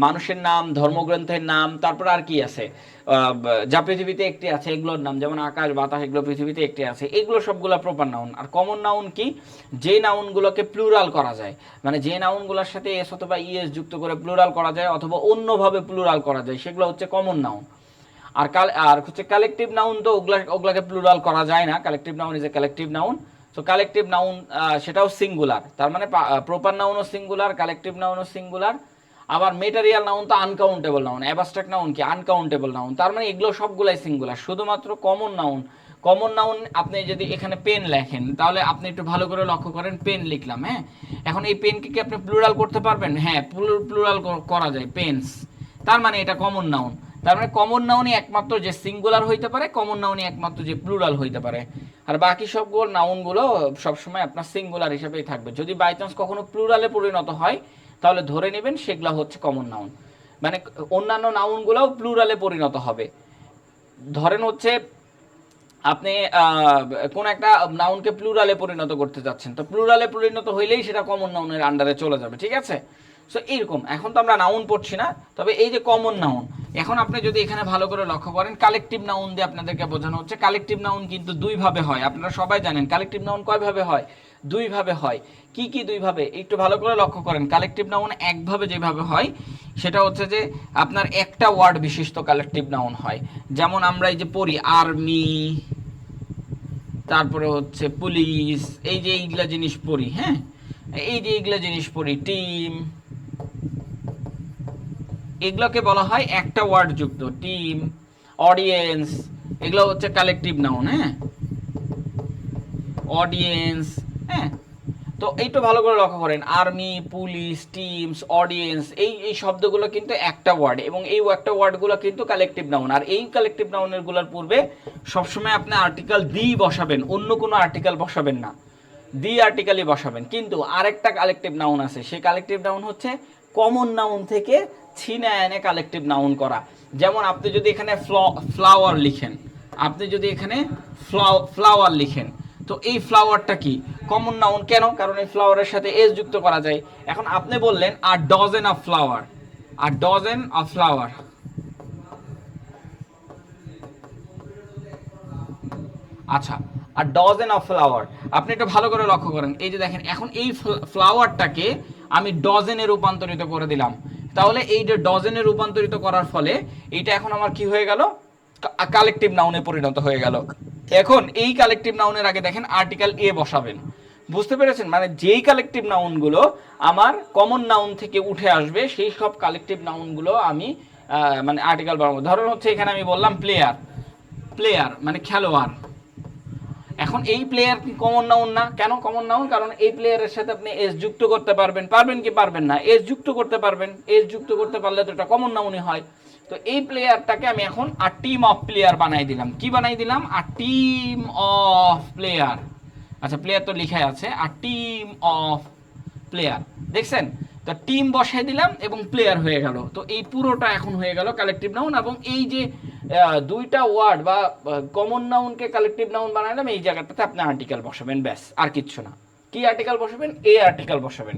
মানুষের নাম, ধর্মগ্রন্থের নাম, তারপরে আর কি আছে যা পৃথিবীতে একটি আছে এগুলোর নাম, যেমন আকাশ বাতাস, এগুলো পৃথিবীতে একটি আছে, এগুলো সবগুলো প্রপার নাউন। আর কমন নাউন কি? যে নাউনগুলোকে প্লুরাল করা যায়, মানে যে নাউনগুলোর সাথে এস অথবা ইএস যুক্ত করে প্লুরাল করা যায় অথবা অন্যভাবে প্লুরাল করা যায়, সেগুলো হচ্ছে কমন নাউন। আর হচ্ছে কালেকটিভ নাউন, তো ওগুলাকে প্লুরাল করা যায় না, collective noun is a collective noun. So collective noun সেটাও সিঙ্গুলার, তার মানে প্রপার নাউনও সিঙ্গুলার, কালেকটিভ নাউনও সিঙ্গুলার। আবার মেটারিয়াল নাউন তো আনকাউন্টেবল নাউন, অ্যাবস্ট্রাক্ট নাউন কি আনকাউন্টেবল নাউন, তার মানে এগুলো সবগুলাই সিঙ্গুলার, শুধুমাত্র কমন নাউন। কমন নাউন আপনি যদি এখানে পেন লেখেন তাহলে আপনি একটু ভালো করে লক্ষ্য করেন, পেন লিখলাম, হ্যাঁ, এখন এই পেনকে কি আপনি প্লুরাল করতে পারবেন? হ্যাঁ, প্লুরাল করা যায়, পেন্স, তার মানে এটা কমন নাউন। তার মানে কমন নাউনই একমাত্র যে সিঙ্গুলার হইতে পারে, কমন নাউনই একমাত্র যে প্লুরাল হইতে পারে, আর বাকি সবগুলো নাউনগুলো সবসময় আপনার সিঙ্গুলার হিসেবেই থাকবে। যদি বাই চান্স কখনো প্লুরালে পরিণত হয় তাহলে ধরে নেবেন সেগুলো হচ্ছে কমন নাউন, মানে অন্যান্য নাউনগুলোও প্লুরালে পরিণত হবে। ধরেন হচ্ছে আপনি কোন একটা নাউনকে প্লুরালে পরিণত করতে যাচ্ছেন, তো প্লুরালে পরিণত হইলেই সেটা কমন নাউনের আন্ডারে চলে যাবে, ঠিক আছে? সো এইরকম, এখন তো আমরা নাউন পড়ছি না, তবে এই যে কমন নাউন, এখন আপনি যদি এখানে ভালো করে লক্ষ্য করেন, কালেকটিভ নাউন দিয়ে আপনাদেরকে বোঝানো হচ্ছে। কালেকটিভ নাউন কিন্তু দুইভাবে হয়, আপনারা সবাই জানেন কালেকটিভ নাউন কয়ভাবে হয়? দুইভাবে হয়। কি কি দুইভাবে? একটু ভালো করে লক্ষ্য করেন। কালেকটিভ নাউন একভাবে যেভাবে হয় সেটা হচ্ছে যে আপনার একটা ওয়ার্ড বিশিষ্ট কালেকটিভ নাউন হয়, যেমন আমরা এই যে পড়ি আর্মি, তারপরে হচ্ছে পুলিশ, এই যে এইগুলা জিনিস পড়ি, হ্যাঁ, এই যে এইগুলা জিনিস পড়ি, টিম, এগুলোকে বলা হয় একটা ওয়ার্ড যুক্ত, টিম, অডিয়েন্স, এগুলো হচ্ছে কালেকটিভ নাউন, হ্যাঁ, অডিয়েন্স, হ্যাঁ। তো এইটা ভালো করে লক্ষ্য করেন, আর্মি, পুলিশ, টিমস, অডিয়েন্স, এই শব্দগুলো কিন্তু একটা ওয়ার্ড, এবং এই একটা ওয়ার্ডগুলো কিন্তু কালেকটিভ নাউন। আর এই কালেকটিভ নাউনের গুলোর পূর্বে সবসময় আপনি আর্টিকেল দি বসাবেন, অন্য কোনো আর্টিকেল বসাবেন না, দি আর্টিকেলই বসাবেন। কিন্তু আরেকটা কালেকটিভ নাউন আছে, সেই কালেকটিভ নাউন হচ্ছে কমন নাউন থেকে ছিনে এনে কালেকটিভ নাউন করা। যেমন আপনি যদি এখানে ফ্লাওয়ার লিখেন, আপনি যদি এখানে ফ্লাওয়ার লিখেন, তো এই ফ্লাওয়ারটা কি কমন নাউন কেন? কারণ এই ফ্লাওয়ারের সাথে এস যুক্ত করা যায়। এখন আপনি বললেন a dozen of flower, a dozen of flower, আচ্ছা, আর ডজন অফ ফ্লাওয়ার। আপনি একটু ভালো করে লক্ষ্য করেন, এই যে দেখেন এখন এই ফ্লাওয়ারটাকে আমি ডজনে রূপান্তরিত করে দিলাম। তাহলে এই যে ডজনে রূপান্তরিত করার ফলে এইটা এখন আমার কি হয়ে গেল? কালেকটিভ নাউনে পরিণত হয়ে গেল। এখন এই কালেকটিভ নাউনের আগে দেখেন আর্টিকেল এ বসাবেন। বুঝতে পেরেছেন? মানে যেই কালেকটিভ নাউনগুলো আমার কমন নাউন থেকে উঠে আসবে সেই সব কালেকটিভ নাউনগুলো আমি মানে আর্টিকেল বানাবো। ধরুন হচ্ছে এখানে আমি বললাম প্লেয়ার, প্লেয়ার মানে খেলোয়াড়। এখন এই প্লেয়ার কি কমন নাউন না? কেন কমন নাউন? কারণ এই প্লেয়ারের সাথে আপনি এস যুক্ত করতে পারবেন, পারবেন কি পারবেন না? এস যুক্ত করতে পারবেন, এস যুক্ত করতে পারলে তো এটা কমন নাউনই হয়। তো এই প্লেয়ারটাকে আমি এখন আ টিম অফ প্লেয়ার বানাই দিলাম। কি বানাই দিলাম? আ টিম অফ প্লেয়ার। আচ্ছা, প্লেয়ার তো লেখাই আছে, আ টিম অফ প্লেয়ার। দেখছেন? তো টিম বসাই দিলাম এবং প্লেয়ার হয়ে গেল। তো এই পুরোটা এখন হয়ে গেল কালেকটিভ নাউন। এবং এই যে দুইটা ওয়ার্ড বা কমন নাউনকে কালেকটিভ নাউন বানাইলাম, এই জায়গাটাতে আপনি আর্টিকেল বসাবেন, ব্যাস, আর কিচ্ছু না। কি আর্টিকেল বসাবেন? এ আর্টিকেল বসাবেন।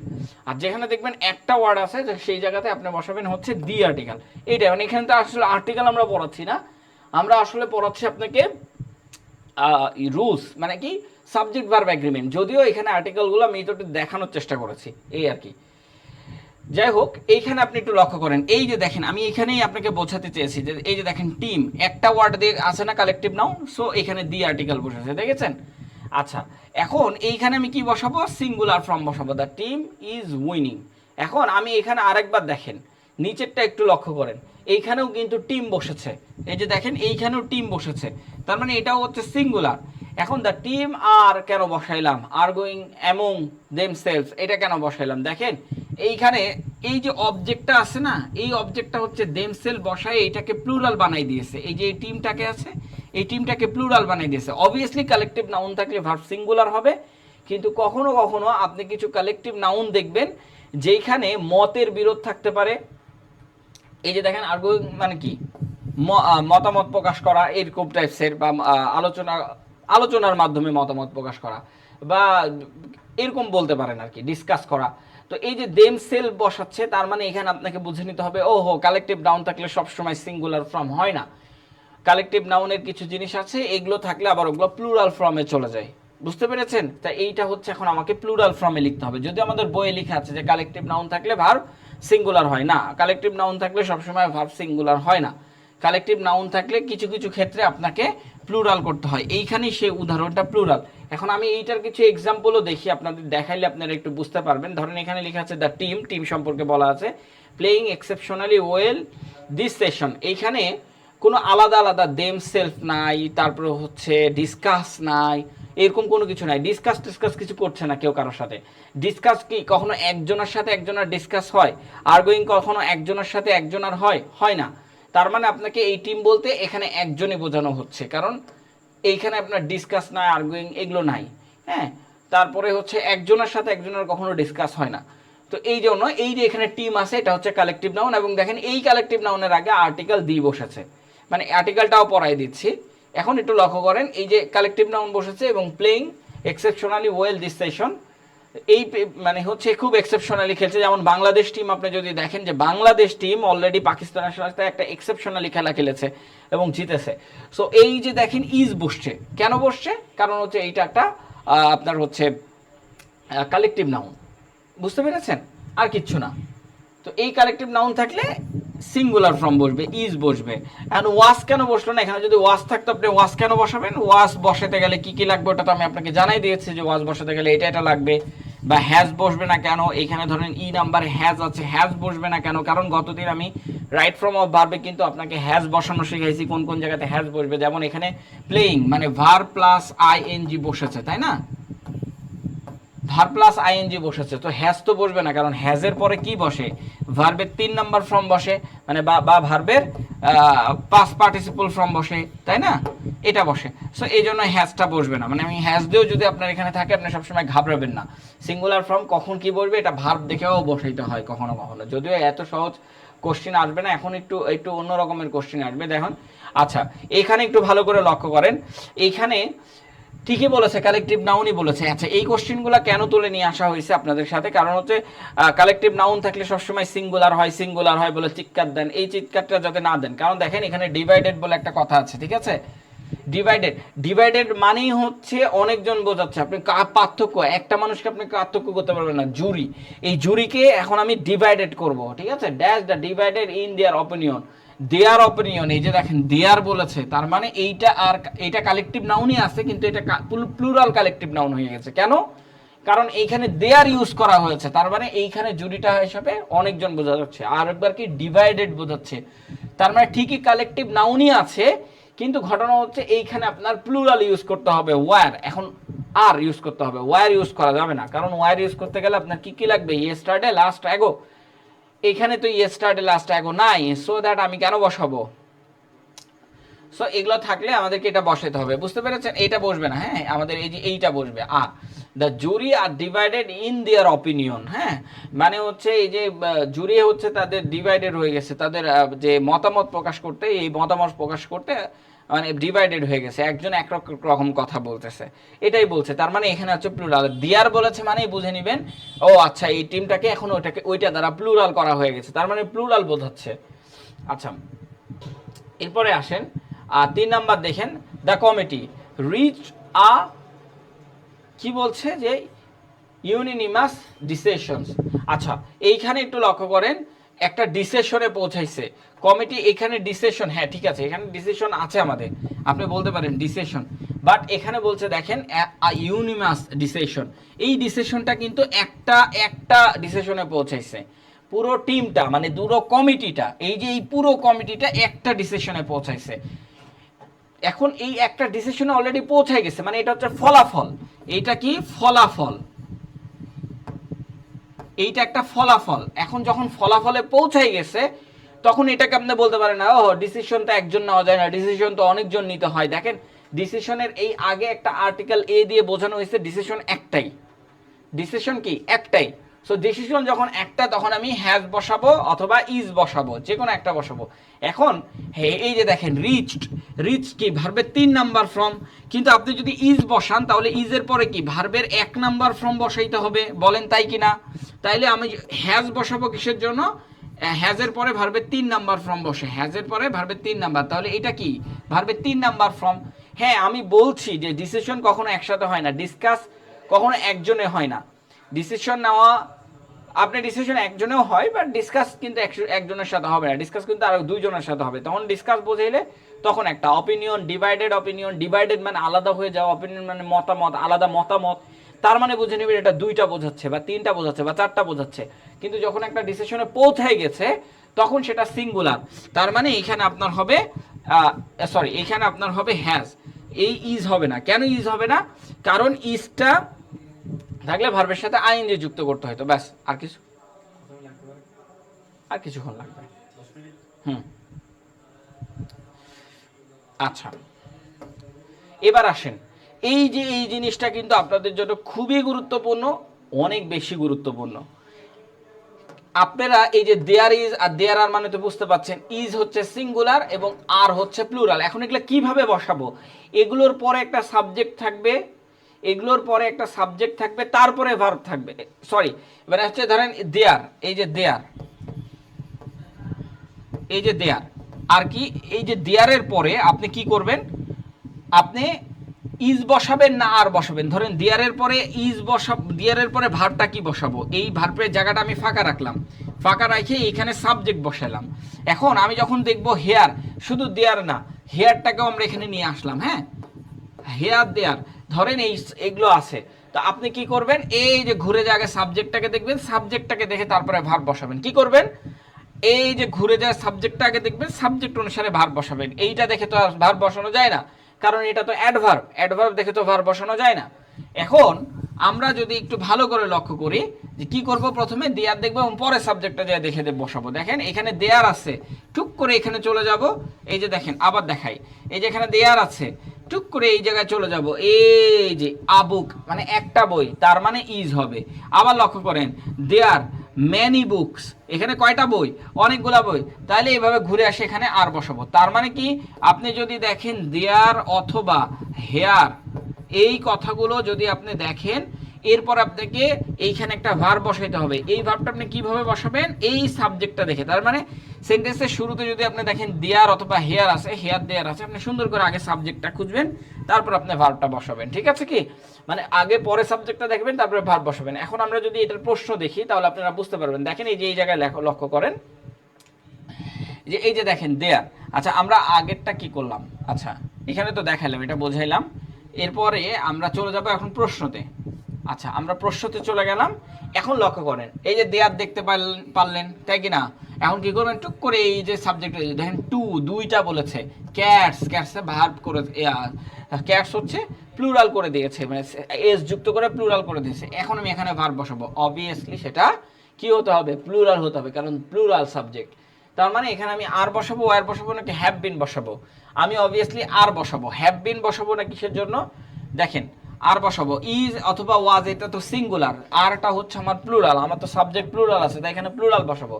আর যেখানে দেখবেন একটা ওয়ার্ড আছে সেই জায়গাতে আপনি বসাবেন হচ্ছে দি আর্টিকেল। এইটা মানে এখানে তো আসলে আর্টিকেল আমরা পড়াচ্ছি না, আমরা আসলে পড়াচ্ছি আপনাকে রুলস, মানে কি সাবজেক্ট ভার্ব এগ্রিমেন্ট। যদিও এখানে আর্টিকেলগুলো আমি তো দেখানোর চেষ্টা করেছি, এই আর কি। যাই হোক, এইখানে আপনি একটু লক্ষ্য করেন, এই যে দেখেন আমি এখানেই আপনাকে বোঝাতে চেয়েছি যে এই যে দেখেন টিম একটা ওয়ার্ড দিয়ে আছে না কালেকটিভ নাউন, সো এখানে দি আর্টিকেল বসেছে, দেখেছেন? আচ্ছা, এখন এইখানে আমি কি বসাবো? সিঙ্গুলার ফর্ম বসাবো, দ্য টিম ইজ উইনিং। এখন আমি এখানে আরেকবার দেখেন, নিচেরটা একটু লক্ষ্য করেন, এইখানেও কিন্তু টিম বসেছে। এই যে দেখেন এইখানেও টিম বসেছে, তার মানে এটাও হচ্ছে সিঙ্গুলার। এখন দ্য টিম আর কেন বসাইলাম? আর গোয়িং অ্যামং দেমসেলফ, এটা কেন বসাইলাম? দেখেন এইখানে এই যে অবজেক্টটা আছে না, এই অবজেক্টটা হচ্ছে দেমসেলফ বসায় এটাকে প্লুরাল বানাই দিয়েছে। এই যে এই টিমটাকে আছে, এই টিমটাকে প্লুরাল বানাই দিয়েছে। অবভিয়াসলি কালেকটিভ নাউন থাকলে ভার্ব সিঙ্গুলার হবে, কিন্তু কখনো কখনো আপনি কিছু কালেকটিভ নাউন দেখবেন যেখানে মতের বিরোধ থাকতে পারে। এই যে দেখেন আর্গুইং মানে কি? মতামত প্রকাশ করা, এরকম টাইপসের, বা আলোচনার মাধ্যমে মতামত প্রকাশ করা, বা এরকম বলতে পারেন আর কি, ডিসকাস করা। তো এই যে দেম সেলফ বসাচ্ছে, তার মানে এখানে আপনাকে বুঝে নিতে হবে ওহো কালেকটিভ নাউন থাকলে সবসময় সিঙ্গুলার ফর্ম হয় না। কালেকটিভ নাউনের কিছু জিনিস আছে এগুলো থাকলে আবার ওগুলো প্লুরাল ফর্মে চলে যায়। বুঝতে পেরেছেন? তা এইটা হচ্ছে এখন আমাকে প্লুরাল ফর্মে লিখতে হবে। যদি আমাদের বইয়ে লেখা আছে যে কালেকটিভ নাউন থাকলে ভার্ব সিঙ্গুলার হয় না, কালেকটিভ নাউন থাকলে সবসময় ভার্ব সিঙ্গুলার হয় না। কালেকটিভ নাউন থাকলে কিছু কিছু ক্ষেত্রে আপনাকে প্লুরাল করতে হয়। এইখানেই সেই উদাহরণটা প্লুরাল। এখন আমি এইটার কিছু এক্সাম্পলও দেখি, আপনাদের দেখাইলে আপনারা একটু বুঝতে পারবেন। ধরেন এখানে লেখা আছে দ্য টিম, টিম সম্পর্কে বলা আছে playing exceptionally well this session. এইখানে কোনো আলাদা আলাদা দেম সেলফ নাই, তারপরে হচ্ছে ডিসকাস নাই, এরকম কোনো কিছু নাই। ডিসকাস কিছু করছে না কেউ কারোর সাথে। ডিসকাস কি কখনো একজনের সাথে একজনের ডিসকাস হয়? আর্গুইং কখনো একজনের সাথে একজনের হয় না। তার মানে আপনাকে এই টিম বলতে এখানে একজনই বোঝানো হচ্ছে, কারণ এইখানে আপনার ডিসকাস নাই, আর্গুইং এগুলো নাই। হ্যাঁ, তারপরে হচ্ছে একজনের সাথে একজনের কখনো ডিসকাস হয় না। তো এই জন্য এই যে এখানে টিম আছে এটা হচ্ছে কালেকটিভ নাউন, এবং দেখেন এই কালেকটিভ নাউনের আগে আর্টিকেল দিয়ে বসেছে, মানে আর্টিকেলটাও পড়াই দিচ্ছি। এখন একটু লক্ষ্য করেন, এই যে কালেকটিভ নাউন বসেছে এবং playing exceptionally well this session, এই মানে হচ্ছে খুব এক্সেপশনালি খেলছে। যেমন বাংলাদেশ টিম আপনি যদি দেখেন যে বাংলাদেশ টিম অলরেডি পাকিস্তানের সাথে একটা এক্সেপশনালি খেলা খেলেছে এবং জিতেছে। সো এই যে দেখেন ইজ বসছে, কেন বসছে? কারণ হচ্ছে এইটা একটা আপনার হচ্ছে কালেকটিভ নাউন। বুঝতে পেরেছেন? আর কিচ্ছু না। তো এই কালেকটিভ নাউন থাকলে সিঙ্গুলার ফর্ম বসবে, ইজ বসবে। এখন ওয়াস কেন বসলো না? এখানে যদি ওয়াস থাকতো আপনি ওয়াস কেন বসাবেন? ওয়াস বসাতে গেলে কি কি লাগবে ওটা তো আমি আপনাকে জানাই দিয়েছি যে ওয়াস বসাতে গেলে এটা এটা লাগবে। বা হ্যাজ বসবে না কেন? এখানে ধরেন ই নাম্বার হ্যাজ আছে, হ্যাজ বসবে না কেন? কারণ গতদিন আমি রাইট ফর্ম অফ ভার্বে কিন্তু আপনাকে হ্যাজ বসানো শিখাইছি, কোন কোন জায়গাতে হ্যাজ বসবে। যেমন এখানে প্লেইং মানে ভার্ব প্লাস আইএনজি বসেছে, তাই না? ভার প্লাস আইএনজি বসেছে, তো হ্যাজ তো বসবে না, কারণ হ্যাজের পরে কি বসে, ভার্বের 3 নাম্বার ফর্ম বসে, মানে বা ভার্বের পাস্ট পার্টিসিপল ফর্ম বসে, তাই না, এটা বসে। সো এই জন্য হ্যাজটা বসবে না, মানে আমি হ্যাজ দিয়েও যদি আপনার এখানে থাকে আপনি সবসময় ঘাবড়াবেন না, সিঙ্গুলার ফর্ম কখন কি বসবে এটা ভার্ব দেখেও বসাইতে হয় কখনো কখনো, যদিও এত সহজ কোশ্চেন আসবে না, এখন একটু অন্য রকমের কোশ্চেন আসবে দেখুন। আচ্ছা, এইখানে একটু ভালো করে লক্ষ্য করেন, এইখানে ঠিকই বলেছে, কালেকটিভ নাউনই বলেছে। আচ্ছা, এই কোশ্চেনগুলো কেন তুলে নিয়ে আসা হয়েছে আপনাদের সাথে, কারণ হচ্ছে কালেকটিভ নাউন থাকলে সবসময় সিঙ্গুলার হয় বলে চিৎকার দেন, এই চিৎকারটা যাতে না দেন, কারণ দেখেন এখানে ডিভাইডেড বলে একটা কথা আছে, ঠিক আছে, ডিভাইডেড মানেই হচ্ছে অনেকজন বোঝাচ্ছে, আপনি পার্থক্য, একটা মানুষকে আপনি পার্থক্য করতে পারবেন না, জুরি, এই জুরিকে এখন আমি ডিভাইডেড করব, ঠিক আছে, dash the divided in their opinion, their opinion, এই যে দেখেন দেয়ার বলেছে, তার মানে এইটা কালেকটিভ নাউনই আছে, কিন্তু এটা প্লুরাল কালেকটিভ নাউন হয়ে গেছে, কেন, কারণ এইখানে দেয়ার ইউজ করা হয়েছে, তার মানে এইখানে জুরিটা হিসাবে অনেকজন বোঝা যাচ্ছে, আর একবার কি ডিভাইডেড বোঝাচ্ছে, তার মানে ঠিকই কালেকটিভ নাউনই আছে, কিন্তু ঘটনা হচ্ছে এইখানে আপনার প্লুরাল ইউজ করতে হবে, ওয়ার, এখন আর ইউজ করতে হবে, ওয়ার ইউজ করা যাবে না, কারণ ওয়ার ইউজ করতে গেলে আপনার কি লাগবে, ইয়েস্টারডে লাস্ট অ্যাগো, এখানে তো ইয়েস্টারডে লাস্ট অ্যাগো নাই, সো দ্যাট আমি কেন বসাবো, সো এগুলো থাকলে আমাদেরকে এটা বসাতে হবে, বুঝতে পেরেছেন, এটা বসবে না, হ্যাঁ, আমাদের এই যে এইটা বসবে, আর the jury are divided in their opinion, হ্যাঁ, মানে হচ্ছে এই যে জুরি হচ্ছে তাদের ডিভাইডেড হয়ে গেছে, তাদের যে মতামত প্রকাশ করতে, এই মতামত প্রকাশ করতে মানে ডিভাইডেড হয়ে গেছে, একজন এক রকম কথা বলতেছে, এটাই বলছে, তার মানে এখানে হচ্ছে প্লুরাল, দিয়ার বলেছে মানেই বুঝে নেবেন, ও আচ্ছা এই টিমটাকে এখন ওইটা দ্বারা প্লুরাল করা হয়ে গেছে, তার মানে প্লুরাল বোঝাচ্ছে। আচ্ছা, এরপরে আসেন 3 নাম্বার দেখেন, দ্য কমিটি রিচ আ, কি বলছে যে ইউনিনিমাস ডিসিশনস, আচ্ছা এইখানে একটু লক্ষ্য করেন, একটা ডিসিশনে পৌঁছাইছে কমিটি, এখানে ডিসিশন, হ্যাঁ ঠিক আছে, এখানে ডিসিশন আছে আমাদের, আপনি বলতে পারেন ডিসিশন, বাট এখানে বলছে দেখেন ইউনিমাস ডিসিশন, এই ডিসিশনটা কিন্তু একটা ডিসিশনে পৌঁছাইছে, পুরো টিমটা মানে পুরো কমিটিটা, এই যে এই পুরো কমিটিটা একটা ডিসিশনে পৌঁছাইছে, এখন এই একটা ডিসিশনে অলরেডি পৌঁছায় গেছে, মানে এটা হচ্ছে ফলাফল, এইটা কি ফলাফল, এইটা একটা ফলাফল, এখন যখন ফলাফলে পৌঁছায় গেছে তখন এটাকে আপনি বলতে পারেন না, ও ডিসিশন তো একজন নেওয়া যায় না, ডিসিশন তো অনেকজন নিতে হয়, দেখেন ডিসিশনের এই আগে একটা আর্টিকেল এ দিয়ে বোঝানো হয়েছে ডিসিশন একটাই, ডিসিশন কি একটাই, সো ডিসিশন যখন একটা তখন আমি হ্যাজ বসাবো অথবা ইজ বসাবো, যে কোনো একটা বসাবো। এখন এই যে দেখেন রিচ কি ভার্বের 3 নাম্বার ফর্ম, কিন্তু আপনি যদি ইজ বসান তাহলে ইজের পরে কি ভার্বের 1 নাম্বার ফর্ম বসাইতে হবে, বলেন তাই কি না, তাইলে আমি হ্যাজ বসাবো কিসের জন্য, হ্যাজের পরে ভার্বের 3 নাম্বার ফর্ম বসে, হ্যাজের পরে ভার্বের 3 নাম্বার, তাহলে এটা কি ভার্বের 3 নাম্বার ফর্ম। হ্যাঁ আমি বলছি যে ডিসিশন কখনো একসাথে হয় না, ডিসকাস কখনো একজনে হয় না, ডিসিশন নেওয়া আপনার ডিসিশন একজনেও হয়, বাট ডিসকাস কিন্তু একজনের সাথে হবে না, ডিসকাস কিন্তু আরো 2 জনের সাথে হবে, তখন ডিসকাস বোঝাইলে তখন একটা অপিনিয়ন, ডিভাইডেড মানে আলাদা হয়ে যাওয়া, অপিনিয়ন মানে মতামত, আলাদা মতামত, তার মানে বুঝে নেবেন এটা 2টা বোঝাচ্ছে বা 3টা বোঝাচ্ছে বা 4টা বোঝাচ্ছে, কিন্তু যখন একটা ডিসিশনে পৌঁছায় গেছে তখন সেটা সিঙ্গুলার, তার মানে এখানে আপনার হবে এখানে আপনার হবে হ্যাজ, এই ইজ হবে না, কেন ইজ হবে না, কারণ ইজটা থাকলে ভার্বের সাথে আইএনজি যুক্ত করতে হতো, ব্যাস, আর কিছুক্ষণ লাগবে। আচ্ছা, এবার আসেন, এই যে এই জিনিসটা কিন্তু আপনাদের জন্য খুবই গুরুত্বপূর্ণ, অনেক বেশি গুরুত্বপূর্ণ, আপনারা এই যে দেয়ার ইজ আর দেয়ার আর মানে তো বুঝতে পারছেন, ইজ হচ্ছে সিঙ্গুলার এবং আর হচ্ছে প্লুরাল, এখন এগুলো কিভাবে বসাবো, এগুলোর পরে একটা সাবজেক্ট থাকবে, তারপরে ভার্ব থাকবে, সরি এবারে হচ্ছে ধরেন দেয়ার, এই যে দেয়ার আর কি, এই যে দেয়ারের পরে আপনি কি করবেন, আপনি ইজ বসাবেন না আর বসাবেন, ধরেন দেয়ারের পরে ভার্বটা কি বসাবো, এই ভার্বের জায়গাটা আমি ফাঁকা রাখলাম, ফাঁকা রেখে এখানে সাবজেক্ট বসালাম, এখন আমি যখন দেখবো হেয়ার, শুধু দেয়ার না হেয়ারটাকেও আমরা এখানে নিয়ে আসলাম, হ্যাঁ হেয়ার দেয়ার, ধরেন এইগুলো আছে, তো আপনি কি করবেন, এই যে ঘুরে যায় সাবজেক্টটাকে দেখবেন, সাবজেক্টটাকে দেখে তারপরে ভার্ব বসাবেন, কি করবেন, এই যে ঘুরে যায় সাবজেক্টটা আগে দেখবেন, সাবজেক্ট অনুসারে ভার্ব বসাবেন, এইটা দেখে তো আর ভার্ব বসানো যায় না, কারণ এটা তো অ্যাডভার্ব দেখে তো ভার্ব বসানো যায় না। এখন আমরা যদি একটু ভালো করে লক্ষ্য করি যে কি করব, প্রথমে দেয়ার দেখবো এবং পরে সাবজেক্টটা যা দেখে বসাবো। দেখেন এখানে দেয়ার আছে, টুক করে এখানে চলে যাব, এই যে দেখেন আবার দেখাই, এই যে এখানে দেয়ার আছে, টুক করে এই জায়গায় চলে যাব, এই যে আবুক মানে একটা বই, তার মানে ইজ হবে। আবার লক্ষ্য করেন দেয়ার ম্যানি বুকস, এখানে কয়টা বই, অনেকগুলা বই, তাহলে এইভাবে ঘুরে আসে এখানে আর বসাবো। তার মানে কি, আপনি যদি দেখেন দেয়ার অথবা হেয়ার, এই কথাগুলো যদি আপনি দেখেন, এরপর আপনাকে এইখানে একটা ভার্ব বসাইতে হবে। এই ভার্বটা আপনি কিভাবে বসাবেন, এই সাবজেক্টটা দেখে। তার মানে সেন্টেন্সের শুরুতে যদি আপনি দেখেন দেয়ার অথবা হেয়ার আছে, হেয়ার দেয়ার আছে, আপনি সুন্দর করে আগে সাবজেক্টটা খুঁজবেন, তারপর আপনি ভার্বটা বসাবেন। ঠিক আছে কি, মানে আগে পরে সাবজেক্টটা দেখবেন, তারপরে ভার্ব বসাবেন। এখন আমরা যদি এটার প্রশ্ন দেখি তাহলে আপনারা বুঝতে পারবেন। দেখেন এই যে এই জায়গায় লক্ষ্য করেন যে এই যে দেখেন দেয়ার। আচ্ছা আমরা আগেরটা কি করলাম, আচ্ছা এখানে তো দেখাইলাম, এটা বোঝাইলাম। এরপরে আমরা চলে যাব এখন প্রশ্নতে। আচ্ছা আমরা প্রশ্নতে চলে গেলাম। এখন লক্ষ্য করেন এই যে দেয়ার দেখতে পারলেন, তাই কি না? এখন কি করবেন, টুক করে এই যে সাবজেক্ট দেখেন টু, দুইটা বলেছে, ক্যাটস, ক্যাটসে ভার্ব করে, ক্যাটস হচ্ছে প্লুরাল করে দিয়েছে, মানে এস যুক্ত করে প্লুরাল করে দিয়েছে। এখন আমি এখানে ভার্ব বসাবো, অবভিয়াসলি সেটা কি হতে হবে, প্লুরাল হতে হবে, কারণ প্লুরাল সাবজেক্ট। তার মানে এখানে আমি আর বসাবো, ওয়ার বসাবো নাকি হ্যাভ বিন বসাবো? আমি অবভিয়াসলি আর বসাবো। হ্যাভ বিন বসাবো না কিসের জন্য, দেখেন আর বসাবো, ইজ অথবা ওয়াজ, এটা তো সিঙ্গুলার, আরটা হচ্ছে আমার প্লুরাল, আমার তো সাবজেক্ট প্লুরাল আছে, তাই এখানে প্লুরাল বসাবো।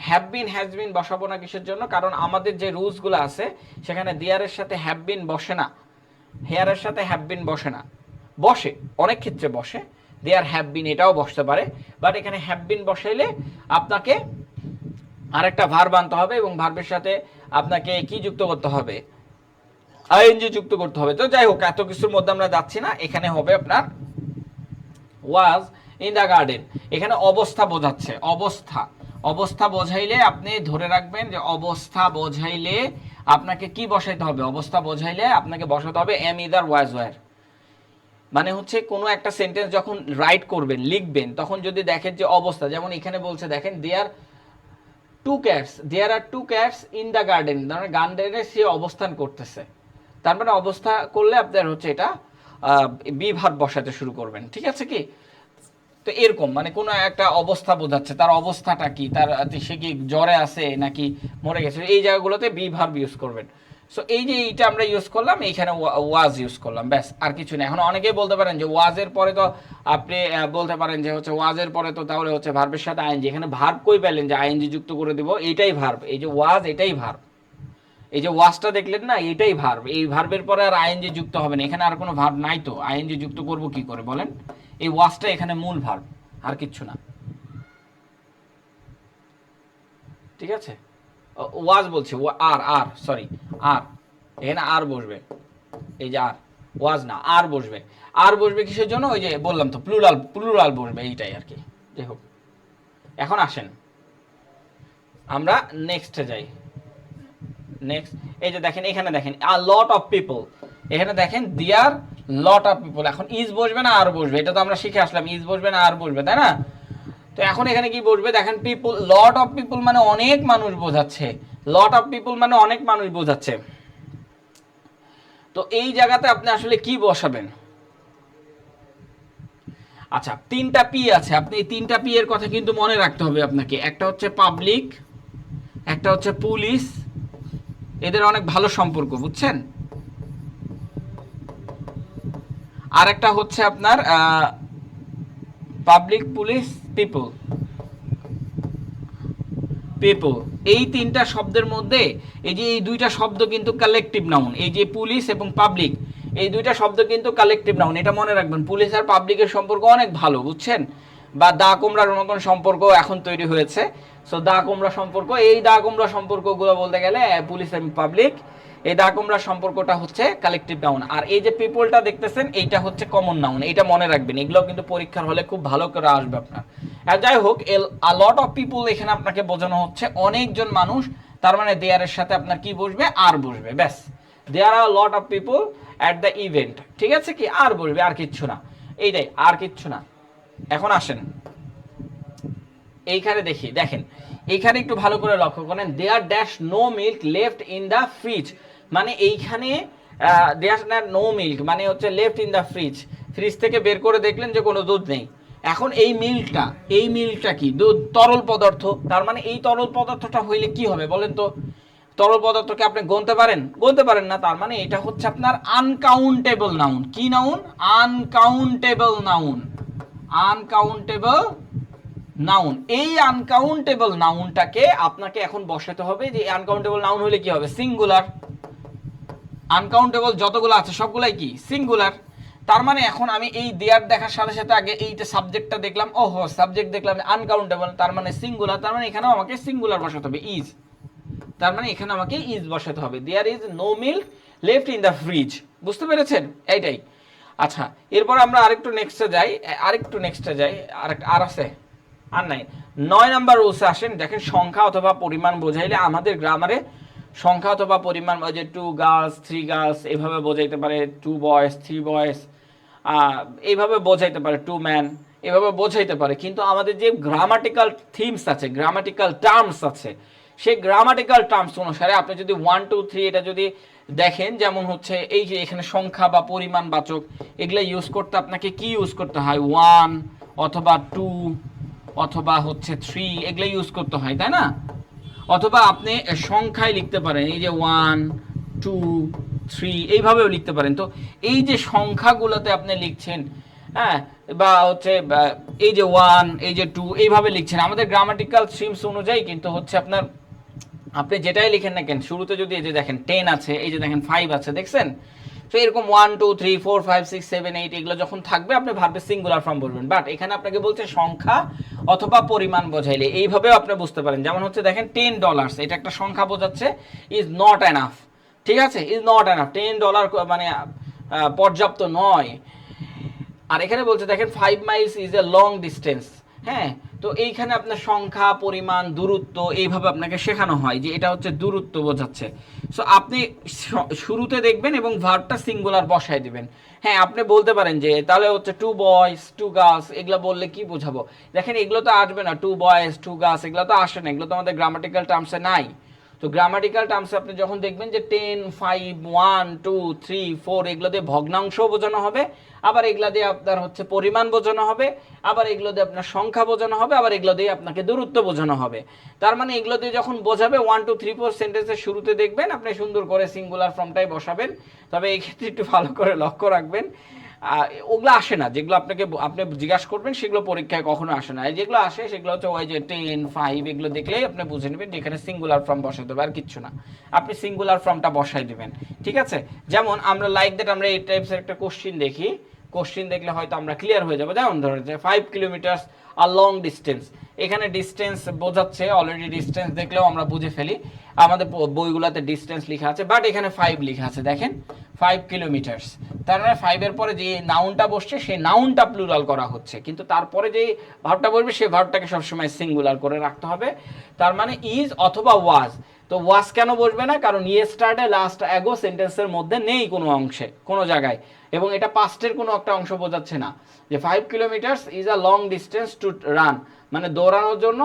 হ্যাভ বিন হ্যাজ বিন বসাবো না কিসের জন্য, কারণ আমাদের যে রুলসগুলো আছে সেখানে দেয়ারের সাথে হ্যাভ বিন বসে না, হেয়ারের সাথে হ্যাভ বিন বসে না, বসে অনেক ক্ষেত্রে বসে, দেয়ার হ্যাভ বিন এটাও বসতে পারে, বাট এখানে হ্যাভ বিন বসাইলে আপনাকে আরেকটা ভার্ব আনতে হবে এবং ভার্বের সাথে আপনাকে কি যুক্ত করতে হবে, আইএনজি যুক্ত করতে হবে। তো যাই হোক, এত কিছুর মধ্যে আমরা যাচ্ছি না। এখানে হবে আপনার ওয়াজ ইন দ্য গার্ডেন, এখানে অবস্থা বোঝাচ্ছে, অবস্থা, অবস্থা বোঝাইলে আপনি ধরে রাখবেন যে অবস্থা বোঝাইলে আপনাকে কি বসাইতে হবে, অবস্থা বোঝাইলে আপনাকে বসাতে হবে এম ইদার ওয়াজ ওয়ার। মানে হচ্ছে কোনো একটা সেন্টেন্স যখন রাইট করবেন, লিখবেন, তখন যদি দেখেন যে অবস্থা, যেমন এখানে বলছে দেখেন there two cats, there are two cats in the garden, মানে গার্ডেনে সে অবস্থান করতেছে, তার মানে অবস্থা করলে আপনার হচ্ছে এটা বি ভার্ব বসাতে শুরু করবেন। ঠিক আছে কি, তো এরকম মানে কোনো একটা অবস্থা বোঝাচ্ছে, তার অবস্থাটা কি, তার সে কি জ্বরে আছে নাকি মরে গেছে, এই জায়গাগুলোতে বি ভার্ব ইউজ করবেন। সো এই যে এইটা আমরা ইউজ করলাম, এইখানে ওয়াজ ইউজ করলাম, ব্যাস আর কিছু নেই। এখন অনেকেই বলতে পারেন যে ওয়াজের পরে তো আপনি বলতে পারেন যে হচ্ছে ওয়াজের পরে তো তাহলে হচ্ছে ভার্বের সাথে আইএনজি, এখানে ভার্ব কই পেলেন যে আইএনজি যুক্ত করে দিব, এইটাই ভার্ব, এই যে ওয়াজ এটাই ভার্ব, এই যে ওয়াজটা দেখলেন না, এইটাই ভার্ব, এই ভার্বের পরে আর আইএনজি যুক্ত হবে না, এখানে আর কোনো ভার্ব নাই, তো আইএনজি যুক্ত করব কি করে বলেন? এই ওয়াজটা এখানে মূল ভার্ব, আর কিচ্ছু না। ঠিক আছে, ওয়াজ বলছি, আর আর সরি আর, এখানে আর বসবে, এই যে আর, ওয়াজ না আর বসবে, আর বসবে কিসের জন্য, ওই যে বললাম তো প্লুরাল, প্লুরাল বসবে, এইটাই আর কি। যাই হোক, এখন আসেন আমরা নেক্সটে যাই। নেক্সট এই যে দেখেন, এখানে দেখেন আ লট অফ পিপল, এখানে দেখেন দেয়ার লট অফ পিপল, এখন ইজ বসবে না আর বসবে, এটা তো আমরা শিখে আসলাম, ইজ বসবে না আর বসবে, তাই না? তো এখন এখানে কি বসবে দেখেন, পিপল, লট অফ পিপল মানে অনেক মানুষ বোঝাচ্ছে, লট অফ পিপল মানে অনেক মানুষ বোঝাচ্ছে। তো এই জায়গাতে আপনি আসলে কি বসাবেন? আচ্ছা তিনটা পি আছে, আপনি এই তিনটা পি এর কথা কিন্তু মনে রাখতে হবে আপনাকে। একটা হচ্ছে পাবলিক, একটা হচ্ছে পুলিশ, এদের অনেক ভালো সম্পর্ক, বুঝছেন? আর একটা হচ্ছে আপনার পাবলিক, পুলিশ, পিপল, পিপল, এই তিনটা শব্দের মধ্যে এই যে এই দুইটা শব্দ কিন্তু কালেকটিভ নাউন, এই যে পুলিশ এবং পাবলিক, এই দুইটা শব্দ কিন্তু কালেকটিভ নাউন, এটা মনে রাখবেন। পুলিশ আর পাবলিকের সম্পর্ক অনেক ভালো, বুঝছেন? বা দা কুমড়ার মতন সম্পর্ক এখন তৈরি হয়েছে। সো দা কুমড়া সম্পর্ক, এই দা কুমড়া সম্পর্কগুলো বলতে গেলে পুলিশ এবং পাবলিক, এই দা কুমড়ার সম্পর্কটা হচ্ছে কালেকটিভ নাউন। আর এই যে পিপলটা দেখতেছেন, এইটা হচ্ছে কমন নাউন, এইটা মনে রাখবেন। এগুলো কিন্তু পরীক্ষার হলে খুব ভালো করে আসবে আপনার। আর যাই হোক, আ লট অফ পিপল এখানে আপনাকে বোঝানো হচ্ছে অনেকজন মানুষ, তার মানে দেয়ারের সাথে আপনার কি বসবে, আর বসবে, ব্যাস। There are lot of people at the event, ঠিক আছে কি, আর বসবে, আর কিচ্ছু না, এইটাই, আর কিচ্ছু না। এখন আসেন এইখানে দেখি, দেখেন এইখানে একটু ভালো করে লক্ষ্য করেন, there dash no milk left in the fridge, মানে এইখানে দেয়ার নো মিল্ক মানে হচ্ছে left in the fridge, fridge থেকে বের করে দেখলেন যে কোনো দুধ নেই। এখন এই মিল্কটা কি? দুধ, তরল পদার্থ। তার মানে এই তরল পদার্থটা হইলে কি হবে বলেন তো? তরল পদার্থকে আপনি গুনতে পারেন? গুনতে পারেন না। তার মানে এটা হচ্ছে আপনার আনকাউন্টেবল নাউন। কি noun? Uncountable noun. Uncountable noun. এই আনকাউন্টেবল নাউনটাকে আপনাকে এখন বসাতে হবে যে আনকাউন্টেবল নাউন হলে কি হবে? সিঙ্গুলার। আনকাউন্টেবল যতগুলো আছে সবগুলাই কি? সিঙ্গুলার। তার মানে এখন আমি এই দেয়ার দেখার সাথে সাথে আগে এইটা সাবজেক্টটা দেখলাম, ওহো সাবজেক্ট দেখলাম আনকাউন্টেবল, তার মানে সিঙ্গুলার। তার মানে এখানেও আমাকে সিঙ্গুলার বসাতে হবে, ইজ। তার মানে এখানে আমাকে ইজ বসাতে হবে। There is no milk left in the fridge. বুঝতে পেরেছেন? এইটাই। আচ্ছা, এরপর আমরা আরেকটু নেক্সটে যাই। আর আছে? আর নাই। 9 নাম্বার রুলসে আসেন। দেখেন, সংখ্যা অথবা পরিমাণ বোঝাইলে আমাদের গ্রামারে সংখ্যা অথবা পরিমাণ, ওই যে 2 গার্লস 3 গার্লস এভাবে বোঝাইতে পারে, 2 বয়েজ 3 বয়েজ, এইভাবে বোঝাইতে পারে, 2 ম্যান এভাবে বোঝাইতে পারে। কিন্তু আমাদের যে গ্রামাটিক্যাল থিমস আছে, গ্রামাটিক্যাল টার্মস আছে, সেই গ্রামাটিক্যাল টার্মস অনুসারে আপনি যদি 1 2 3 এটা যদি দেখেন, যেমন হচ্ছে এই যে এখানে সংখ্যা বা পরিমাণ বাচক, এগুলা ইউজ করতে আপনাকে কি ইউজ করতে হয়? 1 অথবা 2 অথবা হচ্ছে 3 এগুলা ইউজ করতে হয়, তাই না? অথবা আপনি সংখ্যায় লিখতে পারেন, এই যে 1 2 3 এইভাবেও লিখতে পারেন। তো এই যে সংখ্যাগুলোতে আপনি লিখছেন, হ্যাঁ, বা হচ্ছে এই যে 1 এই যে 2 এইভাবে লিখছেন আমাদের গ্রামাটিক্যাল স্ট্রিমস অনুযায়ী, কিন্তু হচ্ছে আপনার আপনি যেটাই লিখেন না কেন শুরুতে যদি এই যে দেখেন 10 আছে, এই যে দেখেন 5 আছে, দেখছেন? তো এরকম 1 2 3 4 5 6 7 8 এগুলো যখন থাকবে আপনি ভার্বের সিঙ্গুলার ফর্ম বলবেন। বাট এখানে আপনাকে বলছে সংখ্যা অথবা পরিমাণ বোঝাইলে এইভাবেও আপনি বুঝতে পারেন। যেমন হচ্ছে দেখেন $10, এটা একটা সংখ্যা বোঝাচ্ছে, ইজ নট এনাফ। ঠিক আছে, ইজ নট এনাফ, $10 মানে পর্যাপ্ত নয়। আর এখানে বলছে দেখেন 5 Miles is a long distance. হ্যাঁ, তো এইখানে আপনার সংখ্যা, পরিমাণ, দূরত্ব এইভাবে আপনাকে শেখানো হয় যে এটা হচ্ছে দূরত্ব বোঝাচ্ছে। সো আপনি শুরুতে দেখবেন এবং ভার্বটা সিঙ্গুলার বসায় দিবেন। হ্যাঁ, আপনি বলতে পারেন যে তাহলে হচ্ছে 2 বয়েজ 2 গার্লস এগুলো বললে কি বোঝাবো? দেখেন, এগুলো তো আসবে না, 2 বয়েজ 2 গার্লস এগুলো তো আসে না, এগুলো তো আমাদের গ্রামাটিক্যাল টার্মসে নাই। তো গ্রামাটিক্যাল টার্মসে আপনি যখন দেখবেন যে 10 5 1 2 3 4 এগুলো দিয়ে ভগ্নাংশও বোঝানো হবে, আবার এগুলো দিয়ে আপনার হচ্ছে পরিমাণ বোঝানো হবে, আবার এগুলো দিয়ে আপনার সংখ্যা বোঝানো হবে, আবার এগুলো দিয়ে আপনাকে দূরত্ব বোঝানো হবে। তার মানে এগুলো দিয়ে যখন বোঝাবে 1 2 3 4 সেন্টেন্সের শুরুতে দেখবেন আপনি সুন্দর করে সিঙ্গুলার ফর্মটাই বসাবেন। তবে এই ক্ষেত্রে একটু ভালো করে লক্ষ্য রাখবেন, ওগুলো আসে না, যেগুলো আপনি জিজ্ঞাসা করবেন সেগুলো পরীক্ষায় কখনো আসে না। যেগুলো আসে সেগুলো হচ্ছে ওই যে 10 5 এগুলো দেখলেই আপনি বুঝে নেবেন যে এখানে সিঙ্গুলার ফর্ম বসাই দেবে, আর কিচ্ছু না। আপনি সিঙ্গুলার ফর্মটা বসাই দেবেন, ঠিক আছে? যেমন আমরা লাইক দ্যাট আমরা এই টাইপসের একটা কোশ্চিন দেখি, কোশ্চিন দেখলে হয়তো আমরা ক্লিয়ার হয়ে যাবো। যেমন ধরেন যে 5 কিলোমিটার্স আর লং ডিস্টেন্স, এখানে ডিস্টেন্স বোঝাচ্ছে, অলরেডি ডিস্টেন্স দেখলেও আমরা বুঝে ফেলি, আমাদের বইগুলোতে ডিস্টেন্স লেখা আছে, বাট এখানে 5 লেখা আছে, দেখেন 5 কিলোমিটার্স। তার মানে 5 এর পরে যে নাউনটা বসছে সেই নাউনটা প্লুরাল করা হচ্ছে, কিন্তু তারপরে যে ভার্বটা বসবে সেই ভার্বটাকে সবসময় সিঙ্গুলার করে রাখতে হবে। তার মানে ইজ অথবা ওয়াজ। তো ওয়াজ কেন বসবে না? কারণ ইয়েস্টারডে লাস্ট অ্যাগো সেন্টেন্সের মধ্যে নেই কোনো অংশে, কোনো জায়গায়, এবং এটা পাস্টের কোনো একটা অংশ বোঝাচ্ছে না। যে 5 kilometres is a long distance to run, মানে দৌড়ানোর জন্য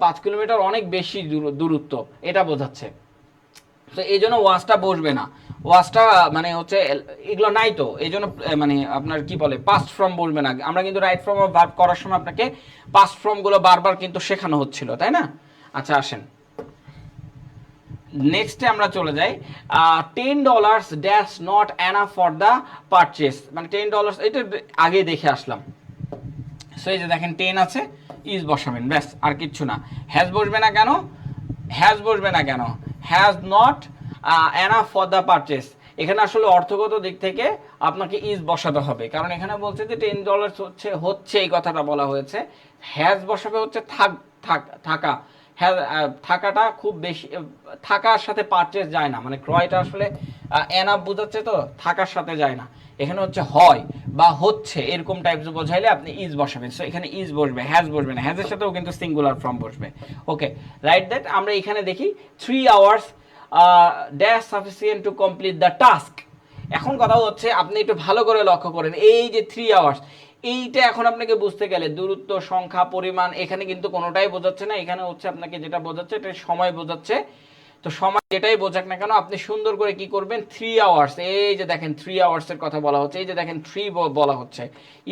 5 কিলোমিটার অনেক বেশি দূরত্ব, এটা বোঝাচ্ছে। তো এই জন্য ওয়াজটা বসবে না, ওয়াজটা মানে হচ্ছে এগুলো নাই, তো এই জন্য মানে আপনার কি বলে পাস্ট ফর্ম বলবে না। আমরা কিন্তু রাইট ফর্ম অফ ভার্ব করার সময় আপনাকে পাস্ট ফর্মগুলো বারবার কিন্তু শেখানো হচ্ছিল, তাই না? আচ্ছা, আসেন নেক্সটে আমরা চলে যাই। $10 dash not enough for the purchase, মানে $10 এটা আগে দেখে আসলাম। সো এই যে দেখেন 10 আছে, ইজ বসাবেন, ব্যাস, আর কিচ্ছু না। হ্যাজ বসবে না কেন? Has not enough for the purchase, এখানে আসলে অর্থগত দিক থেকে আপনাকে ইজ বসাতে হবে, কারণ এখানে বলছে যে $10 হচ্ছে এই কথাটা বলা হয়েছে। হ্যাজ বসাবে হচ্ছে থাকা, হ্যাঁ, থাকাটা খুব বেশি, থাকার সাথে পারচেস যায় না, মানে ক্রয়টা আসলে এনাফ বোঝাচ্ছে, তো থাকার সাথে যায় না। এখানে হচ্ছে হয় বা হচ্ছে এরকম টাইপস বোঝাইলে আপনি ইজ বসাবেন। সো এখানে ইজ বসবে, হ্যাজ বসবে না, হ্যাজের সাথেও কিন্তু সিঙ্গুলার ফর্ম বসবে। ওকে, রাইট দ্যাট। আমরা এখানে দেখি 3 hours dash sufficient to complete the task. এখন কথা হচ্ছে আপনি একটু ভালো করে লক্ষ্য করেন, এই যে 3 আওয়ার্স, এইটা এখন আপনাকে বুঝতে গেলে দূরত্ব, সংখ্যা, পরিমাণ এখানে কিন্তু কোনোটাই বোঝাচ্ছে না। এখানে হচ্ছে আপনাকে যেটা বোঝাচ্ছে এটা সময় বোঝাচ্ছে। তো সময় যেটাই বোঝাক না কেন আপনি সুন্দর করে কি করবেন 3 আওয়ার্স, এই যে দেখেন 3 আওয়ার্সের কথা বলা হচ্ছে, এই যে দেখেন 3 বলা হচ্ছে,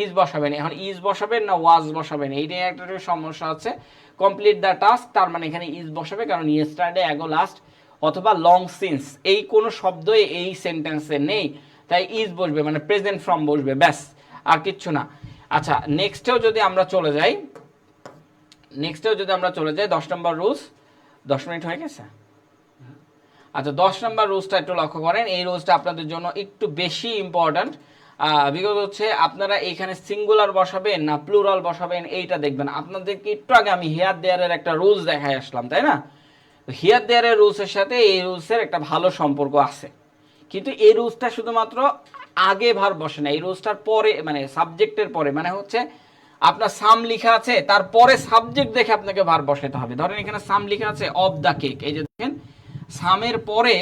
ইজ বসাবেন। এখন ইজ বসাবেন না ওয়াজ বসাবেন, এই নিয়ে একটা সমস্যা আছে। কমপ্লিট দ্য টাস্ক, তার মানে এখানে ইজ বসাবে, কারণ ইয়েস্টারডে অ্যাগো লাস্ট অথবা লং সিন্স এই কোনো শব্দই এই সেন্টেন্সে নেই, তাই ইজ বসবে, মানে প্রেজেন্ট ফর্ম বসবে, ব্যাস আর কিচ্ছু না। আচ্ছা নেক্সটেও যদি আমরা চলে যাই, 10 নম্বর রুলস। 10 মিনিট হয়ে গেছে। আচ্ছা 10 নম্বর রুলসটা একটু লক্ষ্য করেন, এই রুলসটা আপনাদের জন্য একটু বেশি ইম্পর্ট্যান্ট। বিকজ হচ্ছে আপনারা এখানে সিঙ্গুলার বসাবেন না প্লুরাল বসাবেন এইটা দেখবেন। আপনাদেরকে একটু আগে আমি হিয়ার দেয়ারের একটা রুলস দেখাই আসলাম, তাই না? হিয়ার দেয়ারের রুলসের সাথে এই রুলসের একটা ভালো সম্পর্ক আছে, কিন্তু এই রুলসটা শুধুমাত্র আগে ভার বসে না, এই রুলসটার পরে, মানে সাবজেক্টের পরে, মানে হচ্ছে আপনার সাম লেখা আছে তারপরে সাবজেক্ট দেখে আপনাকে ভার বসাতে হবে। ধরেন এখানে সাম লেখা আছে অফ দ্য কেক, এই যে দেখেন সামের পরে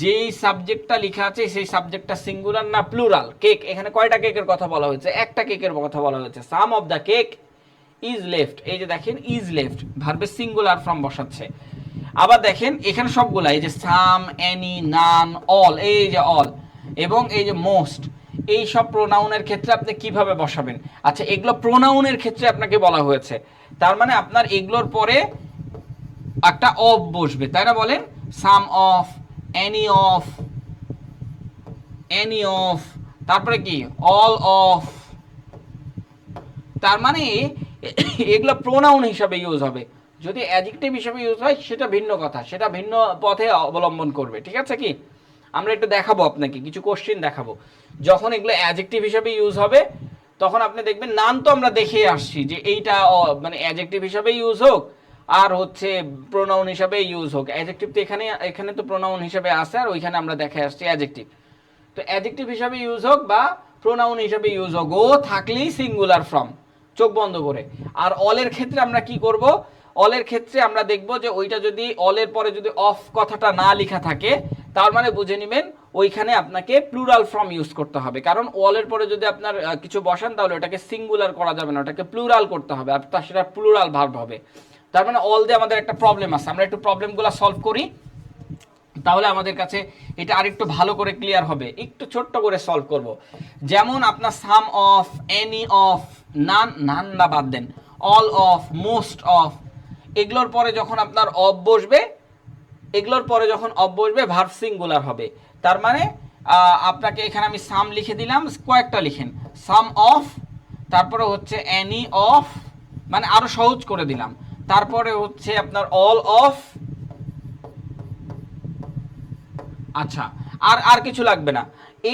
যেই সাবজেক্টটা লেখা আছে সেই সাবজেক্টটা সিঙ্গুলার না প্লুরাল। কেক, এখানে কয়টা কেকের কথা বলা হয়েছে? একটা কেকের কথা বলা হয়েছে। Some of the cake is left, এই যে দেখেন ইজ লেফট, ভার্বে সিঙ্গুলার ফর্ম বসাচ্ছে। আবার দেখেন এখানে সবগুলা, এই যে সাম, এনি, নান, অল, এই যে অল এবং এই যে মোস্ট, এই সব প্রোনাউনের ক্ষেত্রে আপনি কিভাবে বসাবেন? আচ্ছা এগুলো প্রোনাউনের ক্ষেত্রে আপনাকে বলা হয়েছে, তার মানে আপনার এগুলোর পরে একটা অফ বসবে, তাই না? বলেন some of, any of, any of, তারপরে কি অল অফ, তার মানে এগুলো প্রোনাউন হিসাবে ইউজ হবে। যদি অ্যাডজেক্টিভ হিসাবে ইউজ হয় সেটা ভিন্ন কথা, সেটা ভিন্ন পথে অবলম্বন করবে, ঠিক আছে? কি আমরা একটু দেখাবো আপনাকে, কিছু কোশ্চেন দেখাবো। যখন এগুলো অ্যাডজেক্টিভ হিসাবে ইউজ হবে তখন আপনি দেখবেন, নান তো আমরা দেখে আসছি যে এইটা মানে অ্যাডজেক্টিভ হিসাবে ইউজ হোক আর হচ্ছে প্রোনাউন হিসাবে ইউজ হোক। অ্যাডজেক্টিভ তো এখানে তো প্রোনাউন হিসাবে আসে, আর ওইখানে আমরা দেখে আসছি অ্যাডজেক্টিভ। তো অ্যাডজেক্টিভ হিসাবে ইউজ হোক বা প্রোনাউন হিসাবে ইউজ হোক, ও থাকলেই সিঙ্গুলার ফর্ম, চোখ বন্ধ করে। আর অলের ক্ষেত্রে আমরা কি করব? অলের ক্ষেত্রে আমরা দেখব যে ওইটা যদি অলের পরে যদি অফ কথাটা না লেখা থাকে, তার মানে বুঝে নেবেন ওইখানে আপনাকে প্লুরাল ফর্ম ইউজ করতে হবে। কারণ অলের পরে যদি আপনার কিছু বসান তাহলে ওটাকে সিঙ্গুলার করা যাবে না, ওটাকে প্লুরাল করতে হবে, আর সেটা প্লুরাল ভার্ব হবে। তার মানে অল দিয়ে আমাদের একটা প্রবলেম আছে, আমরা একটু প্রবলেমগুলো সলভ করি, তাহলে আমাদের কাছে এটা আরেকটু ভালো করে ক্লিয়ার হবে। একটু ছোট্ট করে সলভ করব। যেমন আপনার সাম অফ, এনি অফ, নান, নান না বাদ দেন, অল অফ, মোস্ট অফ, এগুলোর পরে যখন আপনার অফ বসবে, এগুলোর পরে যখন অফ বসবে ভার্ব সিঙ্গুলার হবে। তার মানে আপনাকে এখানে আমি সাম লিখে দিলাম, কয়েকটা লিখেন, সাম অফ, তারপরে হচ্ছে এনি অফ, মানে আরো সহজ করে দিলাম, তারপরে হচ্ছে আপনার অল অফ। আচ্ছা আর কিছু লাগবে না।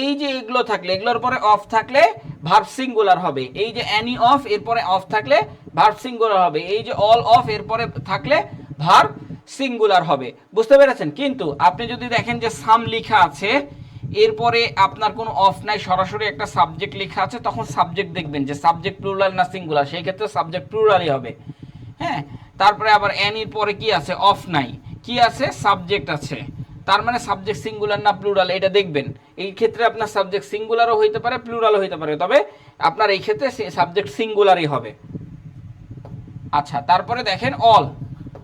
এই যে এগুলো থাকলে, এগুলোর পরে অফ থাকলে ভার্ব সিঙ্গুলার হবে। এই যে এনি অফ এরপরে অফ থাকলে ভার্ব সিঙ্গুলার হবে। এই যে অল অফ এরপরে থাকলে ভার্ব সিঙ্গুলার হবে। বুঝতে পেরেছেন? কিন্তু আপনি যদি দেখেন যে সাম লেখা আছে, এরপরে আপনার কোনো অফ নাই, সরাসরি একটা সাবজেক্ট লেখা আছে, তখন সাবজেক্ট দেখবেন যে সাবজেক্ট প্লুরাল না সিঙ্গুলার, সেই ক্ষেত্রে সাবজেক্ট প্লুরালই হবে। হ্যাঁ, তারপরে আবার এনির পরে কি আছে? অফ নাই, কি আছে? সাবজেক্ট আছে, তার মানে সাবজেক্ট সিঙ্গুলার না প্লুরাল এটা দেখবেন। এই ক্ষেত্রে আপনার সাবজেক্ট সিঙ্গুলারও হইতে পারে, প্লুরালও হইতে পারে, তবে আপনার এই ক্ষেত্রে সাবজেক্ট সিঙ্গুলারই হবে। আচ্ছা তারপরে দেখেন অল,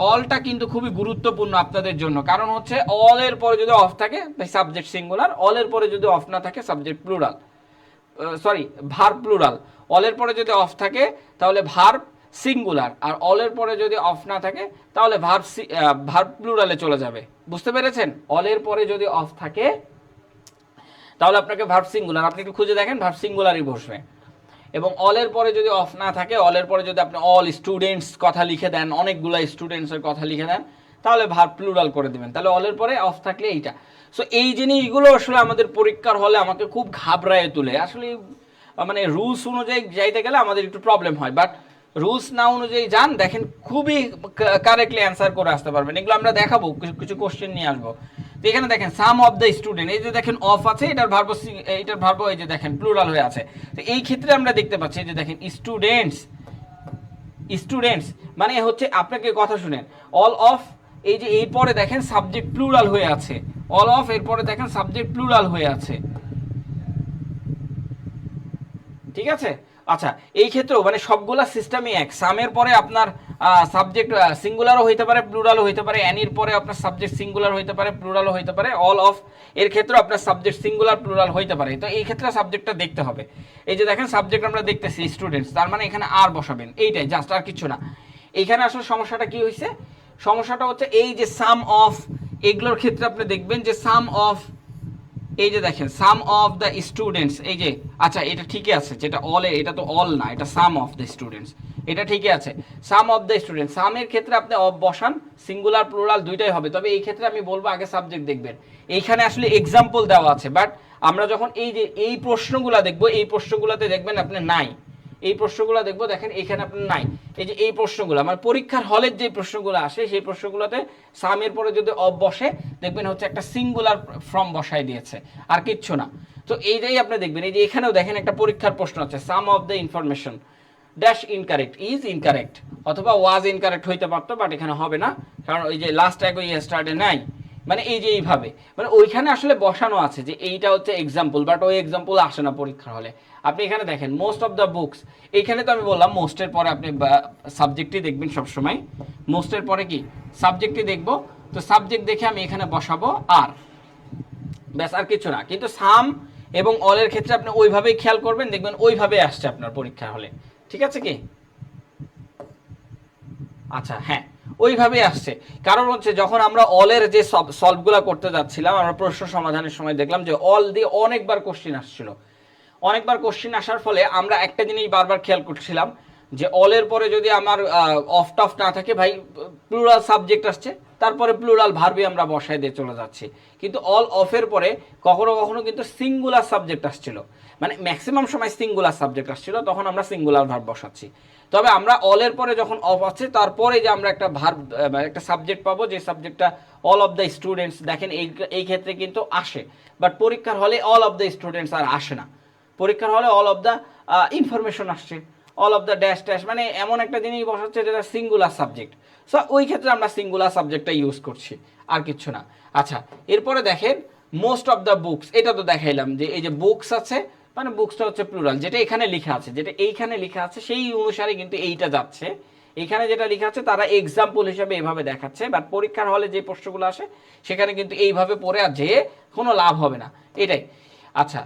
অলটা কিন্তু খুবই গুরুত্বপূর্ণ আপনাদের জন্য, কারণ হচ্ছে অলের পরে যদি অফ থাকে সাবজেক্ট সিঙ্গুলার, অলের পরে যদি অফ না থাকে subject plural, sorry verb plural. অলের পরে যদি অফ থাকে তাহলে ভার্ব সিঙ্গুলার, আর অলের পরে যদি অফ না থাকে তাহলে ভার্ব প্লুরালে চলে যাবে। বুঝতে পেরেছেন? অলের পরে যদি অফ থাকে তাহলে আপনাকে ভার্ব সিঙ্গুলার, আপনি একটু খুঁজে দেখেন ভার্ব সিঙ্গুলারই বসবে। এবং অলের পরে যদি অফ না থাকে, অলের পরে যদি আপনি অল স্টুডেন্টস কথা লিখে দেন, অনেকগুলো স্টুডেন্টসের কথা লিখে দেন, তাহলে ভার্ব প্লুরাল করে দিবেন। তাহলে অলের পরে অফ থাকলে এইটা। সো এই জিনিসগুলো আসলে আমাদের পরীক্ষার হলে আমাকে খুব ঘাবড়ায় তুলে। আসলে মানে রুলস অনুযায়ী যাইতে গেলে আমাদের একটু প্রবলেম হয়, বাট রুলস না অনুযায়ী যান, দেখেন খুবই কারেক্টলি অ্যান্সার করে আসতে পারবেন। এগুলো আমরা দেখাবো, কিছু কোশ্চেন নিয়ে আসবো। তো এখানে দেখেন সাম অফ দ্য স্টুডেন্ট, এই যে দেখেন অফ আছে, এটার ভার্ব এই যে দেখেন প্লুরাল হয়ে আছে। তো এই ক্ষেত্রে আমরা দেখতে পাচ্ছি যে দেখেন স্টুডেন্টস, স্টুডেন্টস মানে হচ্ছে, আপনাকে কথা শুনেন, অল অফ, এই যে এই পরে দেখেন সাবজেক্ট প্লুরাল হয়ে আছে, অল অফ এরপরে দেখেন সাবজেক্ট প্লুরাল হয়ে আছে, ঠিক আছে? আচ্ছা, এই ক্ষেত্রেও মানে সবগুলা সিস্টেমই এক। সামের পরে আপনার সাবজেক্ট সিঙ্গুলারও হইতে পারে, প্লুরালও হইতে পারে। অ্যানির পরে আপনার সাবজেক্ট সিঙ্গুলার হইতে পারে, প্লুরালও হইতে পারে। অল অফ এর ক্ষেত্রে আপনার সাবজেক্ট সিঙ্গুলার প্লুরাল হইতে পারে। তো এই ক্ষেত্রে সাবজেক্টটা দেখতে হবে। এই যে দেখেন সাবজেক্ট আমরা দেখতেছি স্টুডেন্টস, তার মানে এখানে আর বসাবেন, এইটাই জাস্ট, আর কিছু না। এইখানে আসলে সমস্যাটা কি হয়েছে, সমস্যাটা হচ্ছে এই যে সাম অফ, এগুলোর ক্ষেত্রে আপনি দেখবেন যে সাম অফ, এই যে দেখেন সাম অফ দ্য স্টুডেন্টস, এই যে আচ্ছা এটা ঠিকই আছে, যেটা অল, এটা তো অল না, এটা সাম অফ দ্য স্টুডেন্টস, এটা ঠিকই আছে। সাম অফ দ্য স্টুডেন্টস, সামের ক্ষেত্রে আপনি অফ বসান, সিঙ্গুলার প্লুরাল দুইটাই হবে। তবে এই ক্ষেত্রে আমি বলবো আগে সাবজেক্ট দেখবেন। এইখানে আসলে এক্সাম্পল দেওয়া আছে, বাট আমরা যখন এই যে এই প্রশ্নগুলো দেখবো, এই প্রশ্নগুলোতে দেখবেন আপনি নাই, এই প্রশ্নগুলো দেখবো, দেখেন এখানে আপনার নাই। এই যে এই প্রশ্নগুলো আমার পরীক্ষার হলের যে প্রশ্নগুলো আসে, সেই প্রশ্নগুলোতে সামের পরে যদি অফ বসে, দেখবেন হচ্ছে একটা সিঙ্গুলার ফর্ম বসাই দিয়েছে, আর কিচ্ছু না। তো এইটাই আপনি দেখবেন। এই যে এখানেও দেখেন একটা পরীক্ষার প্রশ্ন আছে, some of the information dash incorrect, is incorrect, অথবা ওয়াজ ইনকারেক্ট হইতে পারতো, বাট এখানে হবে না, কারণ ওই যে লাস্ট এক ওই স্টার্টে নাই। মানে এই যে এইভাবে, মানে ওইখানে আসলে বসানো আছে যে এইটা হচ্ছে এক্সাম্পল, বাট ওই এক্সাম্পল আসে না পরীক্ষার হলে। আপনি এখানে দেখেন মোস্ট অফ দ্য বুকস, এইখানে তো আমি বললাম মোস্টের পরে আপনি সাবজেক্টই দেখবেন সবসময়, মোস্টের পরে কি সাবজেক্টই দেখবো। তো সাবজেক্ট দেখে আমি এখানে বসাবো আর, ব্যাস, আর কিছু না। কিন্তু সাম এবং অলের ক্ষেত্রে আপনি ওইভাবেই খেয়াল করবেন, দেখবেন ওইভাবে আসছে আপনার পরীক্ষার হলে, ঠিক আছে কি? আচ্ছা হ্যাঁ, ওইভাবেই আসছে। কারণ হচ্ছে যখন আমরা অলের যে সলভগুলো করতে যাচ্ছিলাম, আমরা প্রশ্ন সমাধানের সময় দেখলাম যে অল দিয়ে অনেকবার কোশ্চিন আসছিল। অনেকবার কোশ্চিন আসার ফলে আমরা একটা জিনিস বারবার খেয়াল করছিলাম যে অলের পরে যদি আমার অফ টফ না থাকে, ভাই প্লুরাল সাবজেক্ট আসছে, তারপরে প্লুরাল ভার্বই আমরা বসায় দিয়ে চলে যাচ্ছি। কিন্তু অল অফের পরে কখনো কখনো কিন্তু সিঙ্গুলার সাবজেক্ট আসছিল, মানে ম্যাক্সিমাম সময় সিঙ্গুলার সাবজেক্ট আসছিল, তখন আমরা সিঙ্গুলার ভার্ব বসাচ্ছি। তবে আমরা অলের পরে যখন অফ আছে, তারপরে যে আমরা একটা ভার্ব, একটা সাবজেক্ট পাবো, যে সাবজেক্টটা অল অফ দ্য স্টুডেন্টস, দেখেন এই ক্ষেত্রে কিন্তু আসে। বাট পরীক্ষার হলে all of the students are আসে না, পরীক্ষার হলে অল অফ দ্য ইনফরমেশন আসছে, all of the dash dash, মানে এমন একটা জিনিস বসাচ্ছে যেটা সিঙ্গুলার সাবজেক্ট। সো ওই ক্ষেত্রে আমরা সিঙ্গুলার সাবজেক্টটা ইউজ করছি, আর কিছু না। আচ্ছা, এরপরে দেখেন মোস্ট অফ দ্য বুকস, এটা তো দেখাইলাম যে এই যে বুকস আছে, মানে বুকসটা হচ্ছে প্লুরাল, যেটা এখানে লেখা আছে, যেটা এইখানে লেখা আছে সেই অনুসারে কিন্তু এইটা যাচ্ছে। এখানে যেটা লেখা আছে তারা এক্সাম্পল হিসেবে এভাবে দেখাচ্ছে, বাট পরীক্ষার হলে যে প্রশ্নগুলো আসে সেখানে কিন্তু এইভাবে পড়ে আর যে কোনো লাভ হবে না, এটাই। আচ্ছা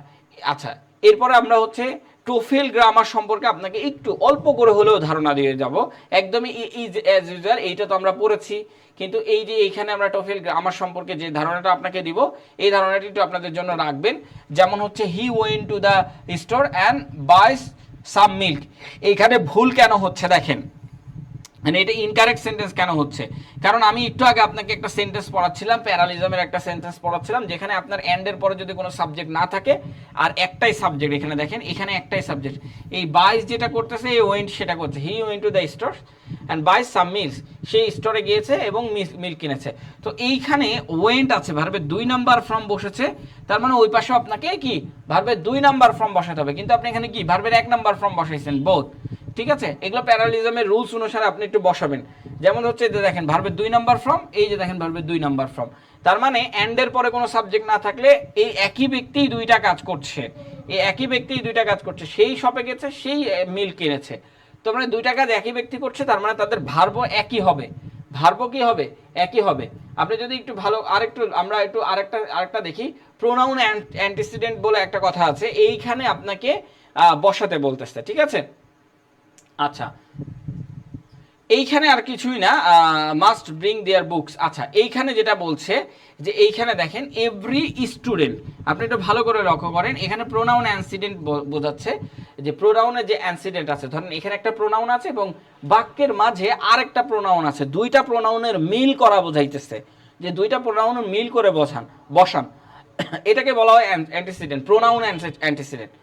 আচ্ছা, এরপরে আমরা হচ্ছে টোফেল গ্রামার সম্পর্কে আপনাকে একটু অল্প করে হলেও ধারণা দিয়ে যাব। একদমই ইজ অ্যাজ ইউজুয়াল, এইটা তো আমরা পড়েছি, কিন্তু এই যে এইখানে আমরা টোফেল গ্রামার সম্পর্কে যে ধারণাটা আপনাকে দিব, এই ধারণাটি একটু আপনাদের জন্য রাখবেন। যেমন হচ্ছে he went to the store and buys some milk, এইখানে ভুল কেন হচ্ছে দেখেন, মানে এটা ইনকারেক্ট সেন্টেন্স কেন হচ্ছে, কারণ আমি একটু আগে আপনাকে একটা সেন্টেন্স পড়াচ্ছিলাম, প্যারালিজমের একটা সেন্টেন্স পড়াচ্ছিলাম, যেখানে আপনার এন্ডের পরে যদি কোনো সাবজেক্ট না থাকে আর একটাই সাবজেক্ট, এখানে দেখেন এখানে একটাই সাবজেক্ট, এই বাইস যেটা করতেছে, এই ওয়েন্ট সেটা করছে, he went to the store and buys some milk, সেই স্টোরে গিয়েছে এবং মিল্ক কিনেছে। তো এইখানে ওয়েন্ট আছে, ভার্বের 2 নাম্বার ফর্ম বসেছে, তার মানে ওই পাশে আপনাকে কি ভার্বের 2 নাম্বার ফর্ম বসাতে হবে, কিন্তু আপনি এখানে কি ভার্বের 1 নাম্বার ফর্ম বসাইছেন, বোথ, ঠিক আছে? এগুলো প্যারালিজমের রুলস অনুসারে আপনি একটু বসাবেন। যেমন হচ্ছে যে দেখেন ভার্বের 2 নাম্বার ফর্ম, এই যে দেখেন ভার্বের 2 নাম্বার ফর্ম, তার মানে এন্ডের পরে কোনো সাবজেক্ট না থাকলে এই একই ব্যক্তি দুইটা কাজ করছে, এই একই ব্যক্তি দুইটা কাজ করছে, সেই শপে গেছে, সেই মিল্ক কিনেছে। তো মানে দুইটা কাজ একই ব্যক্তি করছে, তার মানে তাদের ভার্বও একই হবে, ভার্বও কি হবে, একই হবে। আপনি যদি একটু ভালো আরেকটু, আমরা একটু আরেকটা দেখি, প্রোনাউন অ্যান্টিসিডেন্ট বলে একটা কথা আছে, এইখানে আপনাকে বসাতে বলতেছে, ঠিক আছে? আচ্ছা, এইখানে আর কিছুই না, মাস্ট ব্রিং দেয়ার বুকস। আচ্ছা, এইখানে যেটা বলছে যে এইখানে দেখেন এভরি স্টুডেন্ট, আপনি একটু ভালো করে লক্ষ্য করেন, এখানে প্রোনাউন অ্যান্সিডেন্ট বোঝাচ্ছে, যে প্রোনাউনের যে অ্যান্সিডেন্ট আছে, ধরেন এখানে একটা প্রোনাউন আছে এবং বাক্যের মাঝে আরেকটা প্রোনাউন আছে, দুইটা প্রোনাউনের মিল করা বোঝাইতেছে, যে দুইটা প্রোনাউন মিল করে বসান, এটাকে বলা হয় অ্যান্টিসিডেন্ট, প্রোনাউন অ্যান্টিসিডেন্ট।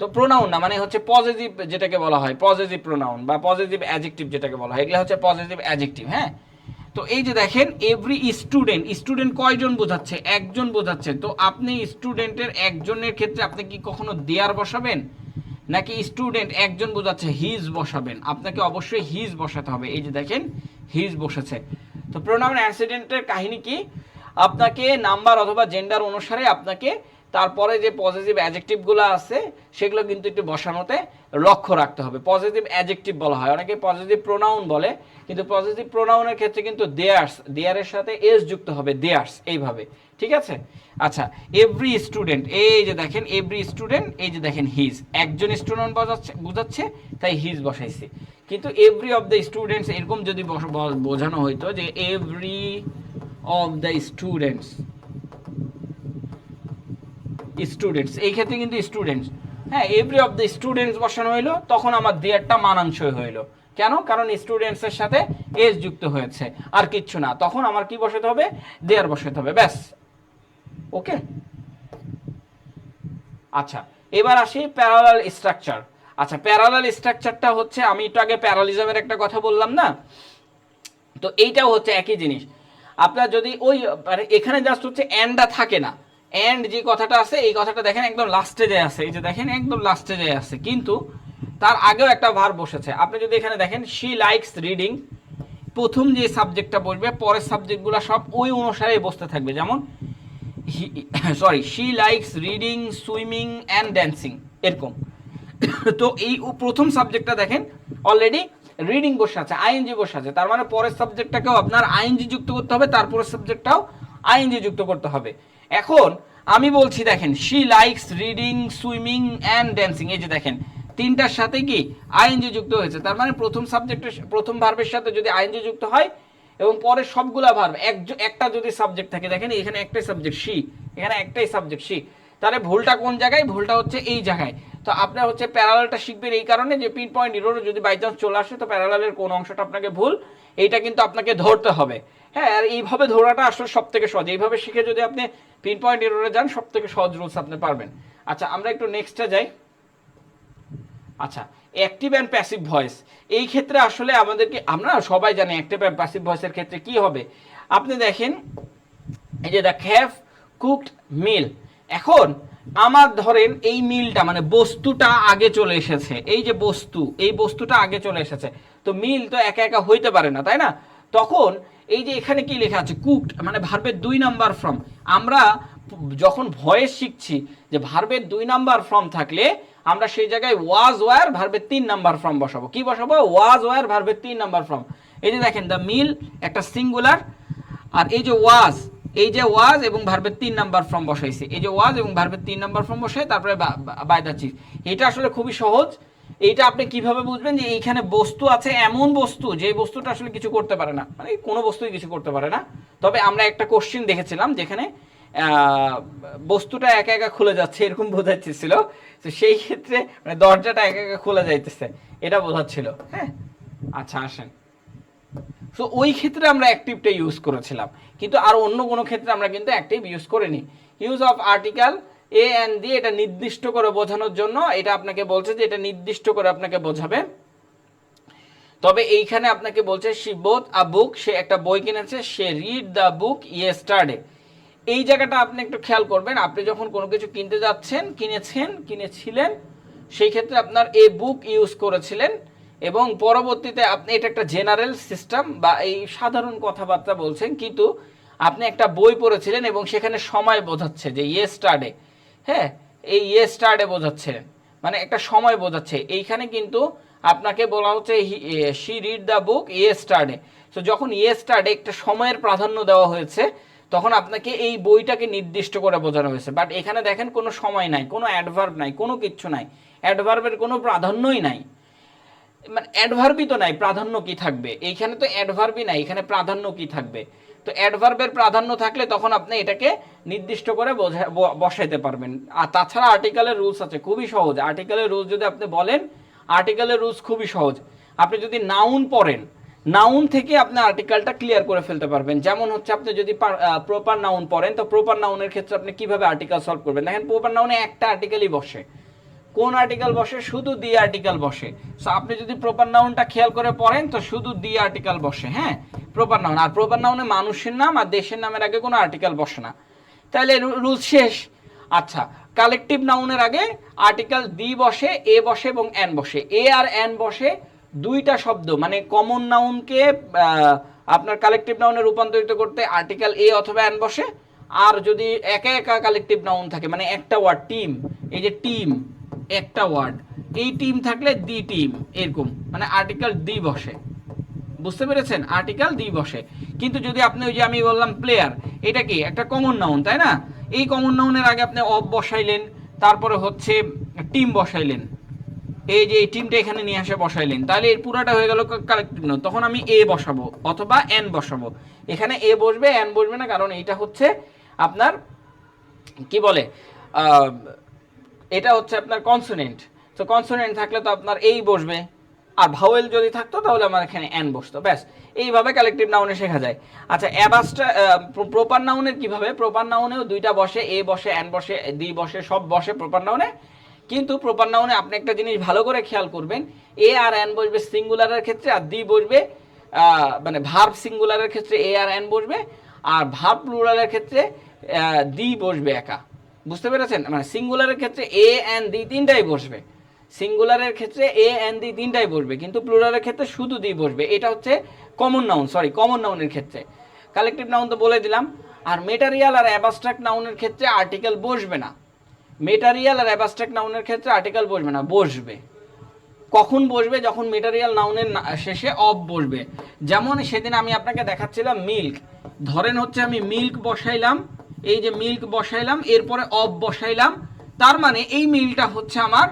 তো প্রোনাউন না, মানে হচ্ছে পজিটিভ যেটাকে বলা হয়, পজিটিভ প্রোনাউন বা পজিটিভ অ্যাডজেক্টিভ যেটাকে বলা হয়, এগুলো হচ্ছে পজিটিভ অ্যাডজেক্টিভ। হ্যাঁ, তো এই যে দেখেন এভরি স্টুডেন্ট, স্টুডেন্ট কয়জন বোঝাচ্ছে, একজন বোঝাচ্ছে। তো আপনি স্টুডেন্টের একজনের ক্ষেত্রে আপনি কি কখনো দেয়ার বসাবেন, নাকি স্টুডেন্ট একজন বোঝাচ্ছে হিজ বসাবেন? আপনাকে অবশ্যই হিজ বসাতে হবে। এই যে দেখেন হিজ বসেছে। তো প্রোনাউন অ্যান্সিডেন্টের কাহিনী কি, আপনাকে নাম্বার অথবা জেন্ডার অনুসারে আপনাকে তারপরে যে পজিটিভ অ্যাডজেক্টিভগুলো আছে সেগুলো কিন্তু একটু বসানোতে লক্ষ্য রাখতে হবে। পজিটিভ অ্যাডজেক্টিভ বলা হয়, অনেকে পজিটিভ প্রোনাউন বলে, কিন্তু পজিটিভ প্রোনাউনের ক্ষেত্রে কিন্তু দেয়ার্স, দেয়ারের সাথে এস যুক্ত হবে, দেয়ার্স এইভাবে, ঠিক আছে? আচ্ছা, এভরি স্টুডেন্ট, এই যে দেখেন এভরি স্টুডেন্ট, এই যে দেখেন হিজ, একজন স্টুডেন্ট বোঝাচ্ছে তাই হিজ বসাইছি। কিন্তু এভরি অফ দ্য স্টুডেন্টস এরকম যদি বোঝানো হইতো যে every of the students, students, এই ক্ষেত্রে কিন্তু স্টুডেন্টস, হ্যাঁ, এভরি অফ দ্য স্টুডেন্টস বসানো হইলো, তখন আমার দেয়ারটা মানানসই হইলো। কেন? কারণ স্টুডেন্টসের সাথে এস যুক্ত হয়েছে, আর কিচ্ছু না। তখন আমার কি বসাতে হবে? দেয়ার বসাতে হবে, ব্যাস। ওকে, আচ্ছা, এবার আসি প্যারালাল স্ট্রাকচার। আচ্ছা, প্যারালাল স্ট্রাকচারটা হচ্ছে, আমি একটু আগে প্যারালিজমের একটা কথা বললাম না, তো এইটাও হচ্ছে একই জিনিস। আপনার যদি ওই মানে এখানে জাস্ট হচ্ছে এন্ডটা থাকে না, এন্ড যে কথাটা আছে এই কথাটা দেখেন একদম লাস্টে যায় আছে, এই যে দেখেন একদম লাস্টে যায় আছে, কিন্তু তার আগেও একটা ভার্ব বসেছে। আপনি যদি এখানে দেখেন শি লাইকস রিডিং, প্রথম যে সাবজেক্টটা বসবে পরের সাবজেক্টগুলো সব ওই অনুসারে বসতে থাকবে। যেমন she likes reading, swimming and dancing, এরকম। তো এই প্রথম সাবজেক্টটা দেখেন অলরেডি রিডিং বসে আছে, আইএনজি বসে আছে, তার মানে পরের সাবজেক্টটাকেও আপনার আইএনজি যুক্ত করতে হবে, তারপরের সাবজেক্টটাও আইএনজি যুক্ত করতে হবে। এখন আমি বলছি দেখেন she likes reading, swimming and dancing, এই যে দেখেন তিনটার সাথে কি আইএনজি যুক্ত হয়েছে, তার মানে প্রথম সাবজেক্টের প্রথম ভার্বের সাথে যদি আইএনজি যুক্ত হয় এবং পরে সবগুলা ভার্ব একটা যদি সাবজেক্ট থাকে, দেখেন এখানে একটাই সাবজেক্ট শি, এখানে একটাই সাবজেক্ট শি, তাহলে ভুলটা কোন জায়গায়? ভুলটা হচ্ছে এই জায়গায়। তো আপনার হচ্ছে প্যারালালটা শিখবেন এই কারণে যে পিন পয়েন্ট ইরোর যদি বাই চান্স চলে আসে তো প্যারালালের কোন অংশটা আপনাকে ভুল এইটা কিন্তু আপনাকে ধরতে হবে। হ্যাঁ, আর এইভাবে ধরাটা আসলে সব থেকে সহজ, এইভাবে শিখে যদি আপনি পিন পয়েন্ট ইরোরে যান সব থেকে সহজ রুলস আপনি পারবেন। আচ্ছা, আমরা একটু নেক্সটে যাই। আচ্ছা, অ্যাক্টিভ অ্যান্ড প্যাসিভ ভয়েস, এই ক্ষেত্রে আসলে আমাদেরকে, আমরা সবাই জানি অ্যাক্টিভ অ্যান্ড প্যাসিভ ভয়েসের ক্ষেত্রে কি হবে। আপনি দেখেন এই যে দ্য হ্যাভ কুকড মিল, এখন আমার ধরেন এই মিলটা মানে বস্তুটা আগে চলে এসেছে, এই যে বস্তু, এই বস্তুটা আগে চলে এসেছে, তো মিল তো একা একা হইতে পারে না, তাই না? তখন এই যে এখানে কি লেখা আছে কুকড, মানে ভার্বের 2 নাম্বার ফর্ম। আমরা যখন ভয়েস শিখছি যে ভার্বের 2 নাম্বার ফর্ম থাকলে আমরা সেই জায়গায় ওয়াজ ওয়ার ভার্বের 3 নাম্বার ফর্ম বসাবো। কি বসাবো? ওয়াজ ওয়ার ভার্বের 3 নাম্বার ফর্ম। এই যে দেখেন দ্য মিল একটা সিঙ্গুলার, আর এই যে ওয়াজ, এই যে ওয়াজ এবং ভার্বের 3 নাম্বার ফর্ম বসাইছে, এই যে ওয়াজ এবং ভার্বের 3 নাম্বার ফর্ম বসাই তারপরে বাই দ্য চিজ। এটা আসলে খুবই সহজ। এইটা আপনি কিভাবে বুঝবেন যে এইখানে বস্তু আছে, এমন বস্তু যে বস্তুটা আসলে কিছু করতে পারে না, মানে কোনো বস্তুই কিছু করতে পারে না। তবে আমরা একটা কোশ্চেন দেখেছিলাম যেখানে বস্তুটা একা একা খুলে যাচ্ছে এরকম বোঝাচ্ছিল, তো সেই ক্ষেত্রে মানে দরজাটা একা একা খুলে যাইতেছে এটা বোঝাচ্ছিল। হ্যাঁ, আচ্ছা আসেন, সো ওই ক্ষেত্রে আমরা অ্যাক্টিভটা ইউজ করেছিলাম, কিন্তু আর অন্য কোনো ক্ষেত্রে আমরা কিন্তু অ্যাক্টিভ ইউজ করিনি। Use of article a and the, এটা নির্দিষ্ট করে বোঝানোর জন্য এটা আপনাকে বলছে যে এটা নির্দিষ্ট করে আপনাকে বোঝাবে। তবে এইখানে আপনাকে বলছে শি বোথ আ বুক, সে একটা বই কিনেছে, সে রিড দ্য বুক ইয়েস্টারডে। এই জায়গাটা আপনি একটু খেয়াল করবেন, আপনি যখন কোনো কিছু কিনতে যাচ্ছেন, কিনেছিলেন, সেই ক্ষেত্রে আপনার এ বুক ইউজ করেছিলেন, এবং পরবর্তীতে আপনি এটা একটা জেনারেল সিস্টেম বা এই সাধারণ কথাবার্তা বলছেন, কিন্তু আপনি একটা বই পড়েছিলেন এবং সেখানে সময় বোঝাচ্ছে যে ইয়েস্টারডে। হ্যাঁ, এই ইয়েস্টারডে বোঝাচ্ছে মানে একটা সময় বোঝাচ্ছে। এইখানে কিন্তু আপনাকে বলা হচ্ছে she read the book yesterday. তো যখন ইয়েস্টারডে একটা সময়ের প্রাধান্য দেওয়া হয়েছে তখন আপনাকে এই বইটাকে নির্দিষ্ট করে বোঝানো হয়েছে। বাট এখানে দেখেন কোনো সময় নাই, কোনো অ্যাডভার্ব নাই, কোনো কিচ্ছু নাই, অ্যাডভার্বের কোনো প্রাধান্যই নাই, মানে অ্যাডভার্বই তো নাই, প্রাধান্য কি থাকবে? এইখানে তো অ্যাডভার্বই নাই, এখানে প্রাধান্য কি থাকবে? তো অ্যাডভার্বের প্রাধান্য থাকলে তখন আপনি এটাকে নির্দিষ্ট করে বসাইতে পারবেন। আর তাছাড়া আর্টিকেলের রুলস আছে, খুবই সহজ। আর্টিকেলের রুলস যদি আপনি বলেন, আর্টিকেলের রুলস খুবই সহজ। আপনি যদি নাউন পড়েন, নাউন থেকে আপনি আর্টিকেলটা ক্লিয়ার করে ফেলতে পারবেন। যেমন হচ্ছে আপনি যদি প্রপার নাউন পড়েন, তো প্রপার নাউনের ক্ষেত্রে আপনি কিভাবে আর্টিকেল সলভ করবেন? দেখেন প্রপার নাউনে একটা আর্টিকেলই বসে। কোন আর্টিকেল বসে? শুধু দি আর্টিকেল বসে। সো আপনি যদি প্রপার নাউনটা খেয়াল করে পড়েন তো শুধু দি আর্টিকেল বসে। হ্যাঁ, প্রপার নাউন। আর প্রপার নাউনে মানুষের নাম আর দেশের নামের আগে কোনো আর্টিকেল বসে না, তাহলে রুল শেষ। আচ্ছা, কালেকটিভ নাউনের আগে আর্টিকেল দি বসে, এ বসে এবং এন বসে। এ আর এন বসে দুইটা শব্দ, মানে কমন নাউনকে আপনার কালেকটিভ নাউনে রূপান্তরিত করতে আর্টিকেল এ অথবা এন বসে, আর যদি একা একা কালেকটিভ নাউন থাকে, মানে একটা ওয়ার্ড টিম, এই যে টিম একটা ওয়ার্ড, এই টিম থাকলে দি টিম, এরকম মানে আর্টিকেল দি বসে, বুঝতে পেরেছেন? আর্টিকেল দি বসে। কিন্তু যদি আপনি ওই যে আমি বললাম প্লেয়ার, এটা কি একটা কমন নাউন, তাই না? এই কমন নাউনের আগে আপনি অফ বসাইলেন, তারপরে হচ্ছে টিম বসাইলেন, এই যে এই টিমটা এখানে নিয়ে আসে বসাইলেন, তাহলে এর পুরাটা হয়ে গেল কালেকটিভ নাউন। তখন আমি এ বসাবো অথবা এন বসাবো। এখানে এ বসবে, এন বসবে না, কারণ এইটা হচ্ছে আপনার কি বলে, এটা হচ্ছে আপনার কনসোনেন্ট। তো কনসোনেন্ট থাকলে তো আপনার এই বসবে, আর ভাওয়েল যদি থাকতো তাহলে আমার এখানে এন বসতো, ব্যাস। এইভাবে কালেকটিভ নাউনে শেখা যায়। আচ্ছা, অ্যাবাস্ট্রা প্রপার নাউনের কিভাবে? প্রপার নাউনেও দুইটা বসে, এ বসে, এন বসে, দি বসে, সব বসে প্রপার নাউনে। কিন্তু প্রপার নাউনে আপনি একটা জিনিস ভালো করে খেয়াল করবেন, এ আর এন বসবে সিঙ্গুলারের ক্ষেত্রে, আর দি বসবে মানে ভার্ব সিঙ্গুলারের ক্ষেত্রে এ আর এন বসবে, আর ভার্ব প্লুরালের ক্ষেত্রে দি বসবে একা। বুঝতে পেরেছেন? মানে সিঙ্গুলারের ক্ষেত্রে এ এন দি তিনটাই বসবে, সিঙ্গুলারের ক্ষেত্রে এ এন দি তিনটাই বসবে, কিন্তু প্লুরালের ক্ষেত্রে শুধু দি বসবে। এটা হচ্ছে কমন নাউন, সরি কমন নাউনের ক্ষেত্রে। কালেকটিভ নাউন তো বলে দিলাম। আর মেটারিয়াল আর অ্যাবস্ট্রাক্ট নাউনের ক্ষেত্রে আর্টিকেল বসবে না। মেটারিয়াল আর অ্যাবস্ট্রাক্ট নাউনের ক্ষেত্রে আর্টিকেল বসবে না, বসবে কখন বসবে? যখন মেটারিয়াল নাউনের শেষে অফ বসবে। যেমন সেদিন আমি আপনাকে দেখাচ্ছিলাম মিল্ক, ধরেন হচ্ছে আমি মিল্ক বসাইলাম, এই যে মিল্ক বসাইলাম, এরপরে অফ বসাইলাম, তার মানে এই মিল্কটা হচ্ছে আমার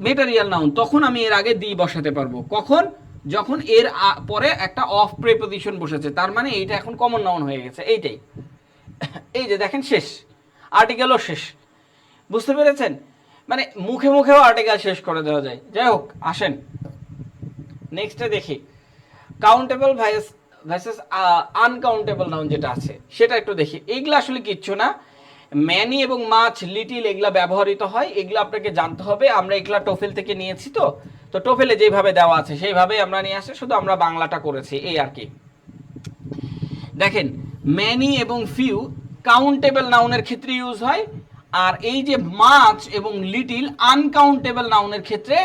মেটারিয়াল নাউন। তখন আমি এর আগে দি বসাতে পারবো। কখন? যখন এর পরে একটা অফ প্রিপোজিশন বসেছে, তার মানে এইটা এখন কমন নাউন হয়ে গেছে। এইটাই, এই যে দেখেন শেষ, আর্টিকেলও শেষ। বুঝতে পেরেছেন? মানে মুখে মুখেও আর্টিকেল শেষ করে দেওয়া যায়। যাই হোক, আসেন নেক্সটে দেখি কাউন্টেবল ভার্সেস আনকাউন্টেবল নাউন যেটা আছে সেটা একটু দেখি। এইগুলো আসলে কিচ্ছু না, ম্যানি এবং মাছ, লিটিল, এগুলা ব্যবহৃত হয়, এগুলো আপনাকে জানতে হবে। আমরা এগুলা টোফেল থেকে নিয়েছি, তো টোফেলে যেভাবে দেওয়া আছে সেইভাবেই আমরা নিয়ে আসি, শুধু আমরা বাংলাটা করেছি, এই আর কি। দেখেন, ম্যানি এবং ফিউ কাউন্টেবল নাউনের ক্ষেত্রে ইউজ হয়, আর এই যে মাছ এবং লিটিল আনকাউন্টেবল নাউনের ক্ষেত্রে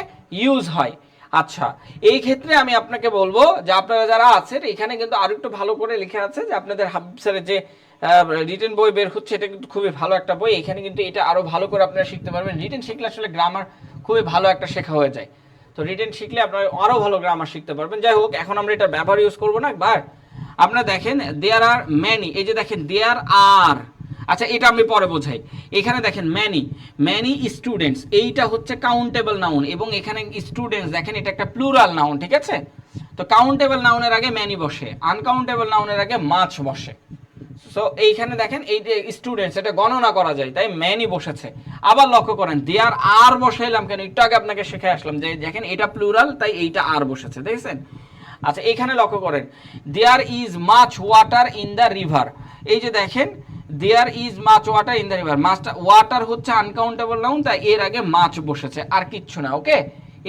ইউজ হয়। আচ্ছা, এই ক্ষেত্রে আমি আপনাকে বলবো যে আপনারা যারা আছেন এখানে কিন্তু আরো একটু ভালো করে লেখা আছে যে আপনাদের হাবসারের যে রিটেন বই বের হচ্ছে, এটা কিন্তু খুবই ভালো একটা বই। এখানে কিন্তু এটা আরো ভালো করে আপনারা শিখতে পারবেন। রিটেন শিখলে আসলে গ্রামার খুবই ভালো একটা শেখা হয়ে যায়। তো রিটেন শিখলে আপনারা আরো ভালো গ্রামার শিখতে পারবেন। যাই হোক, এখন আমরা এটা ব্যবহার ইউজ করবো না। বাট আপনারা দেখেন দেয়ার আর ম্যানি, এই যে দেখেন দেয়ার আর, আচ্ছা এটা আমি পরে বোঝাই। এখানে দেখেন ম্যানি স্টুডেন্টস, এইটা হচ্ছে কাউন্টেবল নাউন, এবং এখানে স্টুডেন্টস দেখেন এটা একটা প্লুরাল নাউন, ঠিক আছে? তো কাউন্টেবল নাউনের আগে ম্যানি বসে, আনকাউন্টেবল নাউনের আগে মাছ বসে। সো এইখানে দেখেন এই যে স্টুডেন্টস, এটা গণনা করা যায়, তাই ম্যানি বসেছে। আবার লক্ষ্য করেন দেয়ার আর বসাইলাম কেন, একটু আগে আপনাকে শিখে আসলাম যে দেখেন এটা প্লুরাল, তাই এইটা আর বসেছে, দেখছেন? আচ্ছা, এখানে লক্ষ্য করেন there is much water in the river, এই যে দেখেন there is much water in the river, মাছটা ওয়াটার হচ্ছে আনকাউন্টেবল নাউন, তাই এর আগে মাছ বসেছে, আর কিচ্ছু না। ওকে,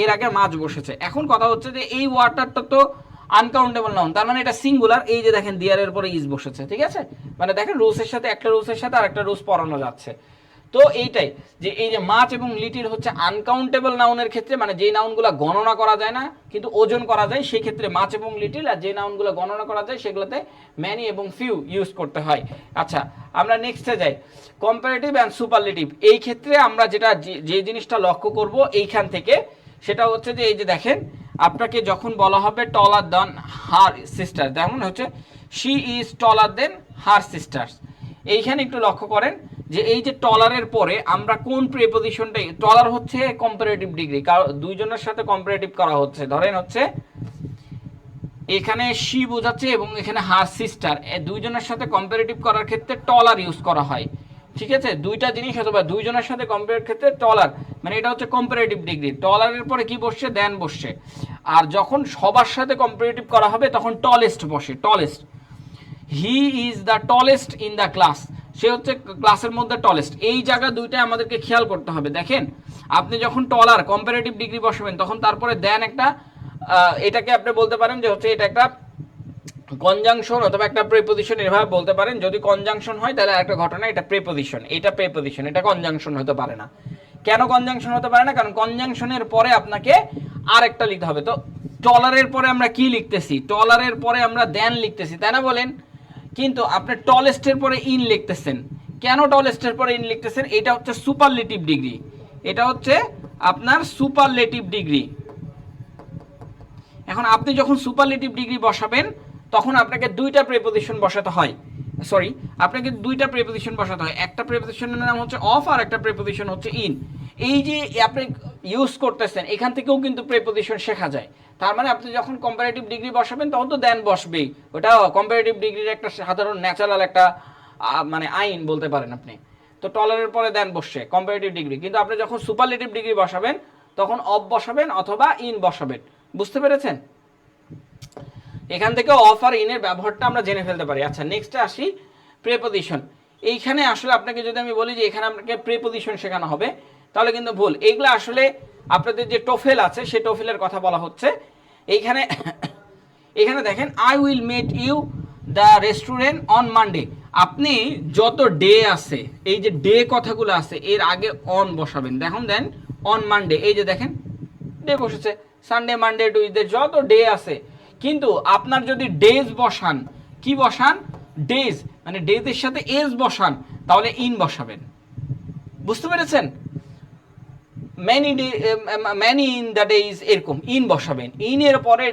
এর আগে মাছ বসেছে। এখন কথা হচ্ছে যে এই ওয়াটারটা তো আনকাউন্টেবল নাউন, তার মানে এটা সিঙ্গুলার। এই যে দেখেন দেয়ারের পরে ইজ বসেছে, ঠিক আছে? মানে দেখেন রুলসের সাথে একটা রুলসের সাথে আর একটা রুলস পড়ানো যাচ্ছে। তো এইটাই যে এই যে মাছ এবং লিটিল হচ্ছে আনকাউন্টেবল নাউনের ক্ষেত্রে, মানে যে নাউনগুলো গণনা করা যায় না কিন্তু ওজন করা যায়, সেই ক্ষেত্রে মাছ এবং লিটিল, আর যে নাউনগুলো গণনা করা যায় সেগুলোতে ম্যানি এবং ফিউ ইউজ করতে হয়। আচ্ছা, আমরা নেক্সটে যাই, কম্পারেটিভ অ্যান্ড সুপারলেটিভ। এই ক্ষেত্রে আমরা যেটা যে জিনিসটা লক্ষ্য করব এইখান থেকে, সেটা হচ্ছে যে এই যে দেখেন আপনাকে যখন বলা হবে টলার দ্যান হার সিস্টার, যেমন হচ্ছে she is taller than her sisters, এইখানে একটু লক্ষ্য করেন যে এই যে টলারের পরে আমরা কোন প্রিপোজিশনটাই, টলার হচ্ছে কম্পারেটিভ ডিগ্রি, কারণ দুইজনের সাথে কম্পারেটিভ করা হচ্ছে। ধরেন হচ্ছে এখানে শি বোঝাচ্ছে এবং এখানে হার সিস্টার, দুইজনের সাথে কম্পারেটিভ করার ক্ষেত্রে টলার ইউজ করা হয়, ঠিক আছে? দুইটা জিনিস অথবা দুইজনের সাথে কম্পেয়ার ক্ষেত্রে টলার, মানে এটা হচ্ছে কম্পারেটিভ ডিগ্রি। টলারের পরে কি বসছে? দেন বসছে। আর যখন সবার সাথে কম্পারেটিভ করা হবে তখন টলেস্ট বসে, tallest. He is the tallest in the class, সে হচ্ছে ক্লাসের মধ্যে টলেস্ট। এই জায়গা দুইটাই আমাদেরকে খেয়াল করতে হবে। দেখেন আপনি যখন টলার কম্পারেটিভ ডিগ্রি বসাবেন তখন তারপরে দেন একটা, এটাকে আপনি বলতে পারেন যে হচ্ছে এটা একটা কনজাংশন অথবা একটা প্রিপোজিশন, এভাবে বলতে পারেন। যদি কনজাংশন হয় তাহলে একটা ঘটনা, এটা প্রিপোজিশন, এটা প্রিপোজিশন, এটা কনজাংশন হতে পারে না। কেন কনজাংশন হতে পারে না? কারণ কনজাংশনের পরে আপনাকে আর একটা লিখতে হবে। তো টলারের পরে আমরা কি লিখতেছি? টলারের পরে আমরা দেন লিখতেছি, তাই না? বলেন কিন্তু আপনি টলেস্টের পরে ইন লিখতেছেন। কেন টলেস্টের পরে ইন লিখতেছেন? এটা হচ্ছে সুপারলেটিভ ডিগ্রি, এটা হচ্ছে আপনার সুপারলেটিভ ডিগ্রি। এখন আপনি যখন সুপারলেটিভ ডিগ্রি বসাবেন তখন আপনাকে দুইটা প্রিপোজিশন বসাতে হয়, সরি আপনাকে দুইটা প্রিপোজিশন বসাতে হয়। একটা প্রিপোজিশনের নাম হচ্ছে অফ আর একটা প্রিপোজিশন হচ্ছে ইন। এই যে আপনি ইউজ করতেছেন এখান থেকেও কিন্তু প্রিপোজিশন শেখা যায়। তার মানে আপনি যখন কম্পারেটিভ ডিগ্রি বসাবেন তখন তো দেন বসবেই, ওটা কম্পারেটিভ ডিগ্রির একটা সাধারণ ন্যাচারাল একটা মানে আইন বলতে পারেন আপনি। তো টলারের পরে দেন বসছে কম্পারেটিভ ডিগ্রি, কিন্তু আপনি যখন সুপারলেটিভ ডিগ্রি বসাবেন তখন অফ বসাবেন অথবা ইন বসাবেন। বুঝতে পেরেছেন? এখান থেকে অফ আর ইনের ব্যবহারটা আমরা জেনে ফেলতে পারি। আচ্ছা নেক্সটে আসি, প্রেপোজিশন। এইখানে আসলে আপনাকে যদি আমি বলি যে এখানে আপনাকে প্রেপোজিশন শেখানো হবে তাহলে কিন্তু ভুল। এইগুলো আসলে আপনাদের যে টোফেল আছে সেই টোফেলের কথা বলা হচ্ছে এইখানে। এখানে দেখেন I will met you the restaurant on Monday. আপনি যত ডে আছে, এই যে ডে কথাগুলো আছে এর আগে অন বসাবেন। দেখুন দেন অন মানডে, এই যে দেখেন ডে বসেছে, সানডে মানডে টুইসডে যত ডে আছে। কিন্তু আপনার যদি ডেজ বসান, কি বসান? ডেজ, মানে ডেজের সাথে এজ বসান তাহলে ইন বসাবেন। বুঝতে পেরেছেন? ম্যানি ইন দ্য ডেজ এরকম ইন বসাবেন। ইনের পরে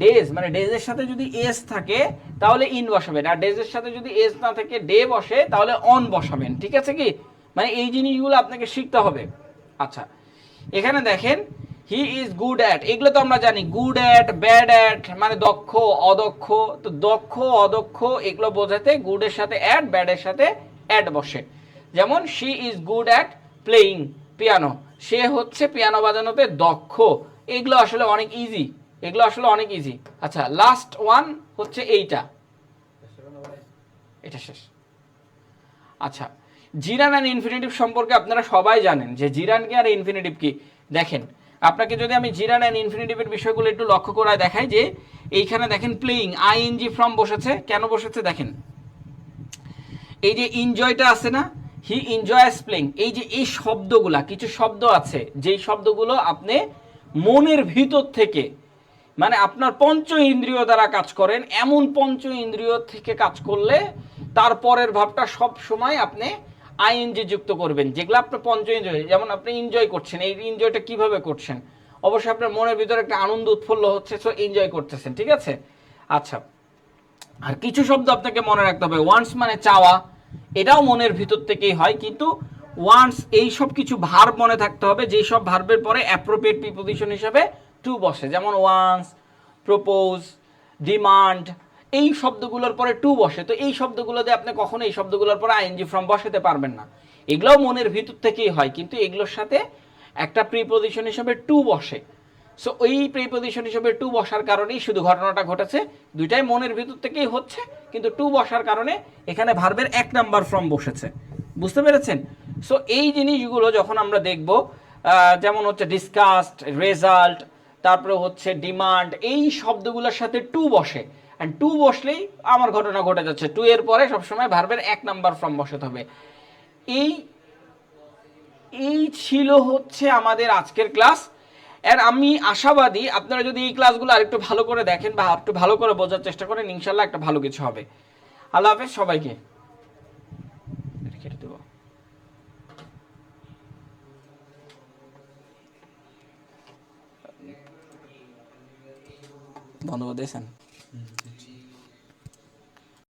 ডেজ, মানে ডেজের সাথে যদি এস থাকে তাহলে ইন বসাবেন, আর ডেজের সাথে যদি এস না থাকে ডে বসে তাহলে অন বসাবেন। ঠিক আছে কি? মানে এই জিনিসগুলো আপনাকে শিখতে হবে। আচ্ছা এখানে দেখেন হি ইজ গুড অ্যাট, এগুলো তো আমরা জানি, গুড অ্যাট, ব্যাড অ্যাট মানে দক্ষ অদক্ষ। তো দক্ষ অদক্ষ এগুলো বোঝাতে গুডের সাথে অ্যাট, ব্যাডের সাথে অ্যাট বসে। যেমন she is good at playing piano, সে হচ্ছে পিয়ানো বাজানোতে দক্ষ। এগুলো আসলে অনেক ইজি, এগুলো আসলে অনেক ইজি। আচ্ছা লাস্ট ওয়ান হচ্ছে এইটা, এটা শেষ। আচ্ছা জিরান অ্যান্ড ইনফিনিটিভ সম্পর্কে আপনারা সবাই জানেন যে জিরান কি আর ইনফিনিটিভ কি। দেখেন আপনাকে যদি আমি জিরান অ্যান্ড ইনফিনিটিভের বিষয়গুলো একটু লক্ষ্য করায় দেখাই, যে এইখানে দেখেন প্লেইং আইএনজি ফর্ম বসেছে। কেন বসেছে দেখেন, এই যে এনজয়টা আছে না, হি এনজয়স প্লেইং, এই যে এই শব্দগুলা, কিছু শব্দ আছে যেই শব্দগুলো আপনি মনের ভিতর থেকে, মানে আপনার পঞ্চ ইন্দ্রিয় দ্বারা কাজ করেন, এমন পঞ্চ ইন্দ্রিয় থেকে কাজ করলে তারপরের ভাবটা সব সময় আপনি আইএনজি যুক্ত করবেন, যেগুলো আপনার পঞ্চ ইন্দ্রিয়। যেমন আপনি এনজয় করছেন, এই এনজয়টা কিভাবে করছেন? অবশ্যই আপনার মনের ভিতরে একটা আনন্দ উৎফুল্ল হচ্ছে, সো এনজয় করতেছেন। ঠিক আছে? আচ্ছা আর কিছু শব্দ আপনাকে মনে রাখতে হবে। ওয়ান্স মানে চাওয়া, এটাও মনের ভিতর থেকেই হয়, কিন্তু ওয়ান্স এই সব কিছু ভার্ব মনে থাকতে হবে, যেই সব ভার্বের পরে অ্যাপ্রোপ্রিয়েট প্রিপোজিশন হিসেবে টু বসে। যেমন ওয়ান্স, প্রপোজ, ডিমান্ড, এই শব্দগুলোর পরে টু বসে। তো এই শব্দগুলো দিয়ে আপনি কখনো এই শব্দগুলোর পরে আইএনজি ফর্ম বসাতে পারবেন না। এগুলোও মনের ভিতর থেকেই হয়, কিন্তু এগুলোর সাথে একটা প্রিপোজিশন হিসেবে টু বসে। সো ওই প্রিপোজিশন হিসেবে টু বসার কারণেই শুধু ঘটনাটা ঘটেছে, দুইটাই মনের ভিতর থেকেই হচ্ছে, কিন্তু টু বসার কারণে এখানে ভার্বের এক নাম্বার ফর্ম বসেছে। বুঝতে পেরেছেন? সো এই জিনিসগুলো যখন আমরা দেখব, যেমন হচ্ছে ডিসকাস্ট, রেজাল্ট, তারপরে হচ্ছে ডিমান্ড, এই শব্দগুলোর সাথে টু বসে। অ্যান্ড টু বসলেই আমার ঘটনা ঘটে যাচ্ছে। টু এর পরে সবসময় ভার্বের এক নাম্বার ফর্ম বসাতে হবে। এই এই ছিল হচ্ছে আমাদের আজকের ক্লাস। আর আমি আশাবাদী আপনারা যদি এই ক্লাসগুলো আরেকটু ভালো করে দেখেন বা একটু ভালো করে বোঝার চেষ্টা করেন, ইনশাল্লাহ একটা ভালো কিছু হবে। আল্লাহ হাফেজ সবাইকে। বন্ধ করে দিয়েছেন?